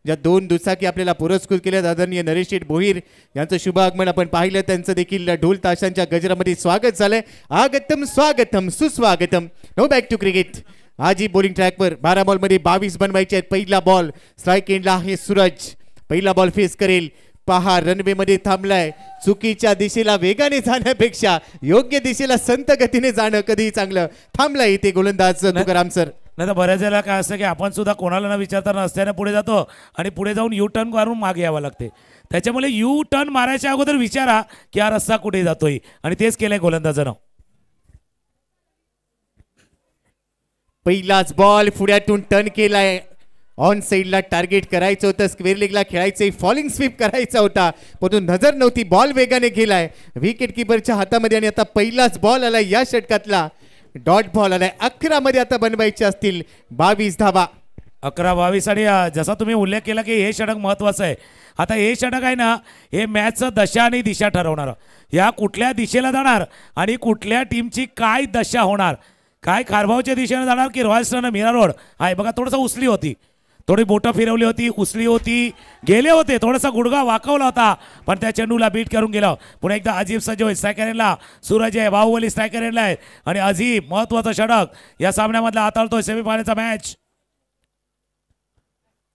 ज्या 2 दुचाकी आपल्याला पुरस्कृत केल्यात आदरणीय नरेश शेठ भोईर यांचं शुभ आगमन आपण पाहिलं. त्यांचं देखील ढोल ताशांच्या गजरामध्ये स्वागत झालंय. आगतम, स्वागतम, सुस्वागतम. Now back to cricket. आजी बॉलिंग ट्रॅकवर 12 बॉलमध्ये 22 बनवायचे आहेत. पहिला बॉल स्ट्राईक एंडला आहे सूरज. पहिला बॉल फेस करेल. पहा रनवे मध्ये थांबलाय. चुकीच्या दिशेला वेगाने जाण्यापेक्षा योग्य दिशेला संत गतीने जाणं कधीही चांगलं. थांबलाय इथे गोलंदाज तुकाराम सर. नाही तर बऱ्याच वेळेला काय असतं की आपण सुद्धा कोणाला न विचारता नसत्याने पुढे जातो आणि पुढे जाऊन यू टर्न मारून मागे यावं लागते. त्याच्यामुळे यू टर्न मारायच्या अगोदर विचारा की हा रस्ता कुठे जातोय आणि तेच केलंय गोलंदाजानं. पहिलाच बॉल पुढ्यातून टर्न केलाय. ऑन साइडला टार्गेट करायचं होतं. स्क्वेअर लेगला खेळायचं, फॉलिंग स्वीप करायचा होता परंतु नजर नव्हती. बॉल वेगाने गेलाय विकेट किपरच्या हातामध्ये आणि आता पहिलाच बॉल आलाय या षटकातला. डॉट बॉल आलाय. 11 मध्ये आता बनवायचे असतील 22 धावा. 11-22. आणि जसा तुम्ही उल्लेख केला की हे षटक महत्वाचं आहे. आता हे षटक आहे ना हे मॅचचं दशा आणि दिशा ठरवणार. या कुठल्या दिशेला जाणार आणि कुठल्या टीमची काय दशा होणार. काय खारभावच्या दिशेने जाणार की रॉयल स्टनर मीरा रोड आहे बघा. थोडंसं उसली होती, थोडी बोटं फिरवली होती, उसली होती, गेले होते, थोडासा गुडघा वाकवला होता पण त्या चेंडूला बीट करून गेला. पुन्हा एकदा अजीब सजोय स्ट्रायकर एंडला. सूरज आहे, बाहुबली स्ट्रायकर एंडला आहे आणि अजीब महत्वाचं षटक या सामन्यामधला हाताळतोय. सेमीफायनलचा मॅच.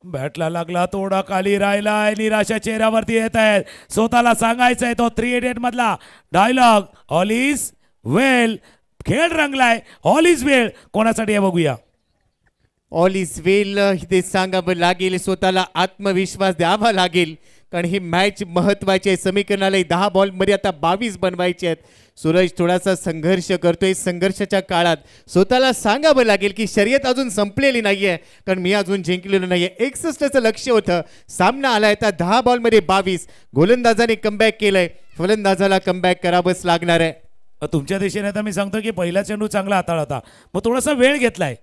बॅटला लागला, थोडा खाली राहिलाय, निराशा चेहऱ्यावरती येत आहेत. स्वतःला सांगायचंय तो 388 मधला डायलॉग, ऑल इज वेल. खेळ रंगलाय, ऑल इज वेल कोणासाठी आहे बघूया. ऑल इज वेल इथे सांगावं लागेल. स्वतःला आत्मविश्वास द्यावा लागेल कारण ही मॅच महत्वाची आहे. समीकरणाला 10 बॉलमध्ये आता 22 बनवायचे आहेत. सूरज थोडासा संघर्ष करतोय. संघर्षाच्या काळात स्वतःला सांगावं लागेल की शर्यत अजून संपलेली नाहीये कारण मी अजून जिंकलेलो नाहीये. 61चं लक्ष होतं. सामना आलाय आता 10 बॉलमध्ये 22. गोलंदाजाने कमबॅक केलंय. फलंदाजाला कमबॅक करावंच लागणार आहे. तुमच्या दिशेने आता मी सांगतो की पहिला चेंडू चांगला हाताळला होता मग थोडासा वेळ घेतलाय.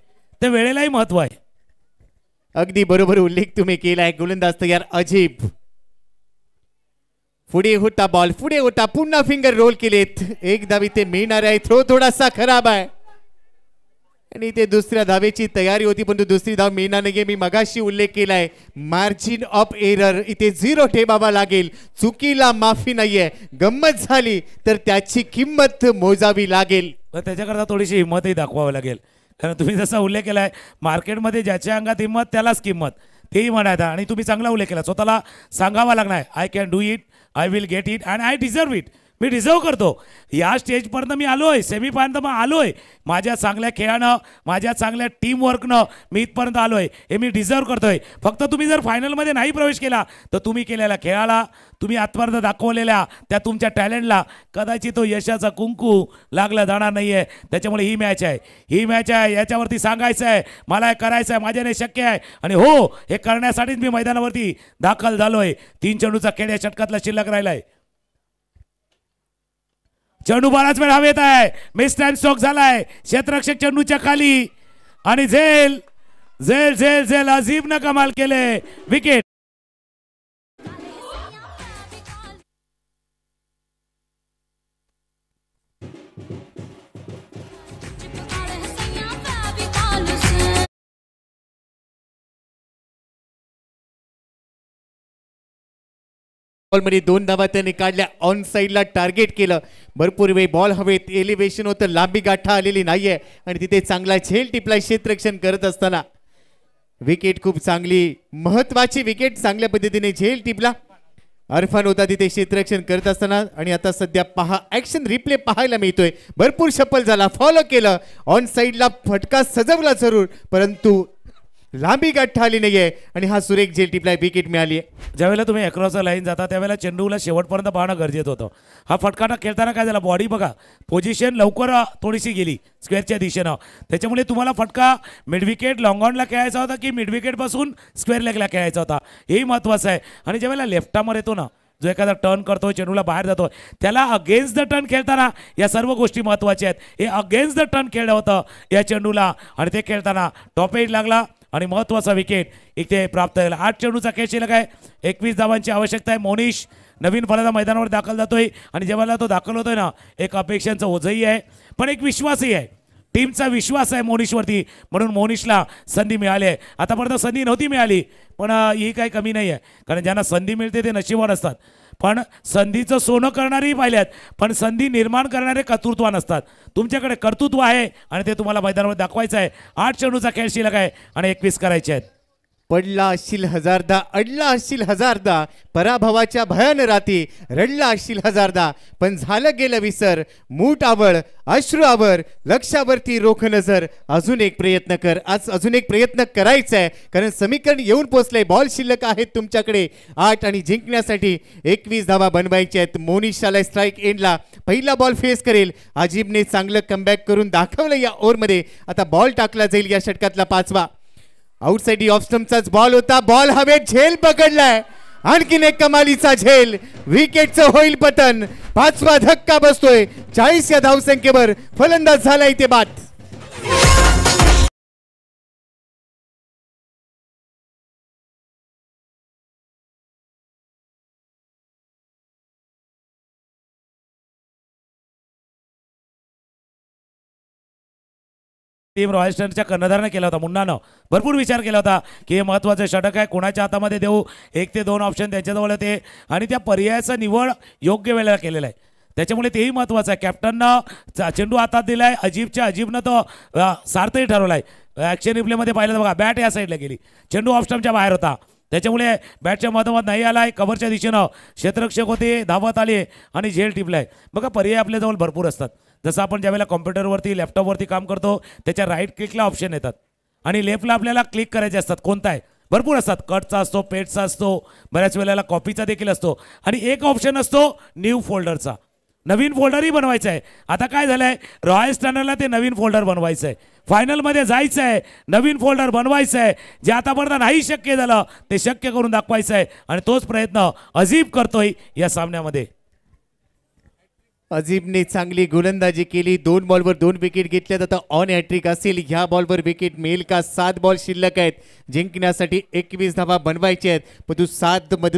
त्या वेळेलाही महत्व आहे. अगदी बरोबर उल्लेख तुम्ही केलाय. गोलंदाज तयार अजीब. पुढे होता बॉल, पुढे होता, पुन्हा फिंगर रोल केलेत. एक धाव इथे मिळणार आहे. थ्रो थोडासा खराब आहे. आणि ते दुसऱ्या धावेची तयारी होती, परंतु दुसरी धाव मिळणार नाही. मी मगाशी उल्लेख केलाय, मार्जिन ऑफ एरर इथे 0 ठेवावा लागेल. चुकीला माफी नाहीये. गंमत झाली तर त्याची किंमत मोजावी लागेल. त्याच्याकरता थोडीशी हिंमतही दाखवावी लागेल. कारण तुम्ही जसा उल्लेख केलाय, मार्केटमध्ये ज्याच्या अंगात हिंमत त्यालाच किंमत, तेही म्हणायचं. आणि तुम्ही चांगला उल्लेख केला, स्वतःला सांगावा लागणार, I can do it, I will get it and I deserve it. Me deserve करतो. या स्टेजपर्यंत मी आलोय, सेमीपर्यंत मग आलोय. माझ्या चांगल्या खेळानं, माझ्या चांगल्या टीमवर्कनं मी इथपर्यंत आलोय. हे मी डिझर्व करतोय. फक्त तुम्ही जर फायनलमध्ये नाही प्रवेश केला तर तुम्ही केलेल्या खेळाला, तुम्ही आत्तापर्यंत दाखवलेल्या त्या तुमच्या टॅलेंटला कदाचित तो यशाचा कुंकू लागला जाणार नाही आहे. त्याच्यामुळे ही मॅच आहे, ही मॅच आहे. याच्यावरती सांगायचं आहे, मला हे करायचं आहे, माझ्याने शक्य आहे. आणि हो, हे करण्यासाठीच मी मैदानावरती दाखल झालोय. 3 चेंडूचा खेळ या षटकातला शिल्लक राहिलाय. चेंडू बराच वेळ हवेत आहे. मिस टाइम स्ट्रोक झालाय. क्षेत्ररक्षक चेंडूच्या खाली आणि झेल झेल झेल झेल अजीबनं कमाल केले. विकेट. बॉलमध्ये 2 धावा त्यांनी काढल्या. ऑन साईडला टार्गेट केलं. भरपूर वेळ बॉल हवेत, एलिव्हेशन होतं, लांबी गाठा आलेली नाहीये आणि तिथे चांगला झेल टिपला क्षेत्ररक्षण करत असताना. विकेट खूप चांगली, महत्वाची विकेट. चांगल्या पद्धतीने झेल टिपला. अरफान होता तिथे क्षेत्ररक्षण करत असताना. आणि आता सध्या पहा, ऍक्शन रिप्ले पाहायला मिळतोय. भरपूर शफल झाला, फॉलो केलं. ऑन साईडला फटका सजवला जरूर, परंतु लांबी गाठ आली नाहीये आणि हा सुरेख झेल टिपलाय. विकेट मिळाली आहे. ज्यावेळेला तुम्ही अक्रॉस लाईन जाता त्यावेळेला चेंडूला शेवटपर्यंत पाहणं गरजेचं होतं. हा फटकाना खेळताना काय झाला, बॉडी बघा, पोझिशन लवकर थोडीशी गेली स्क्वेअरच्या दिशेनं. त्याच्यामुळे तुम्हाला फटका मिड विकेट लॉंग ऑनला खेळायचा होता की मिड विकेटपासून स्क्वेअर लेगला खेळायचा होता, हेही महत्त्वाचं आहे. आणि ज्यावेळेला लेफ्टामध्ये येतो ना, जो एखादा टर्न करतो, चेंडूला बाहेर जातो, त्याला अगेन्स्ट द टर्न खेळताना या सर्व गोष्टी महत्त्वाच्या आहेत. हे अगेन्स्ट द टर्न खेळलं होतं या चेंडूला आणि ते खेळताना टॉप एज लागला आणि महत्त्वाचा विकेट इथे प्राप्त झाला. 8 चेंडूचा खेळ शिल्लक आहे. 21 धावांची आवश्यकता आहे. मोनिश नवीन फलंदाज मैदानावर दाखल जातोय आणि जेव्हा तो दाखल होतोय ना, एक अपेक्षांचं ओझही आहे, पण एक विश्वासही आहे. टीमचा विश्वास आहे मोनिशवरती, म्हणून मोनिशला संधी मिळाली आहे. आतापर्यंत संधी नव्हती मिळाली, पण ही काही कमी नाही आहे. कारण ज्यांना संधी मिळते ते नशिबवान असतात. पण संधीचं सोनं करणारेही पाहिल्यात, पण संधी निर्माण करणारे कर्तृत्वान असतात. तुमच्याकडे कर्तृत्व आहे आणि ते तुम्हाला मैदानावर दाखवायचं आहे. 8 चेंडूचा खेळ शिल्लक आहे आणि 21 करायचे आहेत. पडला असशील हजारदा, अडला असशील हजारदा, पराभवाच्या भयान राती रडला असशील हजारदा, पण झालं गेलं विसर. मूठ आवड, अश्रू आवर, लक्षावरती रोख नजर. अजून एक प्रयत्न कर. आज अजून एक प्रयत्न करायचा आहे, कारण समीकरण येऊन पोचलंय. बॉल शिल्लक आहेत तुमच्याकडे 8 आणि जिंकण्यासाठी 21 धावा बनवायचे आहेत. मोनिश आलाय स्ट्राईक एंडला. पहिला बॉल फेस करेल. अजीबने चांगलं कमबॅक करून दाखवलं या ओव्हरमध्ये. आता बॉल टाकला जाईल या षटकातला 5वा. आउटसाइड ऑफ स्टंपचाच बॉल होता. बॉल हवेत, झेल पकडलाय. आणखीन एक कमालीचा झेल. विकेटचं होईल पतन. 5वा धक्का बसतोय. 40 या धावसंख्येवर फलंदाज झाला इथे बाद. टीम रॉयल स्टँडच्या कर्णधाराने केला होता, मुन्नानं भरपूर विचार केला होता की हे महत्त्वाचं षटक आहे, कोणाच्या हातामध्ये देऊ. 1 ते 2 ऑप्शन त्यांच्याजवळ होते आणि त्या पर्यायाचा निवड योग्य वेळेला केलेला आहे. त्याच्यामुळे तेही महत्त्वाचं आहे. कॅप्टननं चेंडू हातात दिलाय. अजीबनं तो सार्थही ठरवलाय. ॲक्शन रिप्लेमध्ये पाहिलं बघा, बॅट या साईडला गेली, चेंडू ऑफ स्टंपच्या बाहेर होता. त्याच्यामुळे बॅटच्या मधोमध नाही आलाय. कव्हरच्या दिशेनं क्षेत्ररक्षक होते, धावत आले आणि झेल टिपलाय. बघा, पर्याय आपल्याजवळ भरपूर असतात. जसं आपण ज्यावेळेला कॉम्प्युटरवरती लॅपटॉपवरती काम करतो, त्याच्या राईट क्लिकला ऑप्शन येतात आणि लेफ्टला आपल्याला क्लिक करायचे असतात. कोणता आहे, भरपूर असतात. कटचा असतो, पेटचा असतो, बऱ्याच वेळेला कॉपीचा देखील असतो आणि एक ऑप्शन असतो न्यू फोल्डरचा. नवीन फोल्डरही बनवायचं आहे. आता काय झालंय, रॉयल स्टँडर्डला ते नवीन फोल्डर बनवायचं आहे. फायनलमध्ये जायचं आहे, नवीन फोल्डर बनवायचं आहे. जे आतापर्यंत नाही शक्य झालं ते शक्य करून दाखवायचं आहे आणि तोच प्रयत्न अजीब करतोय या सामन्यामध्ये. अजीबने चांगली गोलंदाजी केली, 2 बॉलवर 2 विकेट घेतल्यात. आता ऑन हॅट्रिक असेल, ह्या बॉलवर विकेट मिळेल का? 7 बॉल शिल्लक आहेत, जिंकण्यासाठी 21 धावा बनवायचे आहेत, परंतु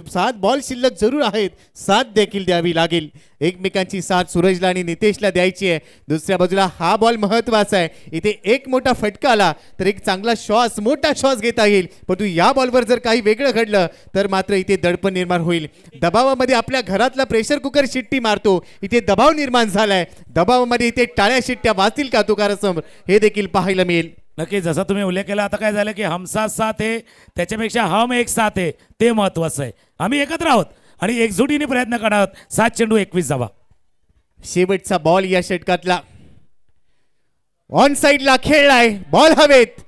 7 बॉल शिल्लक जरूर आहेत, 7 देखील द्यावी लागेल. एकमेकांची साथ सूरजला आणि नितेशला द्यायची आहे. दुसऱ्या बाजूला हा बॉल महत्वाचा आहे, इथे एक मोठा फटका आला तर एक चांगला शॉट, मोठा शॉट घेता येईल, परंतु या बॉलवर जर काही वेगळं घडलं तर मात्र इथे दडपण निर्माण होईल. दबावामध्ये आपल्या घरातला प्रेशर कुकर शिट्टी मारतो, इथे दबाव निर्माण झालाय, दबावामध्ये इथे टाळ्या शिट्ट्या वाजतील का तुकारासमोर, हे देखील पाहायला मिळेल. नक्की जसा तुम्ही उल्लेख केला, आता काय झालं की हम साथ आहे, त्याच्यापेक्षा हम एक साथ आहे, ते महत्वाचं आहे. आम्ही एकत्र आहोत आणि एकजुटीने प्रयत्न करणार. 7 चेंडू 21 धावा. शेवटचा बॉल या षटकातला ऑन साइडला खेळलाय, बॉल हवेत,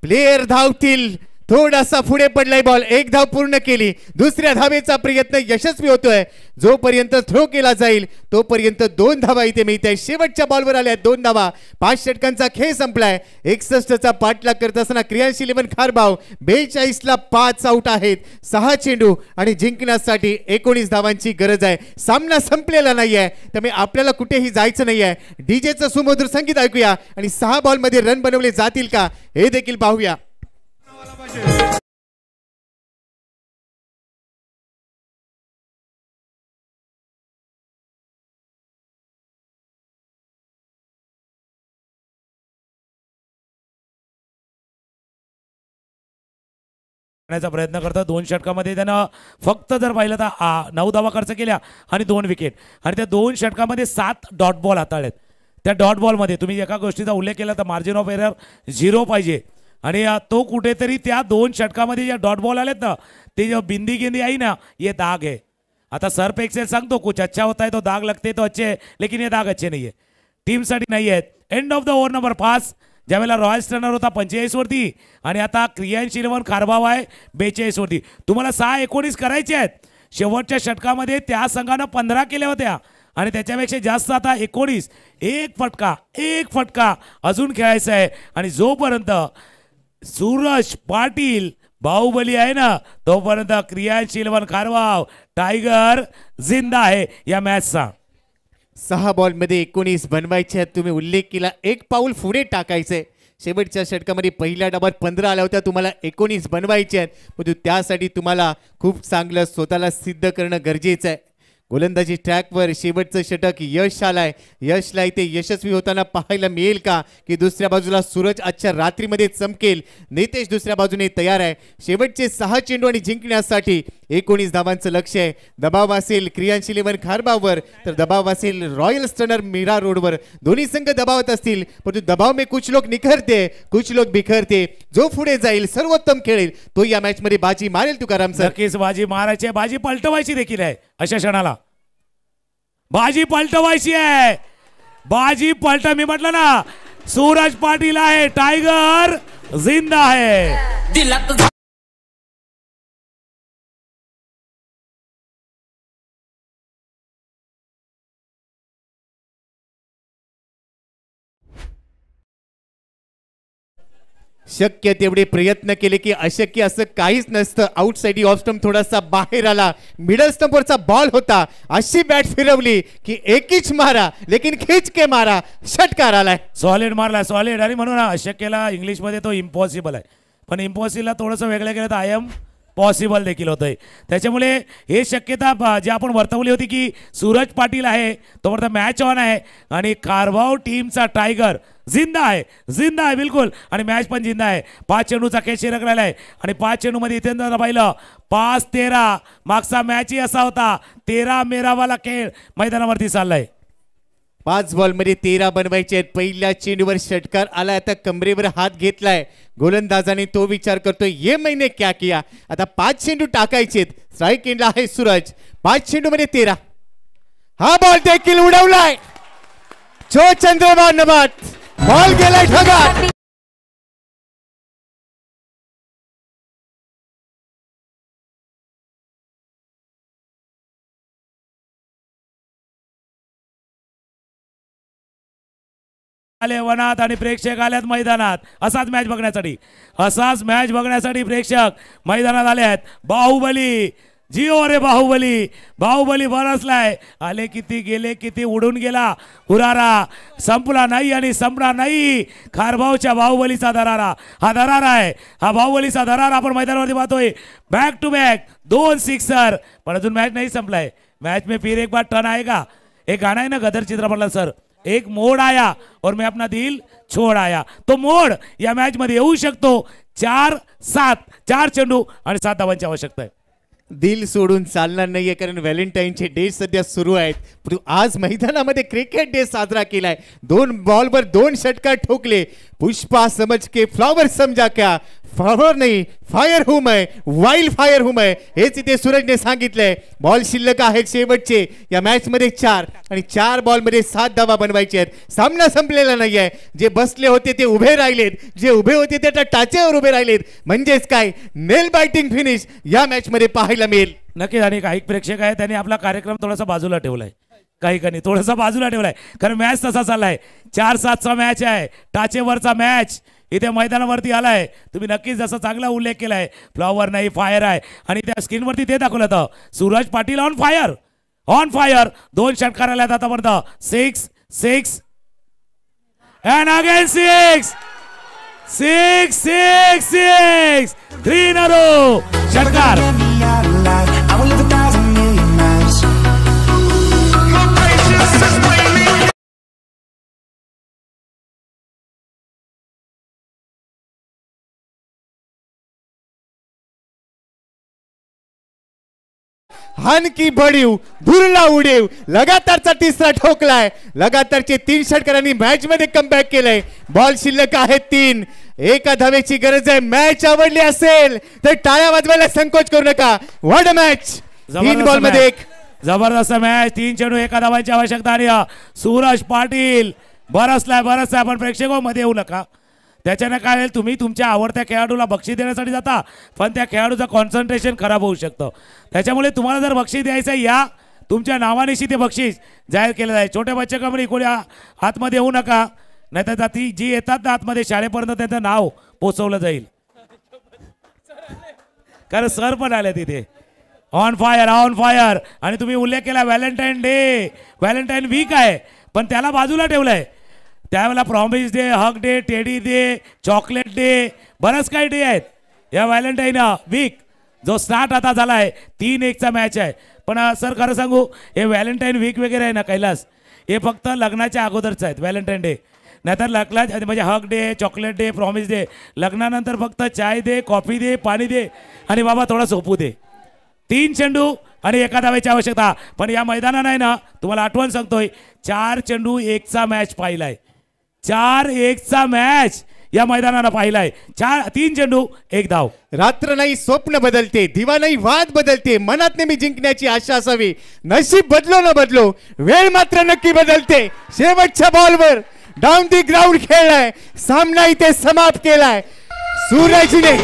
प्लेयर धावतील, थोडासा पुढे पडलाय बॉल, एक धाव पूर्ण केली, दुसऱ्या धावेचा प्रयत्न यशस्वी होतोय. जोपर्यंत थ्रो केला जाईल तोपर्यंत 2 धावा इथे मिळते. शेवटच्या बॉलवर आल्या 2 धावा. 5 षटकांचा खेळ संपलाय. 61चा पाठलाग करत असताना क्रियांशील 11 खारबाव 42ला 5 आउट आहेत. 6 चेंडू आणि जिंकण्यासाठी 19 धावांची गरज आहे. सामना संपलेला नाहीये, त्यामुळे आपल्याला कुठेही जायचं नाहीये. डीजेचं सुमधुर संगीत ऐकूया आणि 6 बॉलमध्ये रन बनवले जातील का हे देखील पाहूया. प्रयत्न करतात. 2 षटकामध्ये त्यानं फक्त जर पाहिलं तर 9 धावा खर्च केल्या आणि 2 विकेट, आणि त्या 2 षटकामध्ये 7 डॉट बॉल हाताळलेत. त्या डॉट बॉलमध्ये तुम्ही एका गोष्टीचा उल्लेख केला तर मार्जिन ऑफ एरर 0 पाहिजे, आणि तो कुठेतरी त्या 2 षटकामध्ये ज्या डॉट बॉल आलेत ना, ते जो बिंदी गेंदी आई ना, ये दाग है. आता सर्फ एक्सेल सांगतो कुछ अच्छा होता है तो दाग लगते तो अच्छे है, लेकिन ये दाग अच्छे नाही आहे, टीमसाठी नाही आहेत. End of the over number 5, ज्यावेळेला रॉयल्स रनर होता 45 वरती आणि आता क्रियांशील 11 खारबाव आहे 42 वरती. तुम्हाला 6-19 करायचे आहेत. शेवटच्या षटकामध्ये त्या संघानं 15 केल्या होत्या आणि त्याच्यापेक्षा जास्त आता 19. एक फटका अजून खेळायचा आहे, आणि जोपर्यंत सूरज पाटील बाहुबली आहे ना, तोपर्यंत क्रियांशील 11 खारबाव टायगर जिंदा आहे या मॅचचा. 6 बॉलमध्ये 19 बनवायचे आहेत. तुम्ही उल्लेख केला, एक पाऊल पुढे टाकायचंय. शेवटच्या षटकामध्ये पहिल्या डावात 15 आल्या होत्या, तुम्हाला 19 बनवायचे आहेत, परंतु त्यासाठी तुम्हाला खूप चांगलं स्वतःला सिद्ध करणं गरजेचं आहे. गोलंदाजी ट्रॅकवर शेवटचं षटक यश आलाय. यशला इथे यशस्वी होताना पाहायला मिळेल का, की दुसऱ्या बाजूला सूरज आजच्या रात्रीमध्ये चमकेल. नितेश दुसऱ्या बाजूने तयार आहे. शेवटचे 6 चेंडू आणि जिंकण्यासाठी 19 धावांचं लक्ष आहे. दबाव असेल क्रियांशील 11 खारबावर, तर दबाव असेल रॉयल स्टनर मीरा रोडवर. दोन्ही संघ दबावत असतील, परंतु दबाव में कुछ लोग निखरते, कुछ लोग बिखरते. जो पुढे जाईल, सर्वोत्तम खेळेल, तो या मॅच मध्ये बाजी मारेल. तुकाराम सर, नक्कीच बाजी मारायची आहे, बाजी पलटवायची देखील आहे. अशा क्षणाला बाजी पलटवायची आहे. बाजी पलटा, मी म्हटलं ना, सूरज पाटील आहे, टायगर जिंदा आहे. दिलात शक्य तेवढे प्रयत्न केले की अशक्य असं काहीच नसतं. आउटसाइड ऑफ स्टंप थोडासा बाहेर आला, मिडल स्टंपवरचा बॉल होता, अशी बॅट फिरवली की एकच मारा लेकिन खिच के मारा, षटकार आलाय. सॉलिड मारला, सॉलिड. आणि म्हणून अशक्यला इंग्लिशमध्ये तो इम्पॉसिबल आहे, पण इम्पॉसिबलला थोडंसं वेगळं केलं तर आय एम पॉसिबल देखील होतंय. त्याच्यामुळे हे शक्यता जी आपण वर्तवली होती की सूरज पाटील आहे तोपर्यंत मॅच ऑन आहे, आणि खारबाव टीमचा टायगर जिंदा आहे बिलकुल, आणि मॅच पण जिंदा आहे. 5 चेंडूचा खेळ शिल्लक राहिला आहे, आणि 5 चेंडूमध्ये इथे पाहिलं 5-13. मागचा मॅचही असा होता, 13 मेरावाला खेळ मैदानावरती चाललाय. 5 बॉलमध्ये 13 बनवायचे आहेत. पहिल्या चेंडूवर षटकार आलाय, आता कमरेवर हात घेतलाय गोलंदाजाने. तो विचार करतोय ये मैंने क्या किया. आता 5 चेंडू टाकायचे. स्ट्राईक एंडला आहे सूरज. 5 चेंडूमध्ये 13. हा बॉल देखील उडवलाय. जो चंद्रबान नबात, बॉल गेलाय ढगात. आले वनात आणि प्रेक्षक आल्यात मैदानात. असाच मॅच बघण्यासाठी प्रेक्षक मैदानात आले आहेत. बाहुबली जिओ रे बाहुबली. बाहुबली बरसलाय. आले किती गेले किती उडून गेला. हुरारा संपला नाही आणि संपणार नाही. खारभाऊच्या बाहुबलीचा दरारा हा दरारा आहे. हा बाहुबलीचा दरारा आपण मैदानावरती पाहतोय. Back to back 2 sixer. पण अजून मॅच नाही संपलाय. मैच में फिर एक बार टर्न आएगा. एक गाना है ना गदर चित्रपटला सर, एक मोड आया और मैं अपना दिल छोड़ आया. तो मोड या मॅच मध्ये येऊ शकतो. 4 चेंडू आणि 7 धावांची आवश्यकता आहे. दिल सोडून चालणार नाहीये कारण व्हॅलेंटाईनचे डे सध्या सुरू आहेत. पण आज मैदानामध्ये क्रिकेट डे साजरा केलाय. 2 बॉलवर 2 षटकार ठोकले. पुष्पा समझ के फ्लॉवर समजा क्या, फ्लॉवर नाही फायर हूं मैं, वाइल्ड फायर हूं मैं, हेच इथे सूरजने सांगितलंय. बॉल शिल्लक आहेत शेवटचे या मॅच मध्ये 4 आणि 4 बॉल मध्ये 7 धावा बनवायचे आहेत. सामना संपलेला नाहीये. जे बसले होते ते उभे राहिलेत, जे उभे होते ते आता टाचेवर उभे राहिलेत. म्हणजेच काय नेल बायटिंग फिनिश या मॅच मध्ये पाहायला मिळेल. नक्कीच. आणि काही प्रेक्षक आहेत त्यांनी आपला कार्यक्रम थोडासा बाजूला ठेवलाय. काही थोडासा बाजूला ठेवलाय कारण मॅच तसा चाललाय. 4-7चा मॅच आहे. टाचेवरचा मॅच इथे मैदानावरती आलाय. तुम्ही नक्कीच जसा चांगला उल्लेख केलाय. फ्लॉवर नाही फायर आहे आणि त्या स्क्रीनवरती ते दाखवलं होतं. Suraj Patil on fire, on fire. 2 षटकार आल्यात आतापर्यंत. 6 and again 6 3 in a row. षटकार. हान की बढीव धुरला उडीव. लगातारचा 3रा ठोकलाय. लगातारचे 3 षटकारांनी मॅच मध्ये कमबॅक केलंय. बॉल शिल्लक आहेत 3. एका धावेची गरज आहे. मॅच आवडली असेल तर टाळ्या वाजवायला संकोच करू नका. What a match. 3 बॉल मध्ये 1. जबरदस्त मॅच. 3 चेंडू 1 धावांची आवश्यकता. आणि सूरज पाटील बरसलाय. पण प्रेक्षकांमध्ये येऊ नका. त्याच्यानं काय होईल, तुम्ही तुमच्या आवडत्या खेळाडूला बक्षीस देण्यासाठी जाता पण त्या खेळाडूचं कॉन्सन्ट्रेशन खराब होऊ शकतं. त्याच्यामुळे तुम्हाला जर बक्षीस द्यायचं या तुमच्या नावानिशी ते बक्षीस जाहीर केलं जाईल. छोटे बच्चे कमी कोणी आतमध्ये येऊ नका. नाहीतर ती जी येतात ना आतमध्ये शाळेपर्यंत त्यांचं नाव पोचवलं जाईल. कारण सर पण आले तिथे. On fire. आणि तुम्ही उल्लेख केला व्हॅलेंटाईन डे, व्हॅलेंटाईन वीक आहे पण त्याला बाजूला ठेवलंय. त्यावेळेला प्रॉमिस डे, हक day, teddy day, chocolate day, बरंच काही डे आहेत या व्हॅलेंटाईन वीक जो स्टार्ट आता झाला आहे. 3-1चा मॅच आहे. पण सर खरं सांगू हे व्हॅलेंटाईन वीक वगैरे आहे ना कैलास, हे फक्त लग्नाच्या अगोदरच आहेत व्हॅलेंटाईन डे. नाहीतर लग्ना म्हणजे हक day, chocolate day, promise day, लग्नानंतर फक्त चाय दे, कॉफी दे, पाणी दे आणि बाबा थोडा झोपू दे. 3 चेंडू आणि 1 धावेची आवश्यकता. पण या मैदानानं आहे ना तुम्हाला आठवण सांगतोय 4 चेंडू 1चा मॅच पाहिलाय. 4-1चा मॅच या मैदानानं पाहिलाय. 3 चेंडू 1 धाव. रात्र नाही स्वप्न बदलते, दिवा नाही वाद बदलते. मनात नेहमी जिंकण्याची आशा असावी. नशीब बदलो न बदलो वेळ मात्र नक्की बदलते. शेवटच्या बॉलवर डाऊन दी ग्राउंड खेळलाय. सामना इथे समाप्त केलाय सूरजने.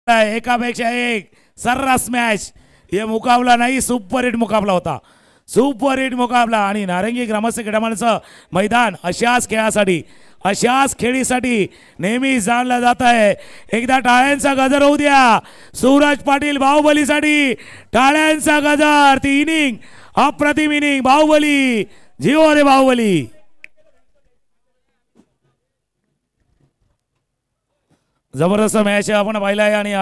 एकापेक्षा एक सर्रास मॅच. हे मुकाबला नाही सुपर हिट मुकाबला होता. सुपर हिट मुकाबला. आणि नारंगी ग्रामस्थ क्रीडामाचं मैदान अशाच खेळासाठी अशाच खेळीसाठी नेहमी जाणलं जात आहे. एकदा टाळ्यांचा गजर होऊ द्या सूरज पाटील बाहुबलीसाठी. टाळ्यांचा गजर. ती इनिंग अप्रतिम इनिंग. बाहुबली जिओ रे बाहुबली. जबरदस्त मॅच आपण पाहिलाय. आणि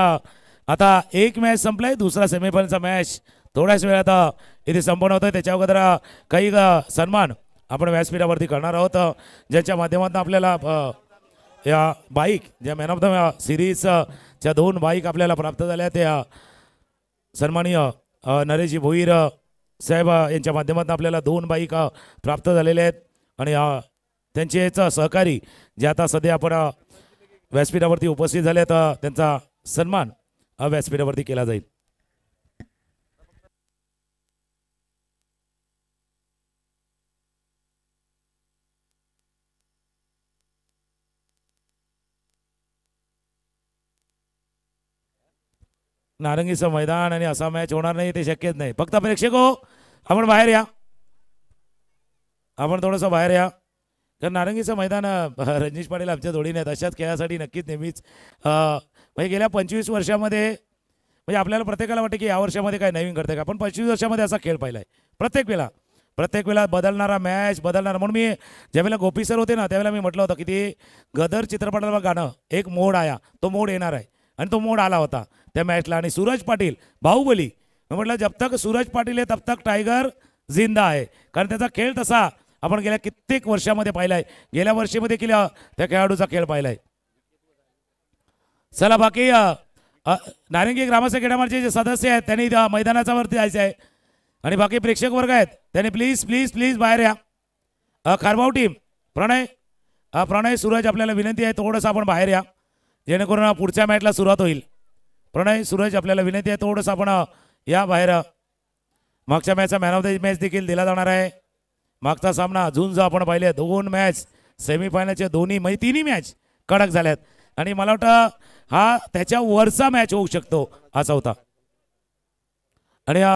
आता एक मॅच संपलाय. दुसरा सेमीफायनलचा मॅच थोड्याच वेळात इथे संपन्न होतोय. त्याच्या अगोदर काही सन्मान आपण व्यासपीठावरती करणार आहोत ज्याच्या माध्यमातून आपल्याला या बाईक ज्या मॅन ऑफ द सिरीजच्या 2 बाईक आपल्याला प्राप्त झाल्या त्या सन्माननीय नरेशजी भोईर साहेब यांच्या माध्यमातून आपल्याला 2 बाईक प्राप्त झालेल्या आहेत आणि त्यांचेच सहकारी जे आता सध्या आपण व्यासपीठावरती उपस्थित झाले तर त्यांचा सन्मान व्यासपीठावरती केला जाईल. नारंगीचं मैदान आणि असा मॅच होणार नाही ते शक्यच नाही. फक्त प्रेक्षक हो आपण बाहेर या, आपण थोडंसं बाहेर या, कारण नारंगीचं मैदान रणजित पाटील आमच्या जोडीने आहेत. अशाच खेळासाठी नक्कीच नेहमीच म्हणजे गेल्या 25 वर्षामध्ये म्हणजे आपल्याला प्रत्येकाला वाटतं की या वर्षामध्ये काय नवीन करते का, पण 25 वर्षामध्ये असा खेळ पाहिला आहे. प्रत्येक वेळा बदलणारा मॅच बदलणारा. म्हणून मी ज्यावेळेला गोपी सर होते ना त्यावेळेला मी म्हटलं होतं की ते गदर चित्रपटाला गाणं एक मोड आया, तो मोड येणार आहे आणि तो मोड आला होता त्या मॅचला. आणि सूरज पाटील बाहुबली, मी म्हटलं जब तक सूरज पाटील आहे तब तक टायगर जिंदा आहे, कारण त्याचा खेळ तसा आपण गेल्या कित्येक वर्षामध्ये पाहिलाय. गेल्या वर्षीमध्ये देखील त्या खेळाडूचा खेळ पाहिलाय. चला बाकी नारंगी ग्रामस्थ क्रीडामंडळाचे जे सदस्य आहेत त्यांनी मैदानाच्या वरती जायचं आहे आणि बाकी प्रेक्षक वर्ग आहेत त्यांनी प्लीज प्लीज प्लीज बाहेर या. खारबाव टीम प्रणय सूरज आपल्याला विनंती आहे थोडंसं आपण बाहेर या जेणेकरून पुढच्या मॅचला सुरुवात होईल. प्रणय सूरज आपल्याला विनंती आहे थोडंसं आपण या बाहेर. मागच्या मॅचचा मॅन ऑफ द मॅच देखील दिला जाणार आहे. मागचा सामना झुंज आपण पाहिले 2 मॅच सेमीफायनलचे दोन्ही 3 मॅच कडक झाल्यात आणि मला वाटतं हा त्याच्या वरचा मॅच होऊ शकतो असा होता. आणि